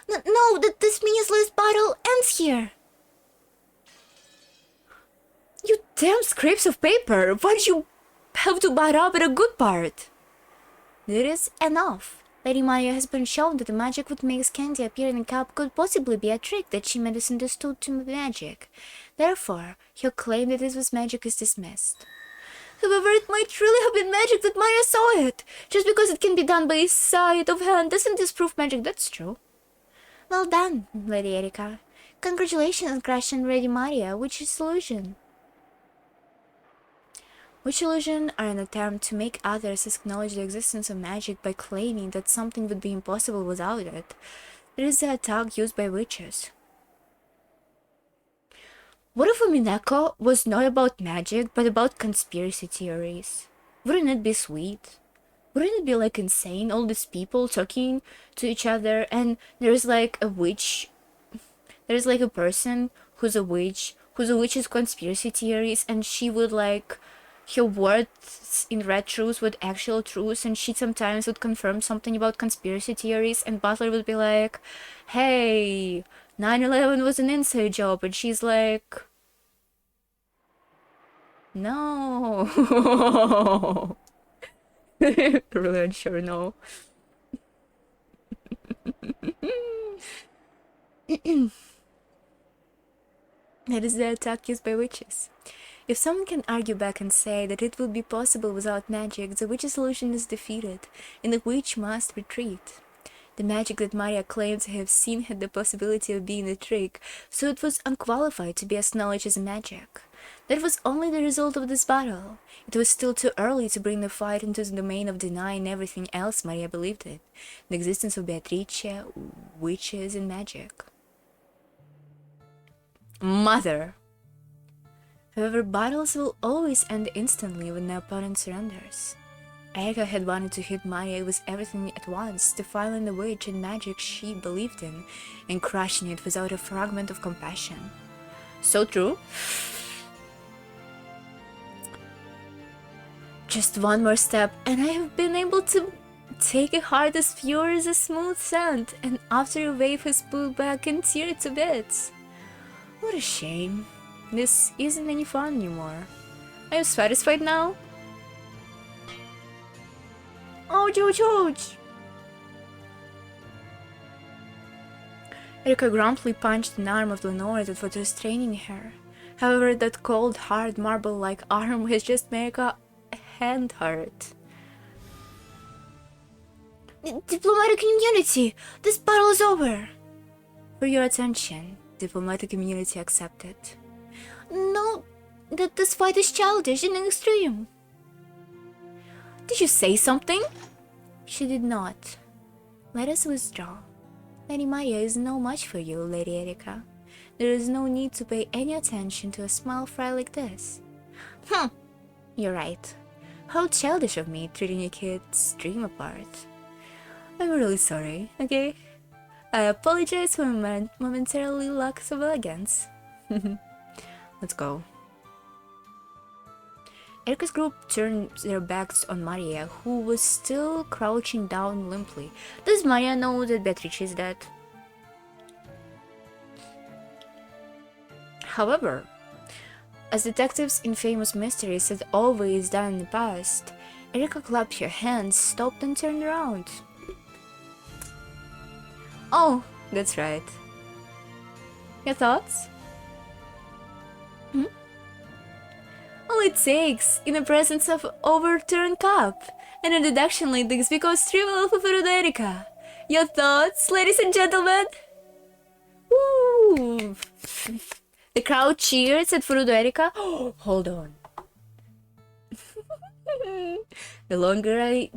No, this meaningless battle ends here. You damn scraps of paper! Why'd you have to bite up at a good part? That is enough. Lady Maria has been shown that the magic that makes candy appear in a cup could possibly be a trick that she misunderstood to magic. Therefore, your claim that this was magic is dismissed. However, it might really have been magic that Maria saw it. Just because it can be done by a sleight of hand doesn't disprove magic, that's true. Well done, Lady Erika. Congratulations, Crash and Lady Maria. Which is illusion? Which illusion are an attempt to make others acknowledge the existence of magic by claiming that something would be impossible without it. It is the attack used by witches. What if umineko was not about magic, but about conspiracy theories? Wouldn't it be sweet? Wouldn't it be like insane, all these people talking to each other, and there's like a witch, there's like a person who's a witch's conspiracy theories, and she would like, her words in red truths with actual truths, and she sometimes would confirm something about conspiracy theories, and Butler would be like, hey, 9/11 was an inside job, and she's like, no. Really unsure, no. That is the attack used by witches. If someone can argue back and say that it would be possible without magic, the witch's illusion is defeated, and the witch must retreat. The magic that Maria claimed to have seen had the possibility of being a trick, so it was unqualified to be acknowledged as magic. That was only the result of this battle. It was still too early to bring the fight into the domain of denying everything else Maria believed in, the existence of Beatrice, witches, and magic. Mother! However, battles will always end instantly when the opponent surrenders. Erika had wanted to hit Maria with everything at once, defiling the witch and magic she believed in, and crushing it without a fragment of compassion. So true. Just one more step, and I have been able to take a heart as pure as a smooth sand, and after a wave has pulled back and tear it to bits. What a shame. This isn't any fun anymore. Are you satisfied now? Ouch, ouch, ouch! Erika grumpily punched an arm of Lenore that was restraining her. However, that cold, hard, marble-like arm has just made Erika hand hurt. Diplomatic community! This battle is over! For your attention, diplomatic community accepted. No, that this fight is childish and extreme. Did you say something? She did not. Let us withdraw. Lady Maria is no match for you, Lady Erika. There is no need to pay any attention to a small fry like this. You're right. How childish of me treating a kid's dream apart. I'm really sorry, okay? I apologize for my momentarily lack of elegance. Let's go. Erika's group turned their backs on Maria, who was still crouching down limply. Does Maria know that Beatrice is dead? However, as detectives in famous mysteries had always done in the past, Erika clapped her hands, stopped and turned around. Oh, that's right. Your thoughts? All it takes, in the presence of overturned cup, and a deduction leading because trivial for Erika. Your thoughts, ladies and gentlemen? Woo! The crowd cheers at Erika. Oh, hold on. The longer I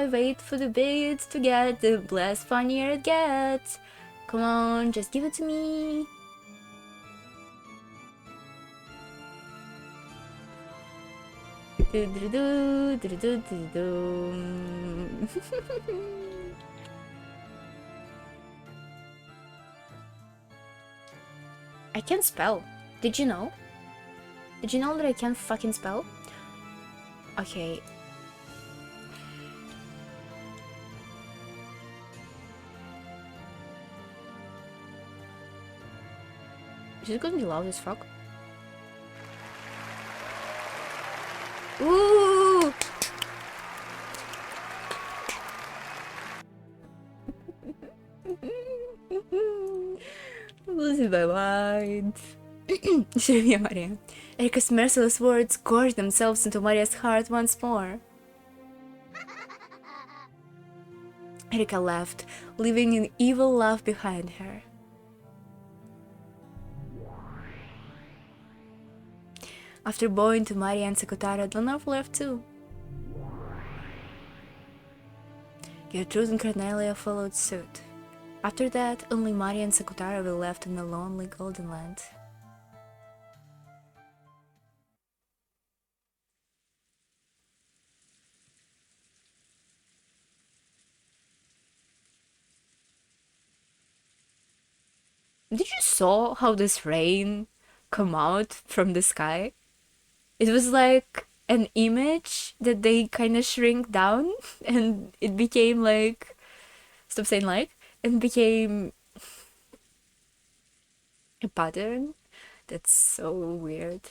wait for the bit to get, the less funnier it gets. Come on, just give it to me. I can spell. Did you know? Did you know that I can fucking spell? Okay. Is it gonna be loud as fuck? Ooh! I'm losing my mind. Shouldn't Maria. Erika's merciless words gorged themselves into Maria's heart once more. Erika laughed, leaving an evil laugh behind her. After bowing to Maria and Sakutara, Lenore left too. Gertrude and Cornelia followed suit. After that, only Maria and Sakutara were left in the lonely Golden Land. Did you saw how this rain come out from the sky? It was like an image that they kind of shrink down and it became like, stop saying like, and became a pattern. That's so weird.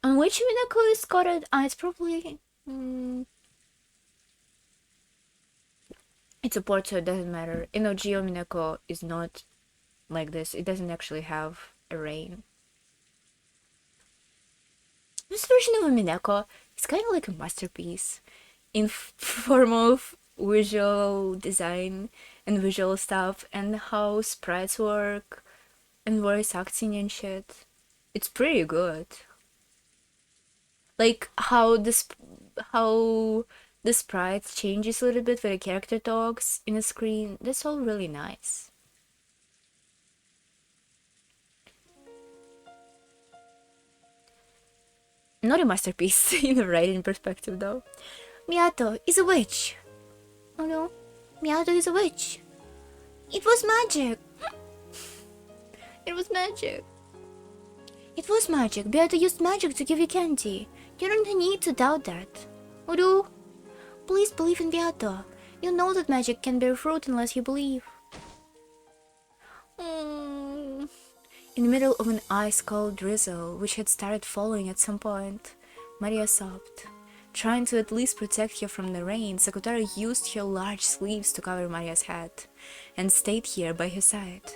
On which umineko is coded? It's probably... it's a port, so it doesn't matter. Enoji umineko is not like this. It doesn't actually have a rain. This version of umineko is kind of like a masterpiece in form of visual design and visual stuff and how sprites work and voice acting and shit. It's pretty good. Like how the sprite changes a little bit when a character talks in a screen. That's all really nice. Not a masterpiece in the writing perspective, though. Miyato is a witch. Oh no, Miyato is a witch. It was magic. It was magic. It was magic. Beata used magic to give you candy. You don't need to doubt that. Uru, please believe in Beata. You know that magic can bear fruit unless you believe. In the middle of an ice-cold drizzle, which had started falling at some point, Maria sobbed. Trying to at least protect her from the rain, Sakutaro used her large sleeves to cover Maria's head, and stayed here by her side.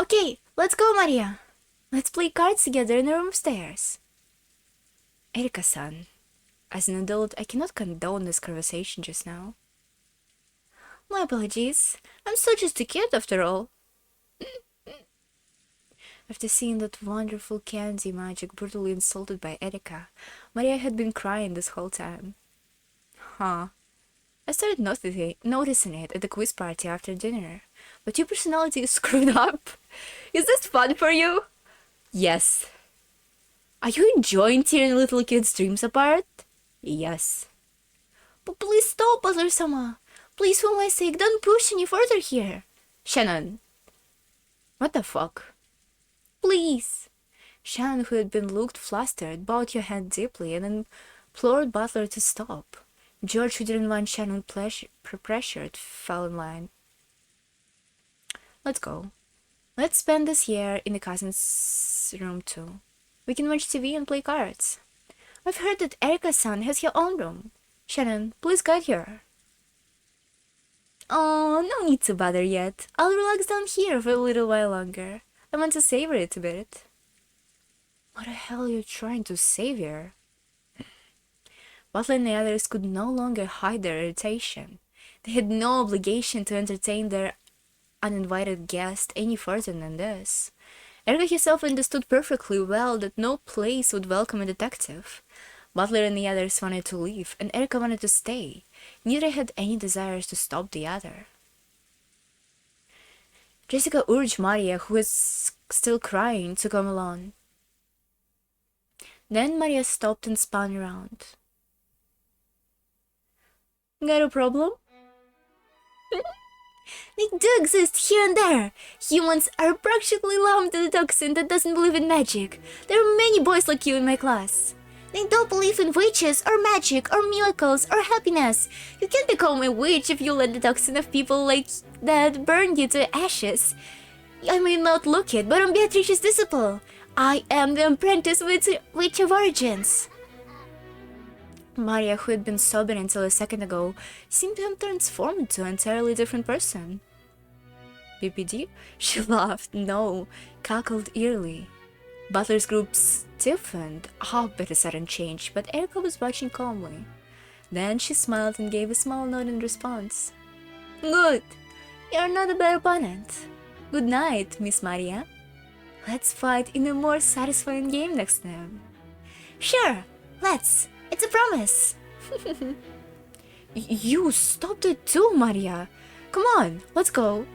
Okay, let's go, Maria. Let's play cards together in the room upstairs. Erika-san, as an adult, I cannot condone this conversation just now. My apologies. I'm so just a kid after all. After seeing that wonderful candy magic brutally insulted by Erika, Maria had been crying this whole time. Huh. I started noticing it at the quiz party after dinner, but your personality is screwed up. Is this fun for you? Yes. Are you enjoying tearing little kids' dreams apart? Yes. But please stop, Butler-sama. Please, for my sake, don't push any further here. Shannon. What the fuck? Please. Shannon, who had been looked flustered, bowed her head deeply and implored Butler to stop. George, who didn't want Shannon pressured, fell in line. Let's go. Let's spend this year in the cousin's room too. We can watch TV and play cards. I've heard that Erika-san has her own room. Shannon, please guide her. Oh, no need to bother yet. I'll relax down here for a little while longer. I want to savor it a bit. What the hell are you trying to savor? Butler and the others could no longer hide their irritation. They had no obligation to entertain their uninvited guest any further than this. Erika herself understood perfectly well that no place would welcome a detective. Butler and the others wanted to leave, and Erika wanted to stay. Neither had any desires to stop the other. Jessica urged Maria, who was still crying, to come along. Then Maria stopped and spun around. Got a problem? They do exist here and there. Humans are practically lump to the toxin that doesn't believe in magic. There are many boys like you in my class. They don't believe in witches or magic or miracles or happiness. You can't become a witch if you let the toxin of people like that burn you to ashes. I may not look it, but I'm Beatrice's disciple. I am the apprentice witch of origins. Maria, who had been sobbing until a second ago, seemed to have transformed into an entirely different person. BPD? She laughed, no, cackled eerily. Butler's group stiffened up at a sudden change, but Erika was watching calmly. Then she smiled and gave a small nod in response. Good! You're not a bad opponent. Good night, Miss Maria. Let's fight in a more satisfying game next time. Sure, let's. It's a promise. You stopped it too, Maria. Come on, let's go.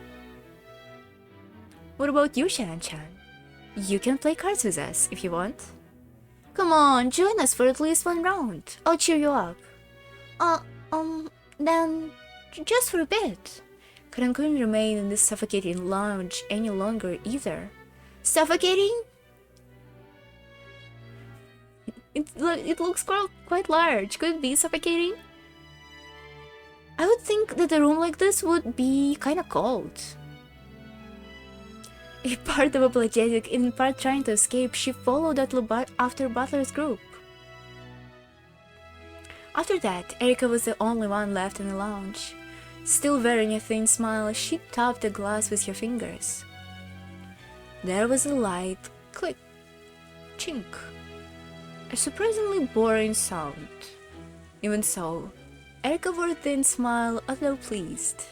What about you, Shannon-chan? You can play cards with us if you want. Come on, join us for at least one round. I'll cheer you up. Then just for a bit. Couldn't remain in this suffocating lounge any longer either. Suffocating? It looks quite large. Could it be suffocating? I would think that a room like this would be kinda cold. In part of apologetic, in part trying to escape, she followed after Butler's group. After that, Erika was the only one left in the lounge. Still wearing a thin smile, she tapped the glass with her fingers. There was a light click, chink. A surprisingly boring sound. Even so, Erika wore a thin smile, although pleased.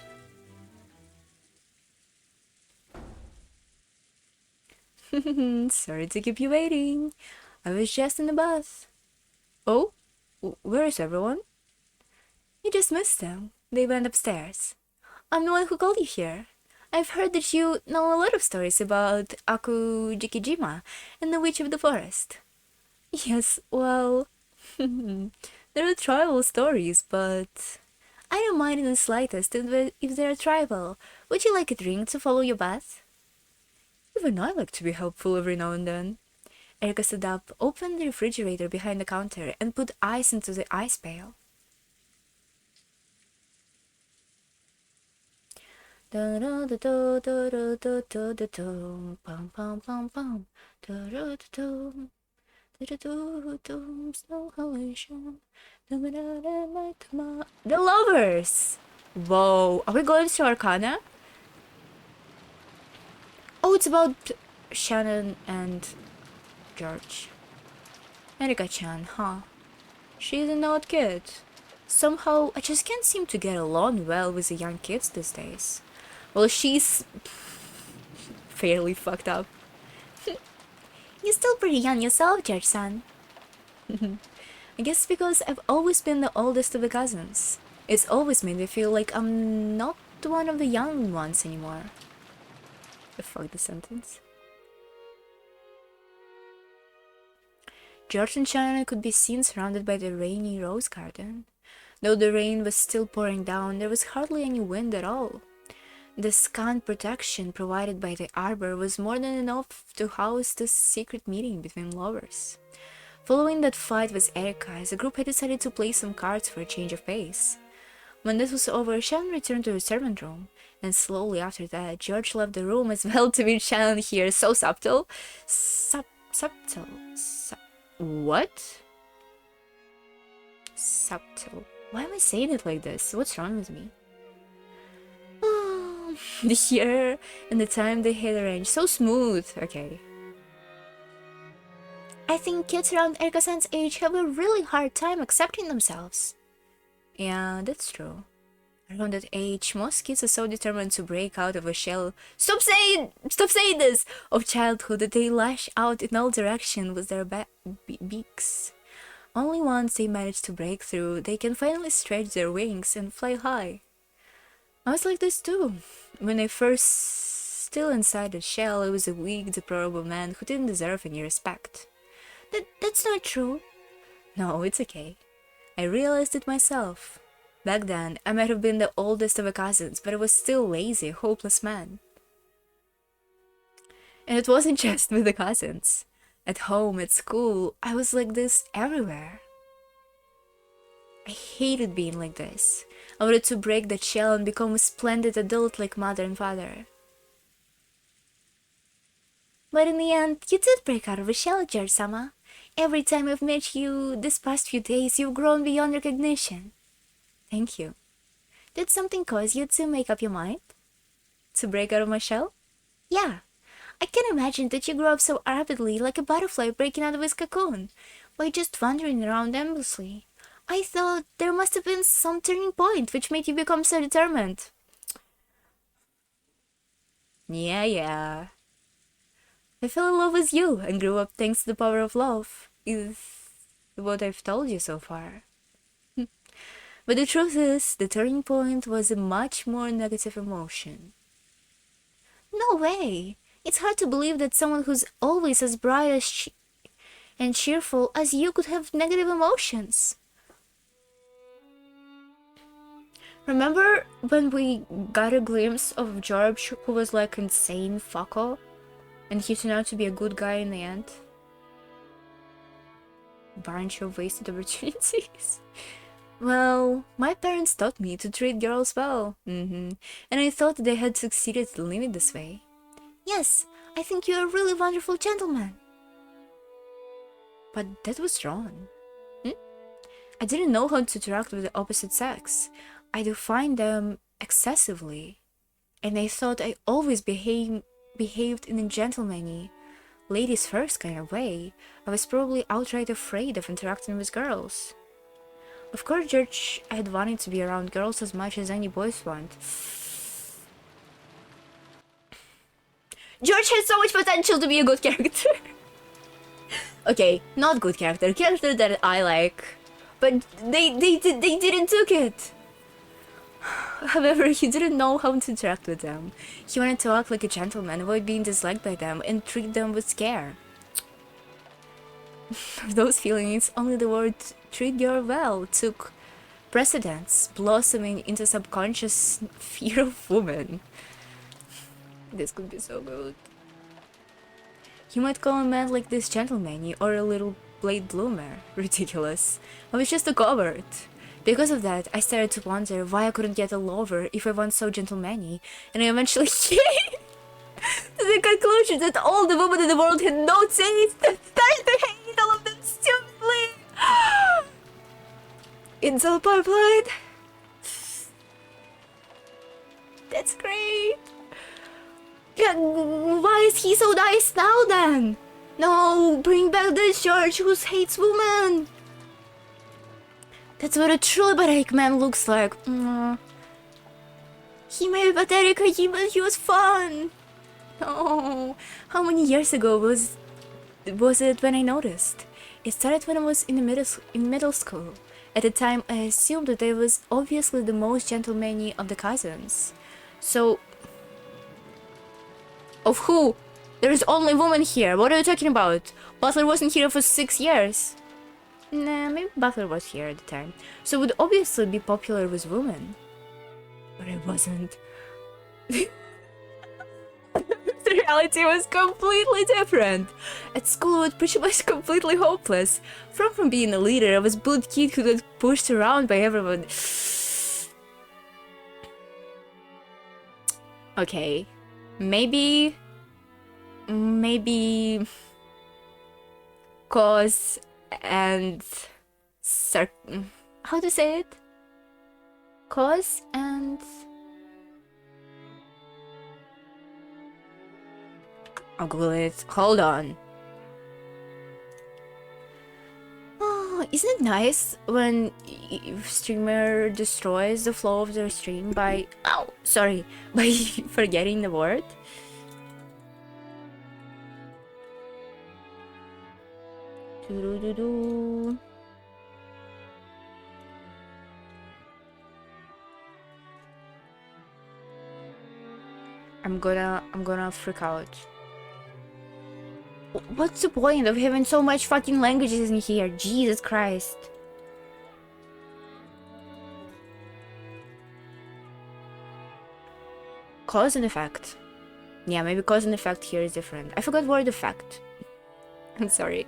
Sorry to keep you waiting. I was just in the bath. Oh? Where is everyone? You just missed them. They went upstairs. I'm the one who called you here. I've heard that you know a lot of stories about Akujikijima and the Witch of the Forest. Yes, well, they're tribal stories, but I don't mind in the slightest if they're tribal. Would you like a drink to follow your path? Even I like to be helpful every now and then. Erica stood up, opened the refrigerator behind the counter, and put ice into the ice pail. The lovers! Whoa, are we going to Arcana? Oh, it's about Shannon and George. Erika-chan, huh? She's an odd kid. Somehow, I just can't seem to get along well with the young kids these days. Well, she's fairly fucked up. You're still pretty young yourself, George-san. I guess because I've always been the oldest of the cousins. It's always made me feel like I'm not one of the young ones anymore. Fuck the sentence. George and Shannon could be seen surrounded by the rainy rose garden. Though the rain was still pouring down, there was hardly any wind at all. The scant protection provided by the arbor was more than enough to house this secret meeting between lovers. Following that fight with Erika, the group had decided to play some cards for a change of pace. When this was over, Shannon returned to her servant room, and slowly after that, George left the room as well to meet Shannon here. So subtle. Subtle. What? Subtle. Why am I saying it like this? What's wrong with me? Oh, the year and the time they had arranged. So smooth. Okay. I think kids around Erika-san's age have a really hard time accepting themselves. Yeah, that's true. Around that age, most kids are so determined to break out of a shell. Stop saying this! Of childhood that they lash out in all directions with their beaks. Only once they manage to break through, they can finally stretch their wings and fly high. I was like this too. When I first still inside the shell, I was a weak, deplorable man who didn't deserve any respect. That's not true. No, it's okay. I realized it myself. Back then, I might have been the oldest of the cousins, but I was still a lazy, hopeless man. And it wasn't just with the cousins. At home, at school, I was like this everywhere. I hated being like this. I wanted to break that shell and become a splendid adult like mother and father. But in the end, you did break out of a shell, George-sama. Every time I've met you this past few days, you've grown beyond recognition. Thank you. Did something cause you to make up your mind? To break out of my shell? Yeah. I can imagine that you grew up so rapidly, like a butterfly breaking out of its cocoon, by just wandering around aimlessly. I thought there must have been some turning point which made you become so determined. Yeah. I fell in love with you and grew up thanks to the power of love, is what I've told you so far. But the truth is, the turning point was a much more negative emotion. No way! It's hard to believe that someone who's always as bright as and cheerful as you could have negative emotions. Remember when we got a glimpse of George, who was like insane fucko, and he turned out to be a good guy in the end? Bunch of wasted opportunities. Well, my parents taught me to treat girls well, and I thought they had succeeded to live it this way. Yes, I think you're a really wonderful gentleman. But that was wrong. I didn't know how to interact with the opposite sex. I defined them excessively, and I thought I always behaved in a gentlemanly, ladies first kind of way. I was probably outright afraid of interacting with girls. Of course, George had wanted to be around girls as much as any boys want. George had so much potential to be a good character. Okay, not good character that I like, but they didn't took it. However, he didn't know how to interact with them. He wanted to act like a gentleman, avoid being disliked by them, and treat them with care. Of those feelings, only the word treat girl well took precedence, blossoming into subconscious fear of women. This could be so good. You might call a man like this gentleman or a little blade bloomer. Ridiculous. I was just a coward. Because of that, I started to wonder why I couldn't get a lover if I was so gentlemanly, and I eventually came to the conclusion that all the women in the world had no taste and started to hate all of them stupidly. It's all pipeline. That's great. Yeah, why is he so nice now then? No, bring back the church who hates women. That's what a truly pathetic man looks like. He may be pathetic, but he was fun. Oh, how many years ago was it when I noticed? It started when I was in middle school. At the time, I assumed that I was obviously the most gentlemanly of the cousins. So, of who? There is only woman here. What are you talking about? Butler wasn't here for 6 years. Nah, maybe Butler was here at the time. So it would obviously be popular with women. But it wasn't. The reality was completely different. At school, it was pretty much completely hopeless. From being a leader, I was a bullied kid who got pushed around by everyone. Okay. Maybe... Cause and... How to say it? Cause and... I'll Google it. Hold on. Oh, isn't it nice when streamer destroys the flow of their stream by... Oh, sorry. By forgetting the word? Doo-doo-doo-doo. I'm gonna freak out. What's the point of having so much fucking languages in here? Jesus Christ. Cause and effect. Yeah, maybe cause and effect here is different. I forgot word effect. I'm sorry.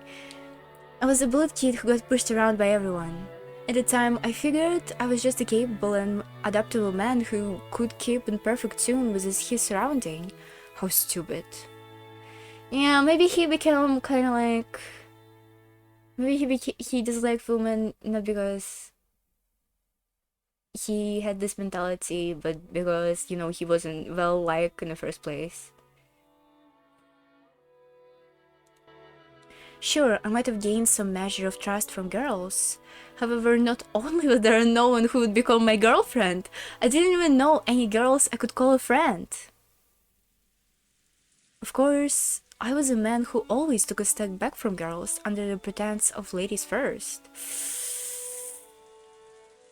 I was a bullied kid who got pushed around by everyone. At the time, I figured I was just a capable and adaptable man who could keep in perfect tune with his surrounding. How stupid. Yeah, maybe he became kind of like... Maybe he disliked women not because he had this mentality, but because, you know, he wasn't well-liked in the first place. Sure, I might have gained some measure of trust from girls. However, not only was there no one who would become my girlfriend, I didn't even know any girls I could call a friend. Of course, I was a man who always took a step back from girls under the pretense of ladies first.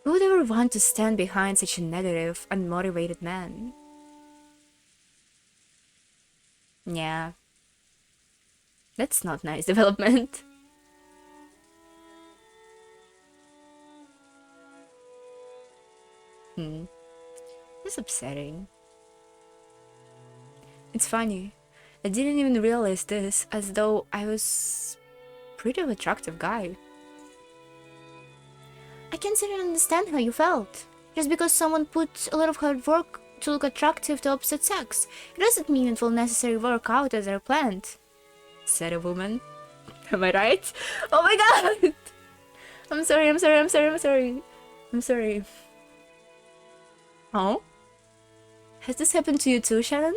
Who would ever want to stand behind such a negative, unmotivated man? Yeah. That's not nice development. It's upsetting. It's funny. I didn't even realize this, as though I was pretty attractive guy. I can't even understand how you felt. Just because someone put a lot of hard work to look attractive to opposite sex, it doesn't mean it will necessarily work out as they're planned. Said a woman. Am I right? Oh my god! I'm sorry. Oh? Has this happened to you too, Shannon?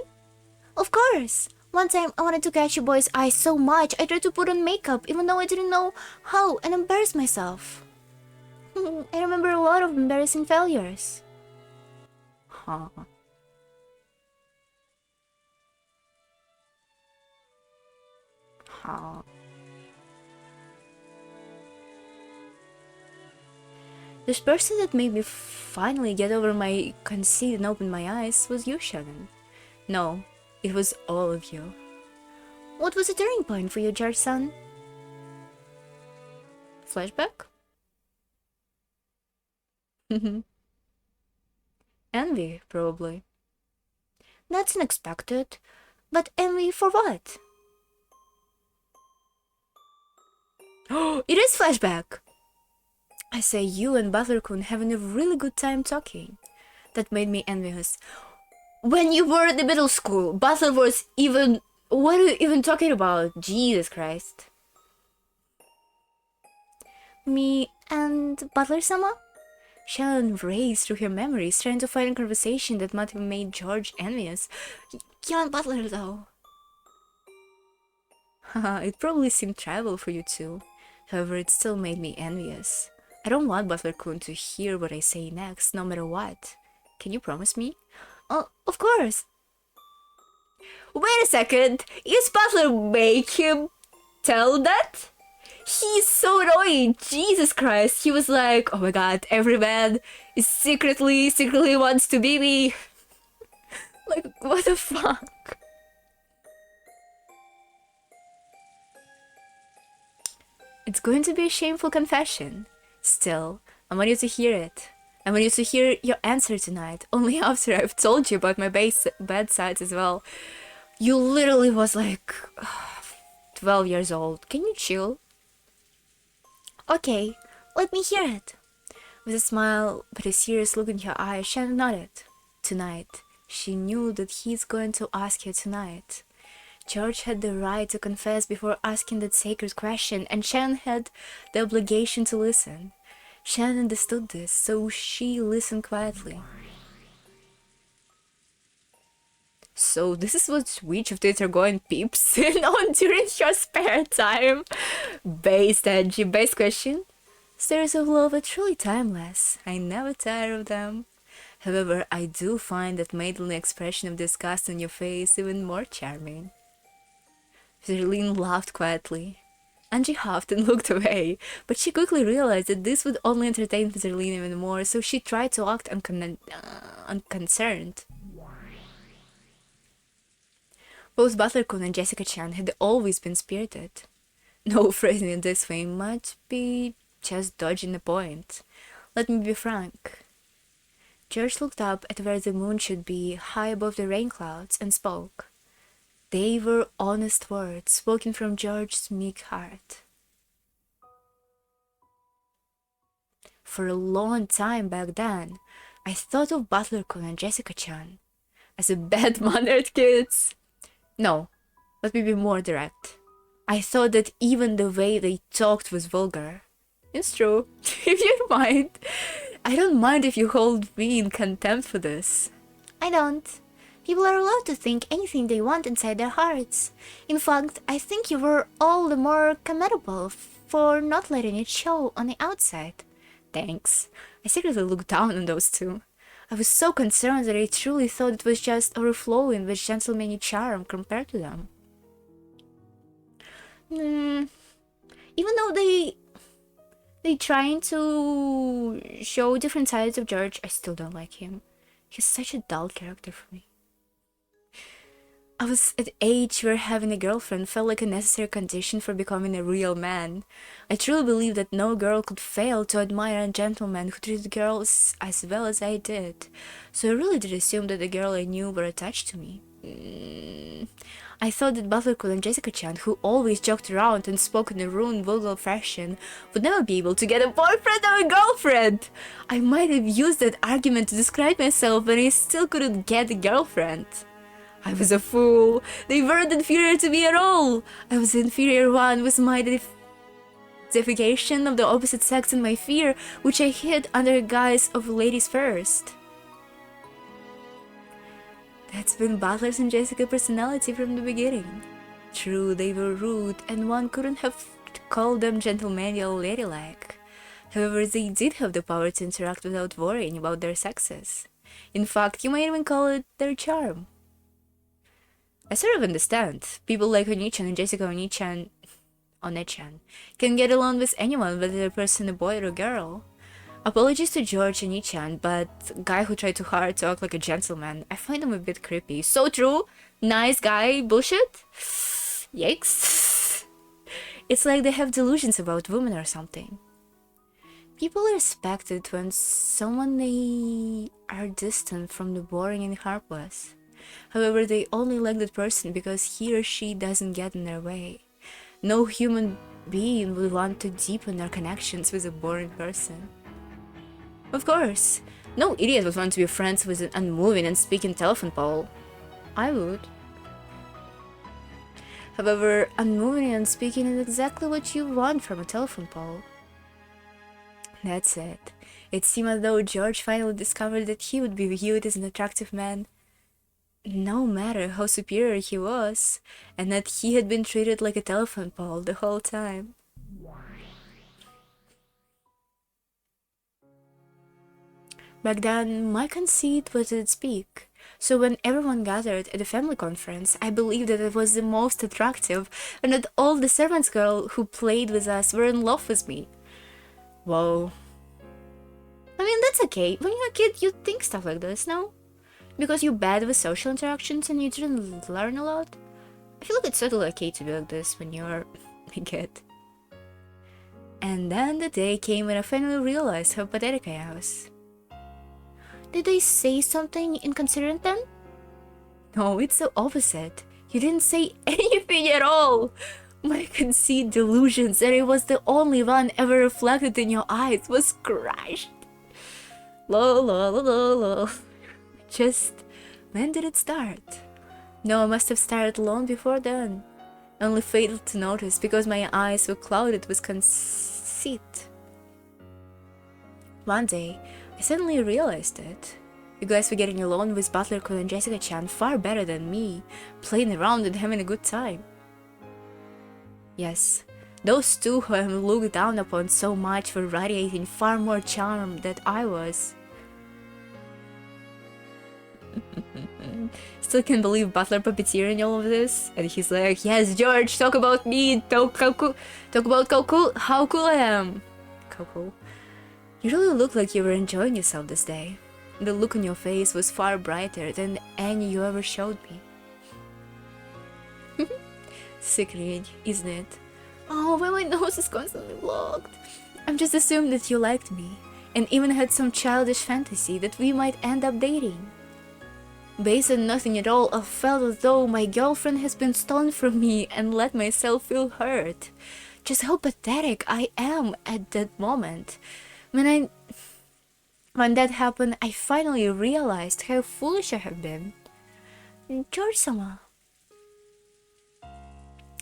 Of course! One time I wanted to catch a boy's eye so much I tried to put on makeup even though I didn't know how and embarrassed myself. I remember a lot of embarrassing failures. Huh. Huh. This person that made me finally get over my conceit and open my eyes was you, Shannon. No, it was all of you. What was the turning point for you, George-san? Flashback? Envy, probably. That's unexpected. But envy for what? Oh, it is flashback! I say you and Butler-kun having a really good time talking. That made me envious. When you were at the middle school, Butler was even... What are you even talking about? Jesus Christ. Me and Butler-sama? Shannon raced through her memories, trying to find a conversation that might have made George envious. You and Butler, though. Haha, it probably seemed tribal for you too. However, it still made me envious. I don't want Butler-kun to hear what I say next, no matter what. Can you promise me? Oh, of course. Wait a second! Is Butler make him tell that? He's so annoying! Jesus Christ! He was like, oh my god, every man is secretly wants to be me! Like, what the fuck? It's going to be a shameful confession. Still, I want you to hear it. I want you to hear your answer tonight, only after I've told you about my bad sides as well. You literally was like 12 years old. Can you chill? Okay, let me hear it. With a smile but a serious look in her eyes, Shannon nodded. Tonight. She knew that he's going to ask her tonight. George had the right to confess before asking that sacred question, and Shannon had the obligation to listen. Shannon understood this, so she listened quietly. So this is what which of these are going peeps on during your spare time? Based edgy, base question. Stories of love are truly timeless. I never tire of them. However, I do find that maidenly expression of disgust on your face even more charming. Zerlene laughed quietly. Angie huffed and looked away, but she quickly realized that this would only entertain Zerlene even more, so she tried to act unconcerned. Both Butler-kun and Jessica-chan had always been spirited. No phrasing it this way might be just dodging the point. Let me be frank. George looked up at where the moon should be, high above the rain clouds, and spoke. They were honest words, spoken from George's meek heart. For a long time back then, I thought of Butler-kun and Jessica-chan as a bad-mannered kids. No, let me be more direct. I thought that even the way they talked was vulgar. It's true. If you don't mind. I don't mind if you hold me in contempt for this. I don't. People are allowed to think anything they want inside their hearts. In fact, I think you were all the more commendable for not letting it show on the outside. Thanks. I secretly looked down on those two. I was so concerned that I truly thought it was just overflowing with gentlemanly charm compared to them. Even though they trying to show different sides of George, I still don't like him. He's such a dull character for me. I was at age where having a girlfriend felt like a necessary condition for becoming a real man. I truly believe that no girl could fail to admire a gentleman who treated girls as well as I did. So I really did assume that the girl I knew were attached to me. I thought that Butler-kun and Jessica-chan, who always joked around and spoke in a rude, vulgar fashion, would never be able to get a boyfriend or a girlfriend. I might have used that argument to describe myself, but I still couldn't get a girlfriend. I was a fool. They weren't inferior to me at all. I was the inferior one with my deification of the opposite sex and my fear, which I hid under a guise of ladies first. That's been Butler's and Jessica's personality from the beginning. True, they were rude, and one couldn't have called them gentlemanly or ladylike. However, they did have the power to interact without worrying about their sexes. In fact, you might even call it their charm. I sort of understand. People like Oni-chan and Jessica Oni-chan can get along with anyone, whether the person a boy or a girl. Apologies to George and Nichan, but guy who tried too hard to act like a gentleman, I find him a bit creepy. So true. Nice guy. Bullshit. Yikes. It's like they have delusions about women or something. People respect it when someone they are distant from the boring and heartless. However, they only like that person because he or she doesn't get in their way. No human being would want to deepen their connections with a boring person. Of course, no idiot would want to be friends with an unmoving and speaking telephone pole. I would. However, unmoving and speaking is exactly what you want from a telephone pole. That's it. It seemed as though George finally discovered that he would be viewed as an attractive man, no matter how superior he was, and that he had been treated like a telephone pole the whole time. Back then, my conceit was at its peak, so when everyone gathered at the family conference, I believed that I was the most attractive and that all the servants' girls who played with us were in love with me. Whoa. I mean, that's okay. When you're a kid, you think stuff like this, no? Because you're bad with social interactions and you didn't learn a lot? I feel like it's totally okay to be like this when you're a kid. And then the day came when I finally realized how pathetic I was. Did I say something inconsiderate then? No, it's the opposite. You didn't say anything at all. My conceit delusions that I was the only one ever reflected in your eyes was crushed. Lol, lol, lol, lol. Just, when did it start? No, I must have started long before then. Only failed to notice because my eyes were clouded with conceit. One day, I suddenly realized it. You guys were getting along with Butler Kun and Jessica-chan far better than me, playing around and having a good time. Yes, those two who I looked down upon so much were radiating far more charm than I was. Still can't believe Butler puppeteering all of this, and he's like, yes, George, talk about me, talk about how cool I am. How cool. You really look like you were enjoying yourself this day. The look on your face was far brighter than any you ever showed me. Sickening, isn't it? Oh, why my nose is constantly blocked. I'm just assumed that you liked me, and even had some childish fantasy that we might end up dating. Based on nothing at all, I felt as though my girlfriend has been stolen from me and let myself feel hurt. Just how pathetic I am at that moment. When that happened, I finally realized how foolish I have been. George-sama.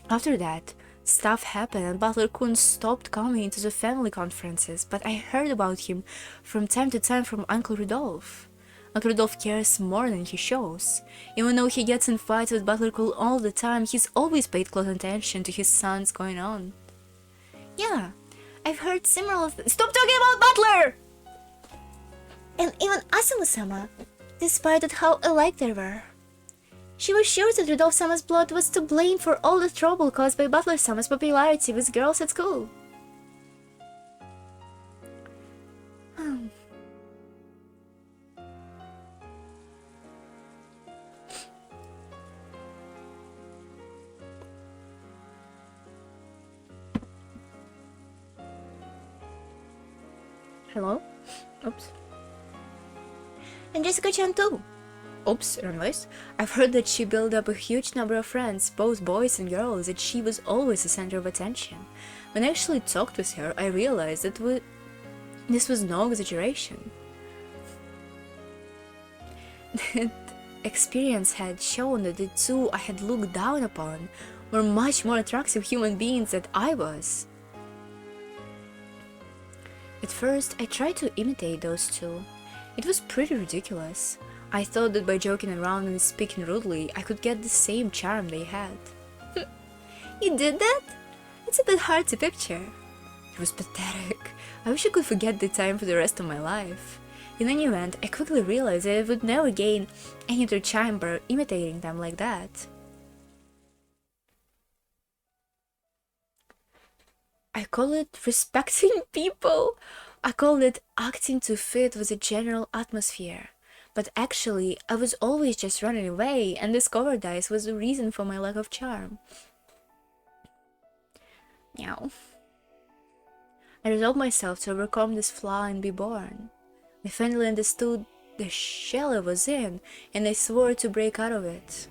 After that, stuff happened and Butler-kun stopped coming to the family conferences, but I heard about him from time to time from Uncle Rudolph. Uncle Rudolph cares more than he shows. Even though he gets in fights with Butler-kun all the time, he's always paid close attention to his son's going on. Yeah, I've heard similar Stop talking about Butler! And even Asuma-sama, despite of how alike they were. She was sure that Rudolph-sama's blood was to blame for all the trouble caused by Butler-sama's popularity with girls at school. Hello? Oops. And Jessica-chan too. Oops, wrong voice. I've heard that she built up a huge number of friends, both boys and girls, that she was always the center of attention. When I actually talked with her, I realized that this was no exaggeration. That experience had shown that the two I had looked down upon were much more attractive human beings than I was. At first, I tried to imitate those two. It was pretty ridiculous. I thought that by joking around and speaking rudely, I could get the same charm they had. You did that? It's a bit hard to picture. It was pathetic. I wish I could forget the time for the rest of my life. In any event, I quickly realized that I would never gain any other charm by imitating them like that. I call it respecting people. I called it acting to fit with the general atmosphere. But actually, I was always just running away, and discovered this was the reason for my lack of charm. Meow. I resolved myself to overcome this flaw and be born. I finally understood the shell I was in, and I swore to break out of it.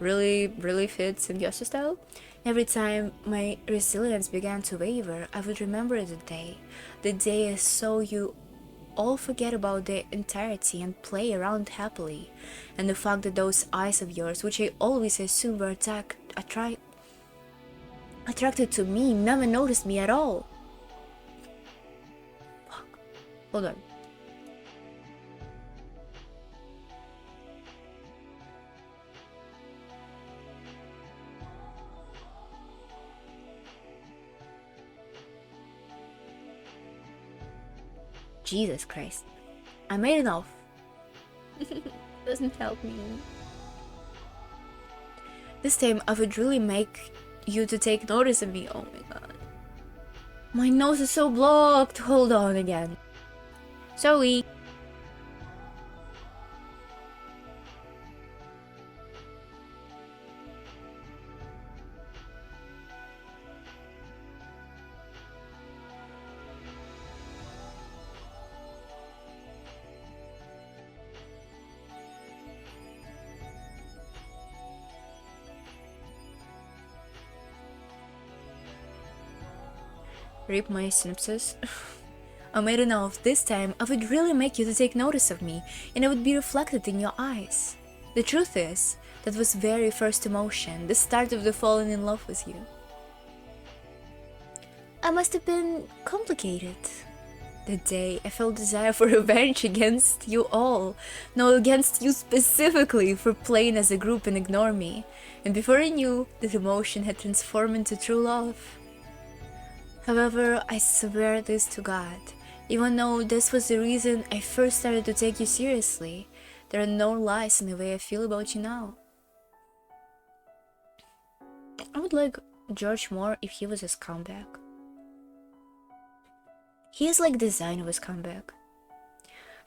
Really fits in your style? Every time my resilience began to waver, I would remember the day I saw you all forget about the entirety and play around happily, and the fact that those eyes of yours, which I always assumed were attracted to me, never noticed me at all. Fuck. Hold on. Jesus Christ. I made enough. Doesn't help me. This time I would really make you to take notice of me. Oh my god. My nose is so blocked. Hold on again. Sorry. Rip my synapses. I made enough. This time I would really make you to take notice of me, and I would be reflected in your eyes. The truth is, that was very first emotion, the start of the falling in love with you. I must have been complicated. The day I felt desire for revenge against you all, no, against you specifically for playing as a group and ignore me, and before I knew, that emotion had transformed into true love. However, I swear this to God, even though this was the reason I first started to take you seriously, there are no lies in the way I feel about you now. I would like George more if he was a scumbag. He is like the design of a scumbag.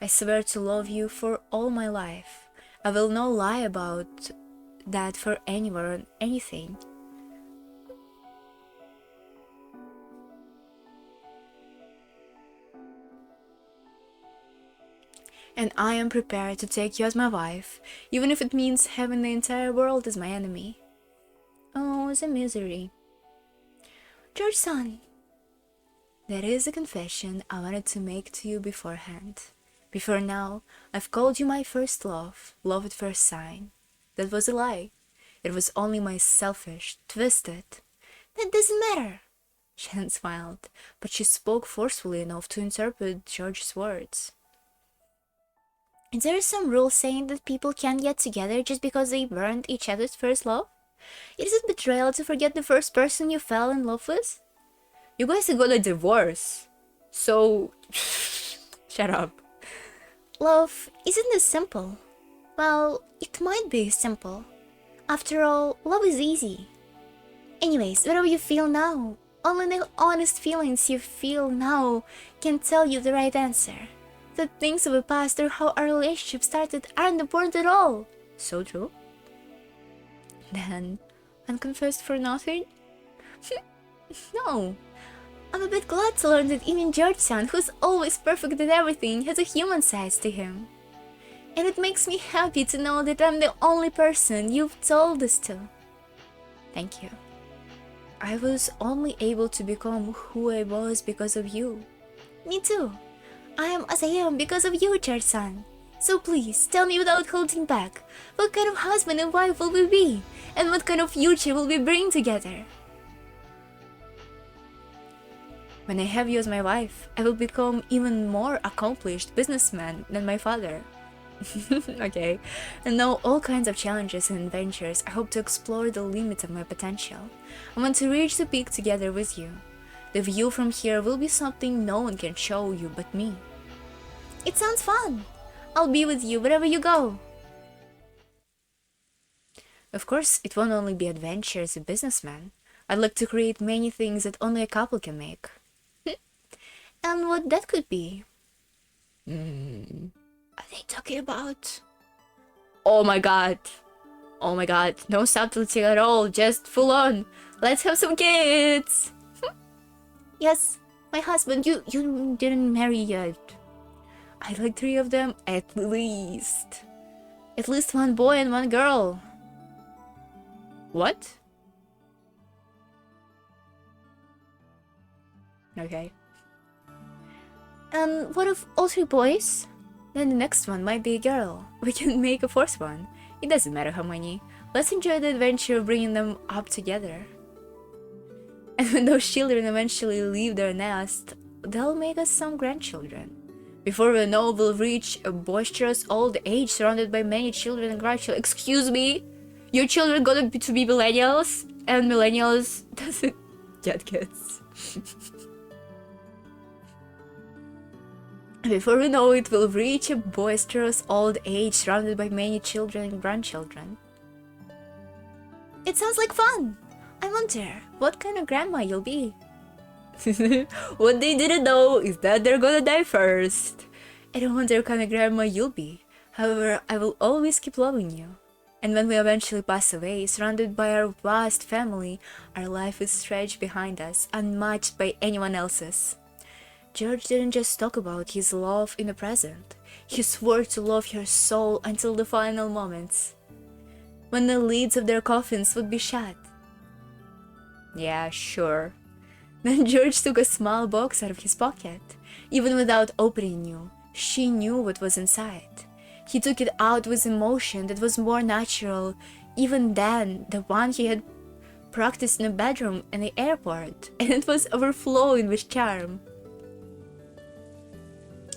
I swear to love you for all my life. I will not lie about that for anyone or anything. And I am prepared to take you as my wife, even if it means having the entire world as my enemy. Oh, the misery. George-san, that is a confession I wanted to make to you beforehand. Before now, I've called you my first love, love at first sight. That was a lie. It was only my selfish, twisted. That doesn't matter. Shannon smiled, but she spoke forcefully enough to interpret George's words. Is there some rule saying that people can't get together just because they weren't each other's first love? It isn't betrayal to forget the first person you fell in love with? You guys got a divorce, so shut up. Love isn't this simple. Well, it might be simple. After all, love is easy. Anyways, whatever you feel now, only the honest feelings you feel now can tell you the right answer. The things of the past or how our relationship started aren't important at all. So true. Then, unconfessed for nothing? No. I'm a bit glad to learn that even George-san, who's always perfect at everything, has a human side to him. And it makes me happy to know that I'm the only person you've told this to. Thank you. I was only able to become who I was because of you. Me too. I am as I am because of you, George-san. So please, tell me without holding back, what kind of husband and wife will we be? And what kind of future will we bring together? When I have you as my wife, I will become even more accomplished businessman than my father. Okay, and now all kinds of challenges and adventures, I hope to explore the limits of my potential. I want to reach the peak together with you. The view from here will be something no one can show you but me. It sounds fun! I'll be with you wherever you go! Of course, it won't only be adventure as a businessman. I'd like to create many things that only a couple can make. And what that could be? Are they talking about? Oh my god. Oh my god. No subtlety at all. Just full on. Let's have some kids. Yes, my husband. You didn't marry yet. I'd like 3 of them at least. At least 1 boy and 1 girl. What? Okay. And what if all 3 boys? Then the next one might be a girl. We can make a 4th one. It doesn't matter how many. Let's enjoy the adventure of bringing them up together. And when those children eventually leave their nest, they'll make us some grandchildren. Before we know, we'll reach a boisterous old age surrounded by many children and grandchildren. Excuse me? Your children got to be millennials? And millennials doesn't get kids. Before we know it, we'll reach a boisterous old age surrounded by many children and grandchildren. It sounds like fun! I wonder what kind of grandma you'll be. What they didn't know is that they're gonna die first. I don't wonder what kind of grandma you'll be. However, I will always keep loving you. And when we eventually pass away, surrounded by our vast family, our life is stretched behind us, unmatched by anyone else's. George didn't just talk about his love in the present. He swore to love her soul until the final moments, when the lids of their coffins would be shut. Yeah, sure. Then George took a small box out of his pocket. Even without opening it, she knew what was inside. He took it out with emotion that was more natural even than the one he had practiced in a bedroom in the airport, and it was overflowing with charm.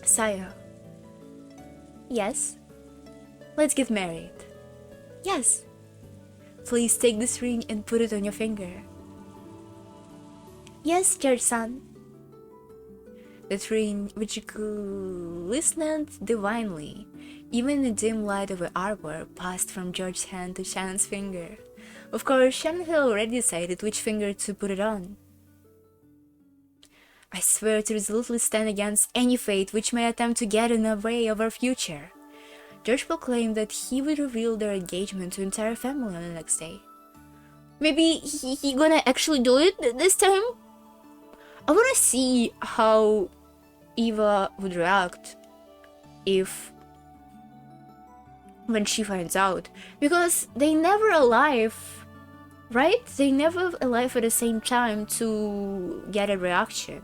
Saya. Yes? Let's get married. Yes. Please take this ring and put it on your finger. Yes, George-san. The ring, which glistened divinely, even in the dim light of the arbor, passed from George's hand to Shannon's finger. Of course, Shannon had already decided which finger to put it on. I swear to resolutely stand against any fate which may attempt to get in the way of our future. George proclaimed that he would reveal their engagement to the entire family on the next day. Maybe he gonna actually do it this time? I wanna see how Eva would react when she finds out, because they never alive, right? They never alive at the same time to get a reaction.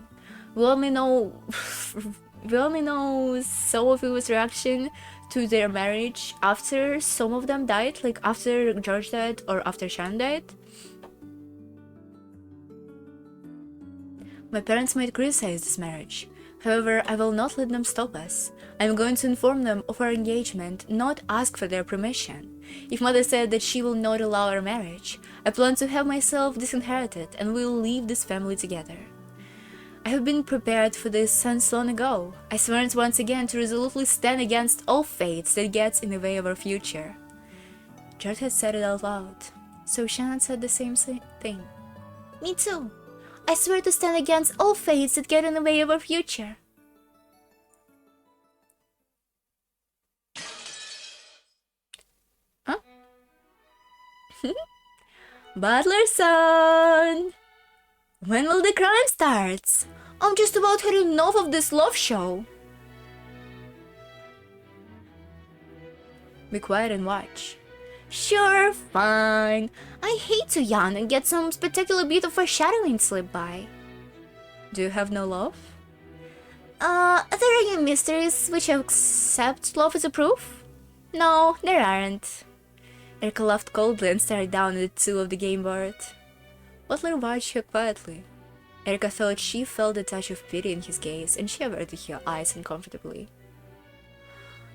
We only know some of Eva's reaction to their marriage after some of them died, like after George died or after Shannon died. My parents might criticize this marriage. However, I will not let them stop us. I am going to inform them of our engagement, not ask for their permission. If mother said that she will not allow our marriage, I plan to have myself disinherited and we will leave this family together. I have been prepared for this since long ago. I swear once again to resolutely stand against all fates that gets in the way of our future. George had said it out loud, so Shannon said the same thing. Me too. I swear to stand against all fates that get in the way of our future. Huh? Butler son! When will the crime start? I'm just about had enough of this love show. Be quiet and watch. Sure, fine. I hate to yawn and get some spectacular bit of foreshadowing slip by. Do you have no love? There are any mysteries which accept love as a proof? No, there aren't. Erica laughed coldly and stared down at the two of the game board. Butler watched her quietly. Erica thought she felt a touch of pity in his gaze, and she averted her eyes uncomfortably.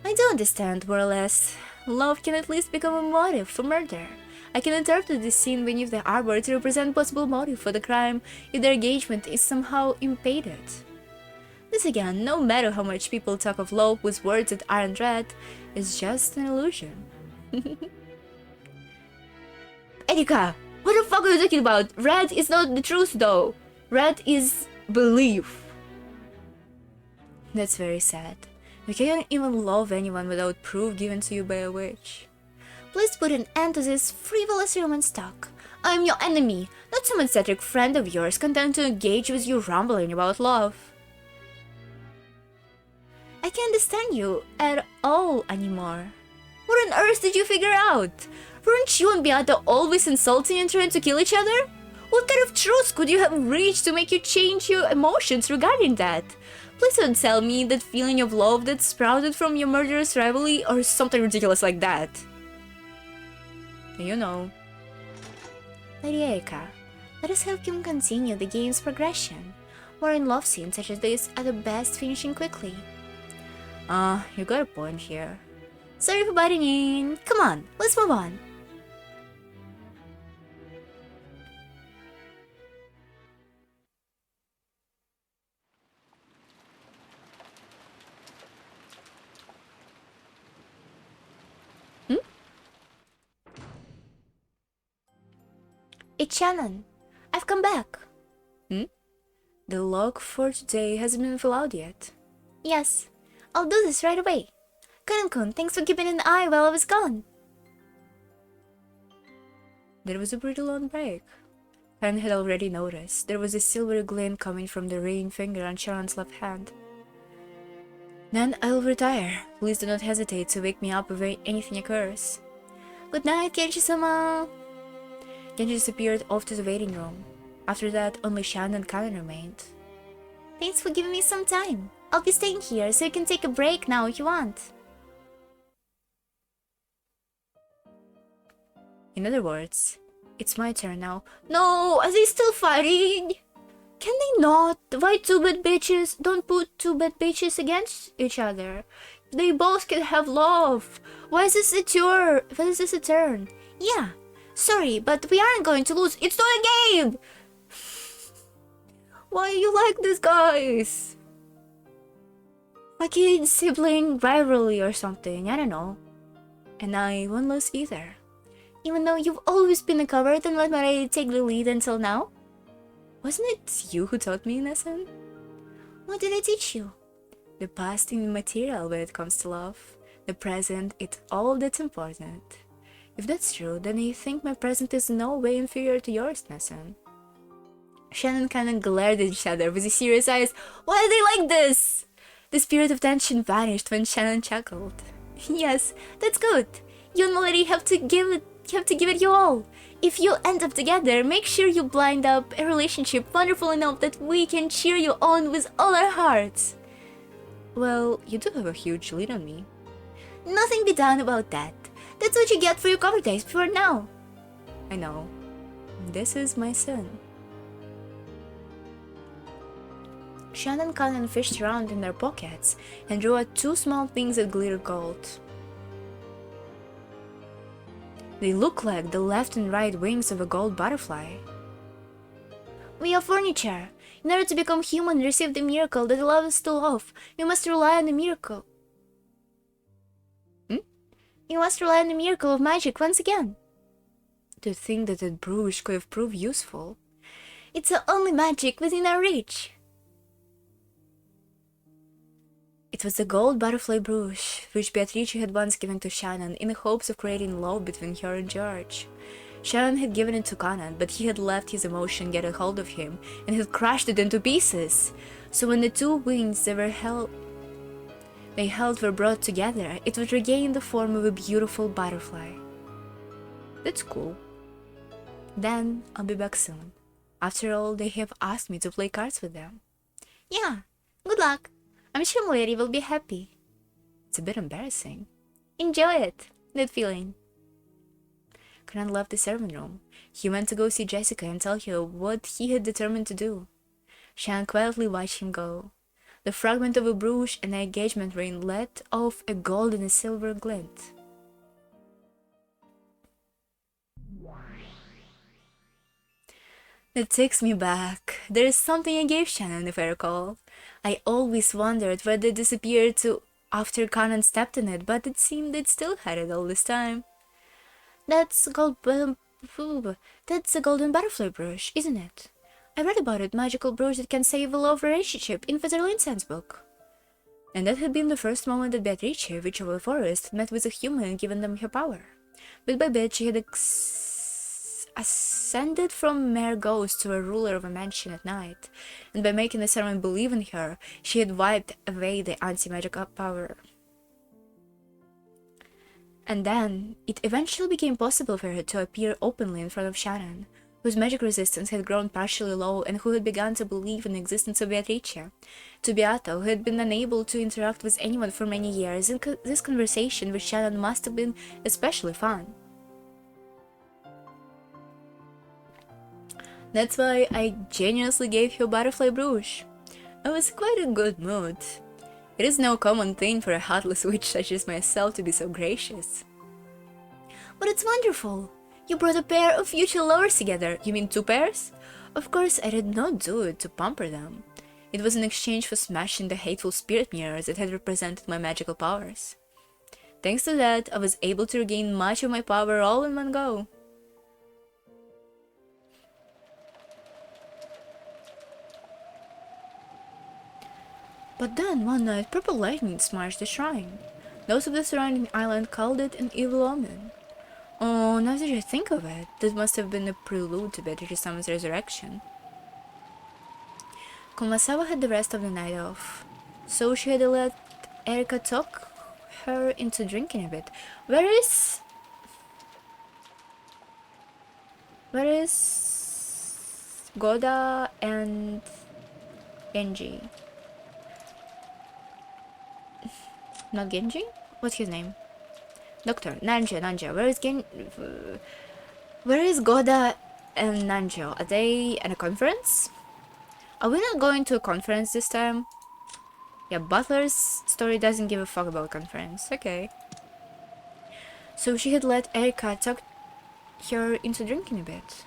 I do understand, more or less. Love can at least become a motive for murder. I can interpret the scene beneath the arbor to represent possible motive for the crime if their engagement is somehow impeded. This again, no matter how much people talk of love with words that aren't read, is just an illusion. Erika, what the fuck are you talking about? Red is not the truth though. Red is belief. That's very sad. You can't even love anyone without proof given to you by a witch. Please put an end to this frivolous romance talk. I'm your enemy, not some eccentric friend of yours content to engage with you rambling about love. I can't understand you at all anymore. What on earth did you figure out? Weren't you and Beata always insulting and trying to kill each other? What kind of truth could you have reached to make you change your emotions regarding that? Please don't tell me that feeling of love that sprouted from your murderous rivalry or something ridiculous like that. You know. Lady Erika, let us help him continue the game's progression. More in love scenes such as this are the best finishing quickly. You got a point here. Sorry for butting in. Come on, let's move on. It's Shannon. I've come back. The log for today hasn't been filled out yet. Yes, I'll do this right away. Karan-kun, thanks for keeping an eye while I was gone. There was a pretty long break. Karan had already noticed there was a silvery glint coming from the ring finger on Shannon's left hand. Then I'll retire. Please do not hesitate to wake me up if anything occurs. Good night, Kenshi-sama. Genji disappeared off to the waiting room. After that, only Shannon and Karan remained. Thanks for giving me some time. I'll be staying here so you can take a break now if you want. In other words, it's my turn now. No, are they still fighting? Can they not? Why two bad bitches? Don't put two bad bitches against each other. They both can have love. Why is this a turn? Why is this a turn? Yeah. Sorry, but we aren't going to lose. It's not a game! Why are you like this, guys? Like a sibling rivalry or something, I don't know. And I won't lose either. Even though you've always been a coward and let Marie take the lead until now? Wasn't it you who taught me a lesson? What did I teach you? The past is immaterial when it comes to love. The present is all that's important. If that's true, then I think my present is no way inferior to yours, Nessun. Shannon kind of glared at each other with his serious eyes. Why are they like this? The spirit of tension vanished when Shannon chuckled. Yes, that's good. You and Melody have to give it your all. If you end up together, make sure you blind up a relationship wonderful enough that we can cheer you on with all our hearts. Well, you do have a huge lead on me. Nothing be done about that. That's what you get for your cover days before now. I know. This is my son. Shannon and Kanan fished around in their pockets and drew out two small things that glittered gold. They look like the left and right wings of a gold butterfly. We are furniture. In order to become human and receive the miracle that allows us to love, you must rely on the miracle. You must rely on the miracle of magic once again. To think that that brooch could have proved useful. It's the only magic within our reach. It was the gold butterfly brooch, which Beatrice had once given to Shannon in the hopes of creating love between her and George. Shannon had given it to Conan, but he had let his emotion get a hold of him and had crushed it into pieces. So when the two wings they held were brought together, it would regain the form of a beautiful butterfly. That's cool. Then I'll be back soon. After all, they have asked me to play cards with them. Yeah, good luck. I'm sure Moeri will be happy. It's a bit embarrassing. Enjoy it, that feeling. Conan left the servant room. He went to go see Jessica and tell her what he had determined to do. Shan quietly watched him go. The fragment of a brooch and an engagement ring let off a gold and a silver glint. That takes me back. There is something I gave Shannon, if I recall. I always wondered where they disappeared to after Conan stepped in it, but it seemed they'd still had it all this time. That's a golden butterfly brooch, isn't it? I read about it, magical brooch that can save a love relationship in Federal Incense book. And that had been the first moment that Beatrice, witch of the forest, met with a human and given them her power. Bit by bit, she had ascended from mere ghost to a ruler of a mansion at night, and by making the ceremony believe in her, she had wiped away the anti-magic power. And then, it eventually became possible for her to appear openly in front of Shannon, whose magic resistance had grown partially low and who had begun to believe in the existence of Beatrice. To Beato, who had been unable to interact with anyone for many years, this conversation with Shannon must have been especially fun. That's why I generously gave you a butterfly brooch. I was quite in good mood. It is no common thing for a heartless witch such as myself to be so gracious. But it's wonderful! You brought a pair of future lovers together. You mean 2 pairs? Of course, I did not do it to pamper them. It was in exchange for smashing the hateful spirit mirrors that had represented my magical powers. Thanks to that, I was able to regain much of my power all in one go. But then, one night, purple lightning smashed the shrine. Those of the surrounding island called it an evil omen. Oh, now that I think of it, that must have been a prelude to Beatrice-sama's resurrection. Kumasawa had the rest of the night off, so she had let Erika talk her into drinking a bit. Where is Goda and Genji? Not Genji? What's his name? Doctor, Nanja, where is Goda and Nanjo? Are they at a conference? Are we not going to a conference this time? Yeah, Butler's story doesn't give a fuck about conference. Okay. So she had let Erika talk her into drinking a bit.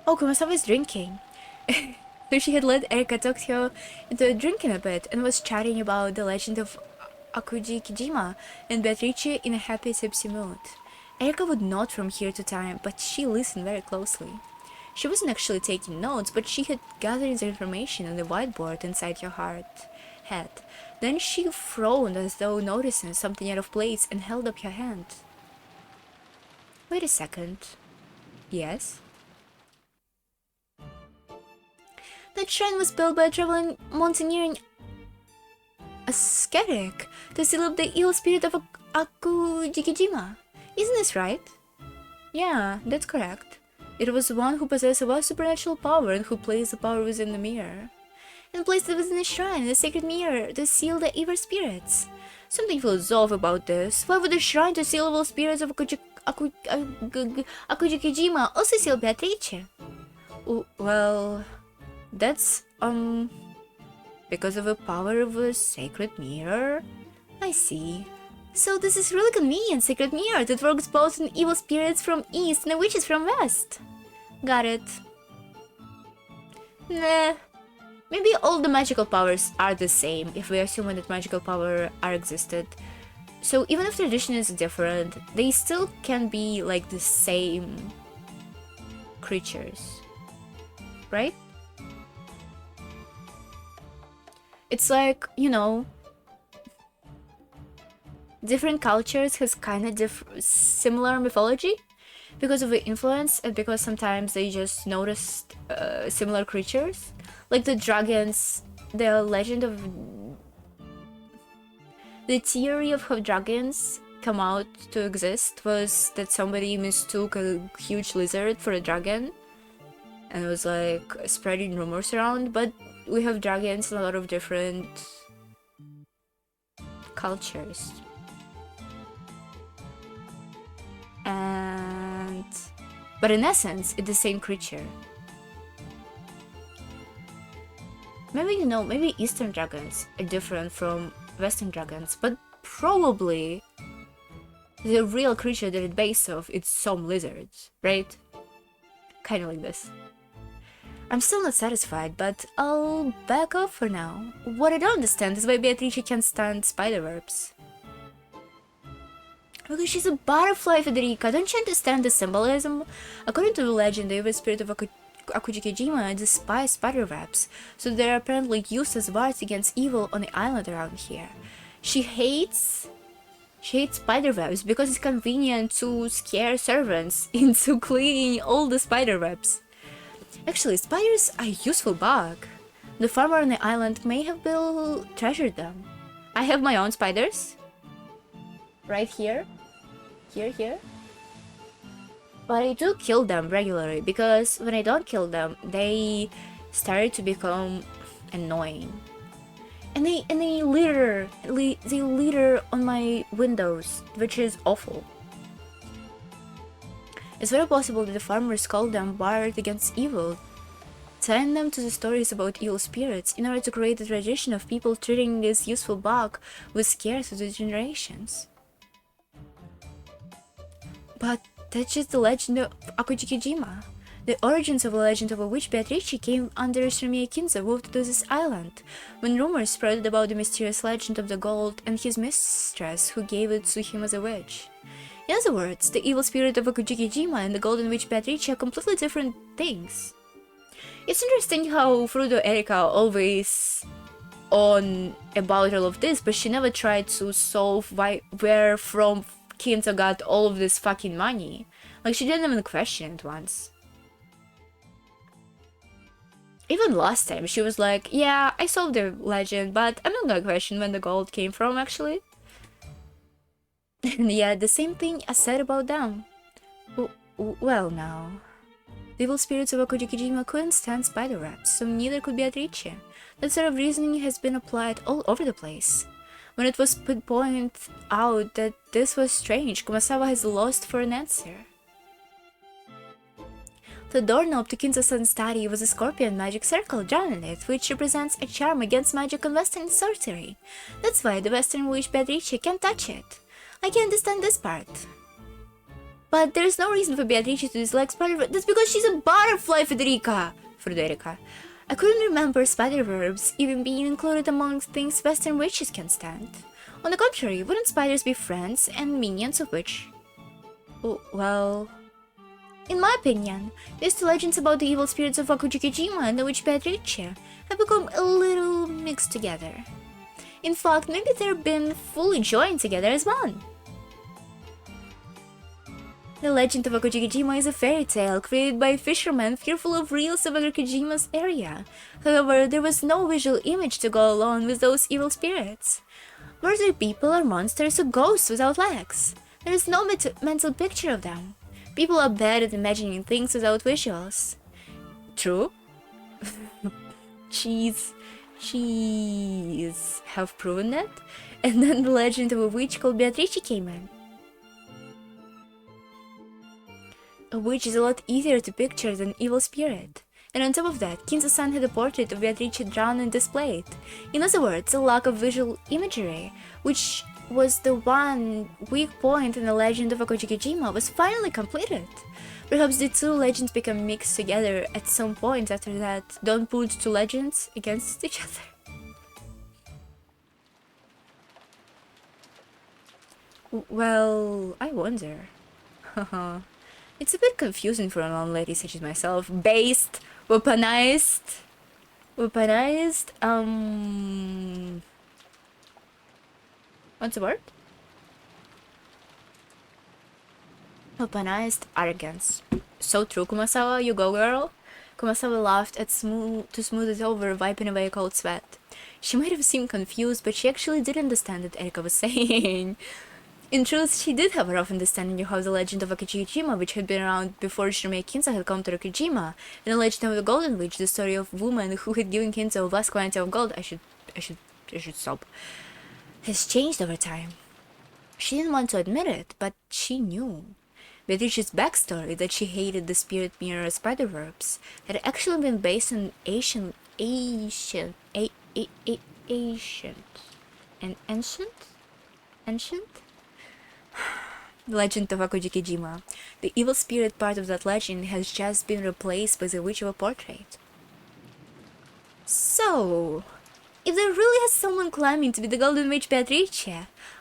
Oh, Kumasawa is drinking. So she had let Erika talk her into drinking a bit and was chatting about the legend of Akuji Kijima and Beatrice in a happy tipsy mood. Erika would nod from here to time, but she listened very closely. She wasn't actually taking notes, but she had gathered the information on the whiteboard inside her head. Then she frowned as though noticing something out of place and held up her hand. Wait a second. Yes? That shrine was built by a traveling mountaineering ascetic to seal up the evil spirit of Akujikijima. Isn't this right? Yeah, that's correct. It was one who possessed a vast supernatural power and who placed the power within the mirror. And placed it within the shrine, the sacred mirror, to seal the evil spirits. Something feels off about this. Why would the shrine to seal evil spirits of Akujikijima also seal Beatrice? Well, that's, because of the power of a sacred mirror? I see. So this is really convenient sacred mirror that works both on evil spirits from east and witches from west. Got it. Nah. Maybe all the magical powers are the same if we assume that magical power are existed. So even if tradition is different, they still can be like the same creatures. Right? It's like, you know, different cultures has kind of similar mythology because of the influence and because sometimes they just noticed similar creatures. Like the dragons, the legend of... The theory of how dragons come out to exist was that somebody mistook a huge lizard for a dragon and it was like spreading rumors around, but we have dragons in a lot of different cultures. But in essence, it's the same creature. Maybe, you know, maybe Eastern dragons are different from Western dragons, but probably the real creature that it's based off is some lizards, right? Kind of like this. I'm still not satisfied, but I'll back off for now. What I don't understand is why Beatrice can't stand spider webs. Because she's a butterfly, Federica. Don't you understand the symbolism? According to the legend, the evil spirit of Akujikijima despised spider webs, so they're apparently used as bars against evil on the island around here. She hates spider webs because it's convenient to scare servants into cleaning all the spider webs. Actually, spiders are a useful bug. The farmer on the island may have treasured them. I have my own spiders. Right here. Here. But I do kill them regularly because when I don't kill them, they start to become annoying. And they litter on my windows, which is awful. It's very possible that the farmers called them barred against evil, tying them to the stories about evil spirits in order to create a tradition of people treating this useful bug with scares through the generations. But that's just the legend of Akujikijima. The origins of the legend of a witch Beatrice came under Shirmiya Kinza moved to this island, when rumors spread about the mysterious legend of the gold and his mistress who gave it to him as a witch. In other words, the evil spirit of Akujikijima and the golden witch Beatrice are completely different things. It's interesting how Frudo Erika always on about all of this, but she never tried to solve where from Kinza got all of this fucking money. Like, she didn't even question it once. Even last time, she was like, yeah, I solved the legend, but I'm not gonna question when the gold came from, actually. And yeah, the same thing I said about them. Well, now. The evil spirits of Akujikijima couldn't stand spider webs, so neither could Beatrice. That sort of reasoning has been applied all over the place. When it was pointed out that this was strange, Kumasawa has lost for an answer. The doorknob to Kinza-san's study was a scorpion magic circle drawn in it, which represents a charm against magic and Western sorcery. That's why the Western witch Beatrice can't touch it. I can understand this part. But there's no reason for Beatrice to dislike spider. That's because she's a butterfly, Federica. I couldn't remember spider verbs even being included among things Western witches can stand. On the contrary, wouldn't spiders be friends and minions of witch? Well, in my opinion, these two legends about the evil spirits of Akujikijima and the witch Beatrice have become a little mixed together. In fact, maybe they've been fully joined together as one. The legend of Akujikijima is a fairy tale created by a fisherman fearful of reels of Akujikijima's area. However, there was no visual image to go along with those evil spirits. Were they people or monsters or ghosts without legs? There is no mental picture of them. People are bad at imagining things without visuals. True? Cheese have proven that? And then the legend of a witch called Beatrice came in. A witch is a lot easier to picture than an evil spirit. And on top of that, Kinza-san had a portrait of Beatrice drawn and displayed. In other words, a lack of visual imagery, which was the one weak point in the legend of Akujikijima, was finally completed. Perhaps the two legends become mixed together at some point after that. Don't put two legends against each other. Well, I wonder. It's a bit confusing for an old lady such as myself. Based, weaponized, what's the word? Weaponized arrogance. So true, Kumasawa, you go girl. Kumasawa laughed to smooth it over, wiping away a cold sweat. She might have seemed confused, but she actually did understand what Erika was saying. In truth, she did have a rough understanding of how the legend of Akujikijima, which had been around before Shirmiya Kinza had come to Akujima, and the legend of the Golden Witch, the story of a woman who had given Kinza a vast quantity of gold, I should stop, has changed over time. She didn't want to admit it, but she knew. Beatrice's backstory, that she hated the spirit mirror spider-webs, had actually been based on ancient legend of Akujikijima. The evil spirit part of that legend has just been replaced by the witch of a portrait. So, if there really is someone claiming to be the Golden Witch Beatrice,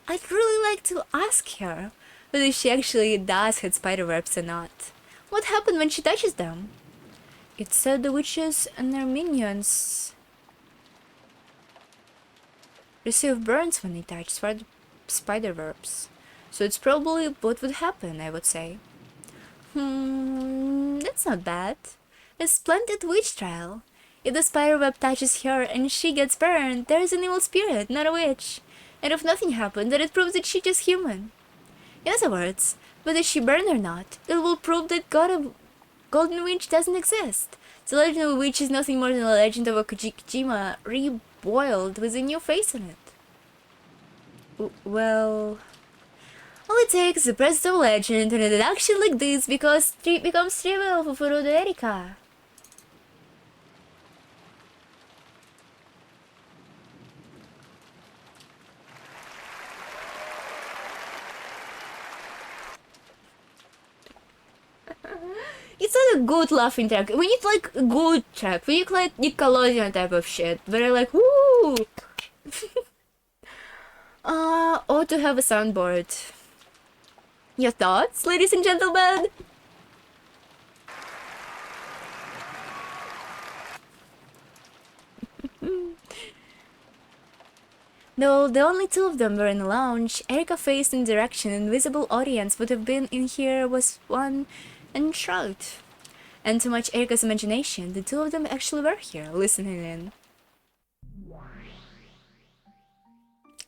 I'd really like to ask her, whether she actually does hit spiderwebs or not. What happened when she touches them? It said the witches and their minions receive burns when they touch spiderwebs. So it's probably what would happen, I would say. That's not bad. A splendid witch trial. If the spiderweb touches her and she gets burned, there's an evil spirit, not a witch. And if nothing happened, then it proves that she's just human. In other words, whether she burned or not, it will prove that Golden Witch doesn't exist. The legend of a witch is nothing more than a legend of a Kojima reboiled with a new face on it. Well, all it takes is a presence of legend and a deduction like this because becomes trivial for Furo de Erika. It's not a good laughing track. We need like a good track. We need like Nickelodeon type of shit. Where like, woo! Or to have a soundboard. Your thoughts, ladies and gentlemen? Though the only two of them were in the lounge, Erika faced in the direction an invisible audience would have been in here was one and shrugged. And to much Erika's imagination, the two of them actually were here, listening in.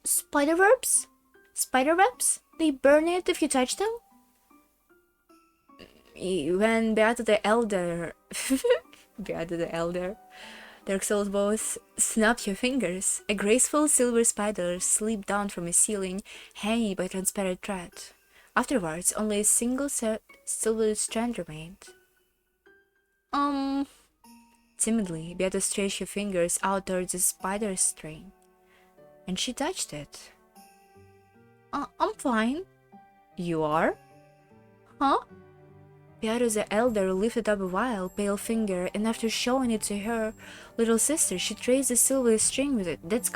Spiderwebs? Spiderwebs? They burn it if you touch them? When Beata the Elder... Beata the Elder... Dark Souls both snapped your fingers. A graceful silver spider slipped down from a ceiling, hanging by transparent thread. Afterwards, only a single silver strand remained. Timidly, Beata stretched her fingers out towards the spider string. And she touched it. I'm fine. You are? Huh? Beata the Elder lifted up a wild, pale finger, and after showing it to her little sister, she traced the silver string with it. That's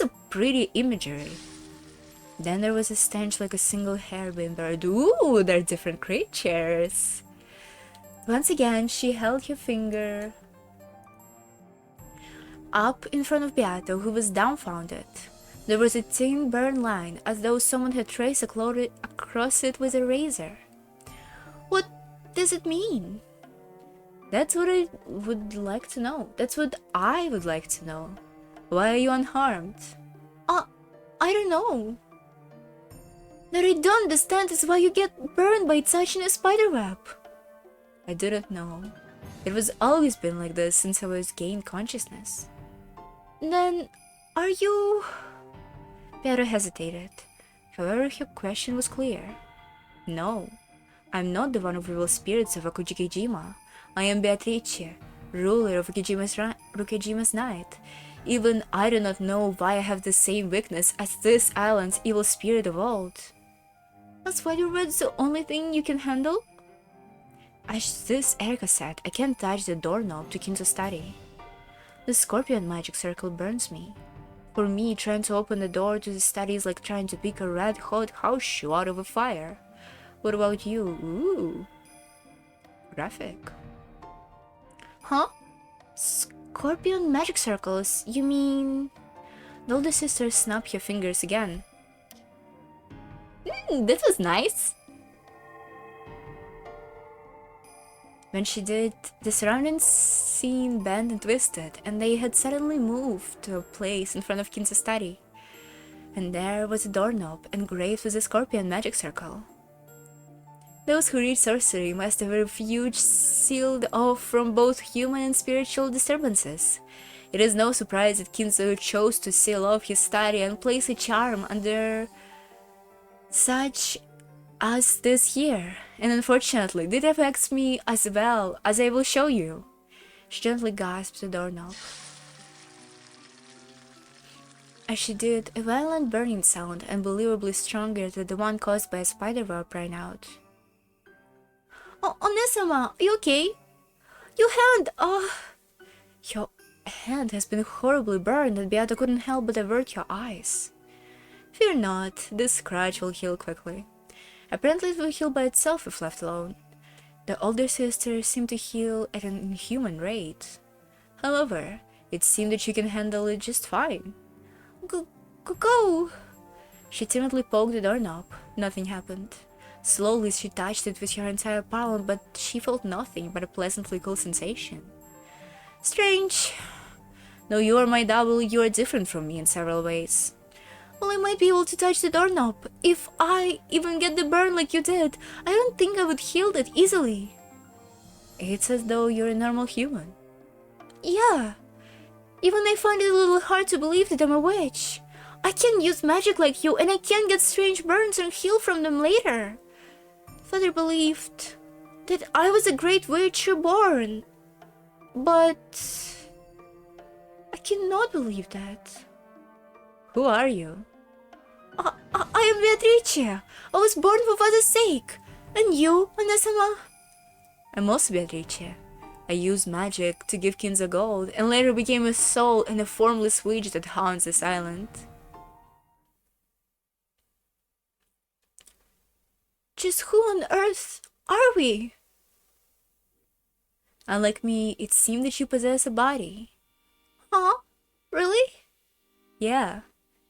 a pretty imagery. Then there was a stench like a single hair being burned. Ooh, they're different creatures. Once again, she held her finger up in front of Beata, who was dumbfounded. There was a thin burn line, as though someone had traced across it with a razor. What does it mean? That's what I would like to know. That's what I would like to know. Why are you unharmed? I don't know. That I don't understand is why you get burned by touching a spiderweb. I didn't know. It was always been like this since I was gained consciousness. Then, are you... Beata hesitated. However, her question was clear. No, I'm not the one of evil spirits of Okujikijima. I am Beatrice, ruler of Rukejima's night. Even I do not know why I have the same weakness as this island's evil spirit of old. Are spiderwebs the only thing you can handle? As this Erika said, I can't touch the doorknob to Kinzo study. The scorpion magic circle burns me. For me, trying to open the door to the study is like trying to pick a red-hot horseshoe out of a fire. What about you? Ooh. Graphic. Huh? Scorpion magic circles? You mean... The older sister snapped her fingers again. That was nice. When she did, the surrounding scene bent and twisted, and they had suddenly moved to a place in front of Kinzo's study. And there was a doorknob engraved with a scorpion magic circle. Those who read sorcery must have a refuge sealed off from both human and spiritual disturbances. It is no surprise that Kinzo chose to seal off his study and place a charm under such as this here, and unfortunately, it affects me as well, as I will show you. She gently gasped the doorknob. As she did, a violent burning sound, unbelievably stronger than the one caused by a spiderweb, rang out. Oh, Onesama, you okay? Your hand, Your hand has been horribly burned, and Beata couldn't help but avert her eyes. Fear not, this scratch will heal quickly. Apparently it will heal by itself if left alone. The older sister seemed to heal at an inhuman rate. However, it seemed that she can handle it just fine. Go! She timidly poked the doorknob. Nothing happened. Slowly she touched it with her entire palm, but she felt nothing but a pleasantly cool sensation. Strange. Though you are my double, you are different from me in several ways. Well, I might be able to touch the doorknob. If I even get the burn like you did, I don't think I would heal that easily. It's as though you're a normal human. Yeah. Even I find it a little hard to believe that I'm a witch. I can't use magic like you, and I can't get strange burns and heal from them later. Father believed that I was a great witch reborn. But I cannot believe that. Who are you? I am Beatrice. I was born for father's sake. And you, Anasama? I'm also Beatrice. I used magic to give kings a gold, and later became a soul and a formless witch that haunts this island. Just who on earth are we? Unlike me, it seemed that you possess a body. Huh? Really? Yeah.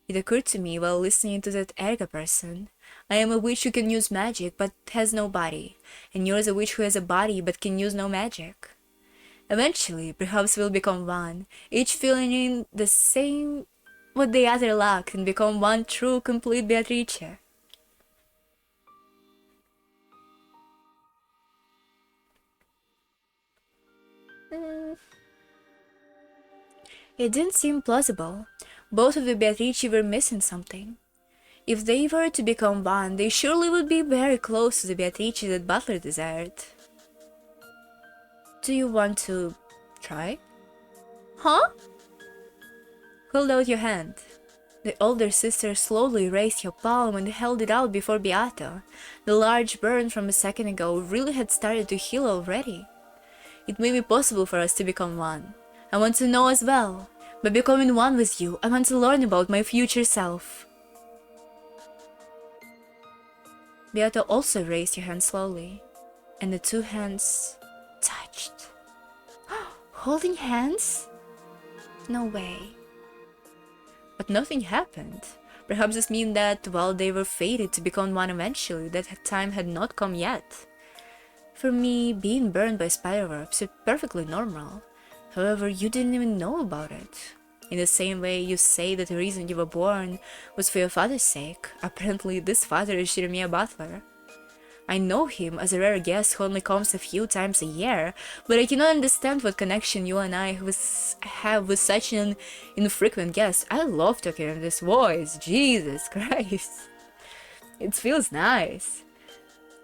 It occurred to me while listening to that Erica person. I am a witch who can use magic but has no body, and you're a witch who has a body but can use no magic. Eventually, perhaps we'll become one, each feeling in the same what the other lacked, and become one true, complete Beatrice. It didn't seem plausible. Both of the Beatrice were missing something. If they were to become one, they surely would be very close to the Beatrice that Butler desired. Do you want to try? Huh? Hold out your hand. The older sister slowly raised her palm and held it out before Beato. The large burn from a second ago really had started to heal already. It may be possible for us to become one. I want to know as well. By becoming one with you, I want to learn about my future self. Beato also raised her hand slowly, and the two hands touched. Holding hands? No way. But nothing happened. Perhaps this means that while they were fated to become one eventually, that time had not come yet. For me, being burned by spiderwebs is perfectly normal. However, you didn't even know about it. In the same way you say that the reason you were born was for your father's sake, apparently this father is Jeremiah Butler. I know him as a rare guest who only comes a few times a year, but I cannot understand what connection you and I have with such an infrequent guest. I love talking in this voice, Jesus Christ. It feels nice.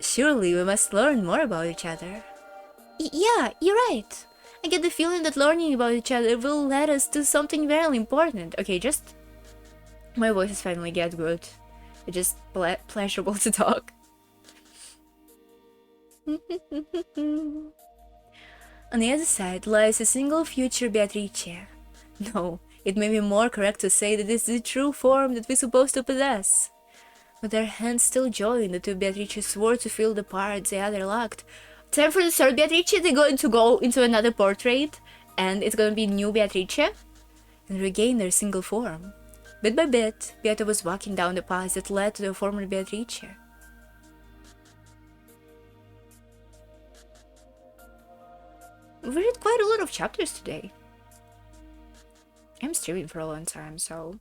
Surely we must learn more about each other. Yeah, you're right. I get the feeling that learning about each other will lead us to something very important. Okay, just... My voice is finally get good. It's just pleasurable to talk. On the other side lies a single future Beatrice. No, it may be more correct to say that this is the true form that we're supposed to possess. With their hands still joined, the two Beatrices swore to fill the part the other lacked. Time for the third Beatrice, they're going to go into another portrait, and it's going to be new Beatrice, and regain their single form. Bit by bit, Beato was walking down the path that led to the former Beatrice. We read quite a lot of chapters today. I'm streaming for a long time, so...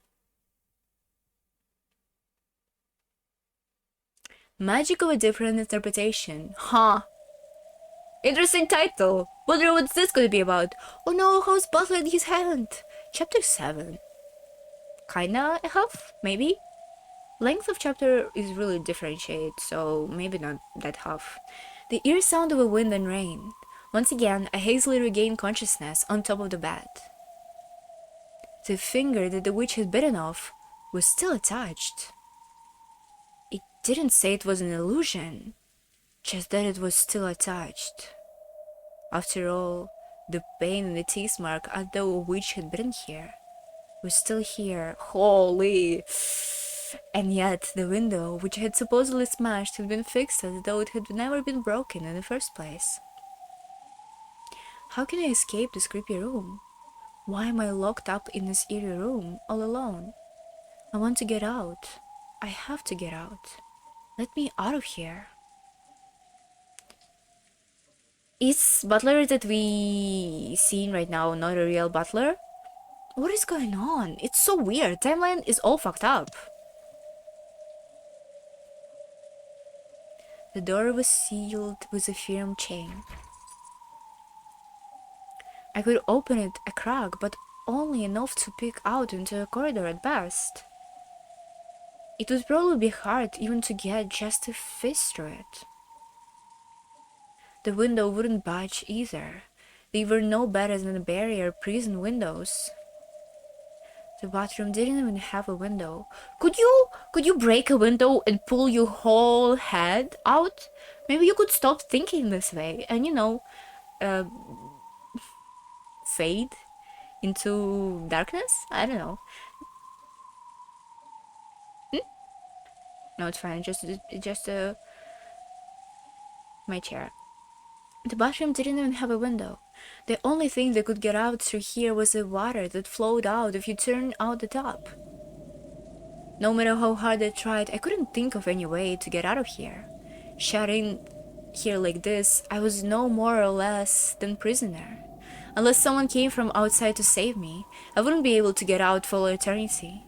Magic of a different interpretation. Huh. Interesting title. Wonder what's this gonna be about. Oh no, how's Butler in his hand? Chapter 7. Kinda a half, maybe? Length of chapter is really differentiated, so maybe not that half. The ear sound of a wind and rain. Once again, I hastily regained consciousness on top of the bed. The finger that the witch had bitten off was still attached. It didn't say it was an illusion, just that it was still attached. After all, the pain and the teeth mark as though a witch had bitten here was still here. Holy! And yet, the window, which I had supposedly smashed, had been fixed as though it had never been broken in the first place. How can I escape this creepy room? Why am I locked up in this eerie room, all alone? I want to get out. I have to get out. Let me out of here. Is Butler that we seen right now not a real Butler? What is going on? It's so weird. Timeline is all fucked up. The door was sealed with a firm chain. I could open it a crack, but only enough to peek out into a corridor at best. It would probably be hard even to get just a fist through it. The window wouldn't budge either. They were no better than barrier prison windows. The bathroom didn't even have a window. Could you break a window and pull your whole head out? Maybe you could stop thinking this way and, fade into darkness? I don't know. No, it's fine. Just my chair. The bathroom didn't even have a window. The only thing that could get out through here was the water that flowed out if you turn out the tap. No matter how hard I tried, I couldn't think of any way to get out of here. Shut in here like this, I was no more or less than prisoner. Unless someone came from outside to save me, I wouldn't be able to get out for eternity.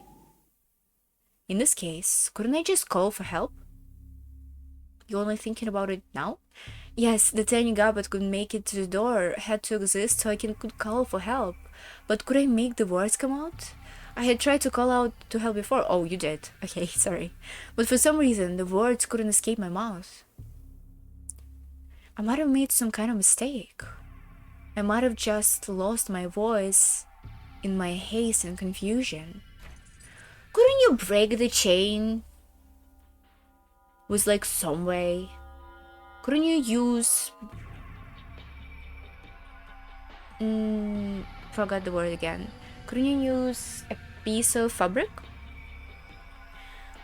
In this case, couldn't I just call for help? You only thinking about it now? Yes, the tiny gap that could make it to the door had to exist so I could call for help. But could I make the words come out? I had tried to call out to help before. Oh, you did. Okay, sorry. But for some reason, the words couldn't escape my mouth. I might have made some kind of mistake. I might have just lost my voice in my haste and confusion. Couldn't you break the chain with like some way? Couldn't you use... forgot the word again. Couldn't you use a piece of fabric?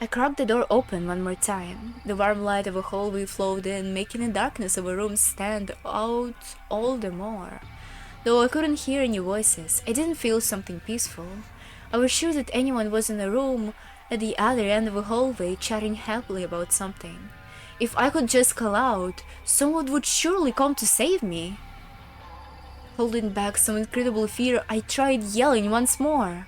I cracked the door open one more time. The warm light of a hallway flowed in, making the darkness of a room stand out all the more. Though I couldn't hear any voices, I didn't feel something peaceful. I was sure that anyone was in a room at the other end of a hallway chatting happily about something. If I could just call out, someone would surely come to save me. Holding back some incredible fear, I tried yelling once more.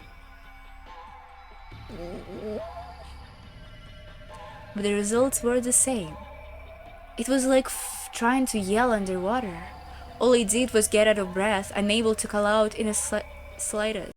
But the results were the same. It was like trying to yell underwater. All I did was get out of breath, unable to call out in the slightest.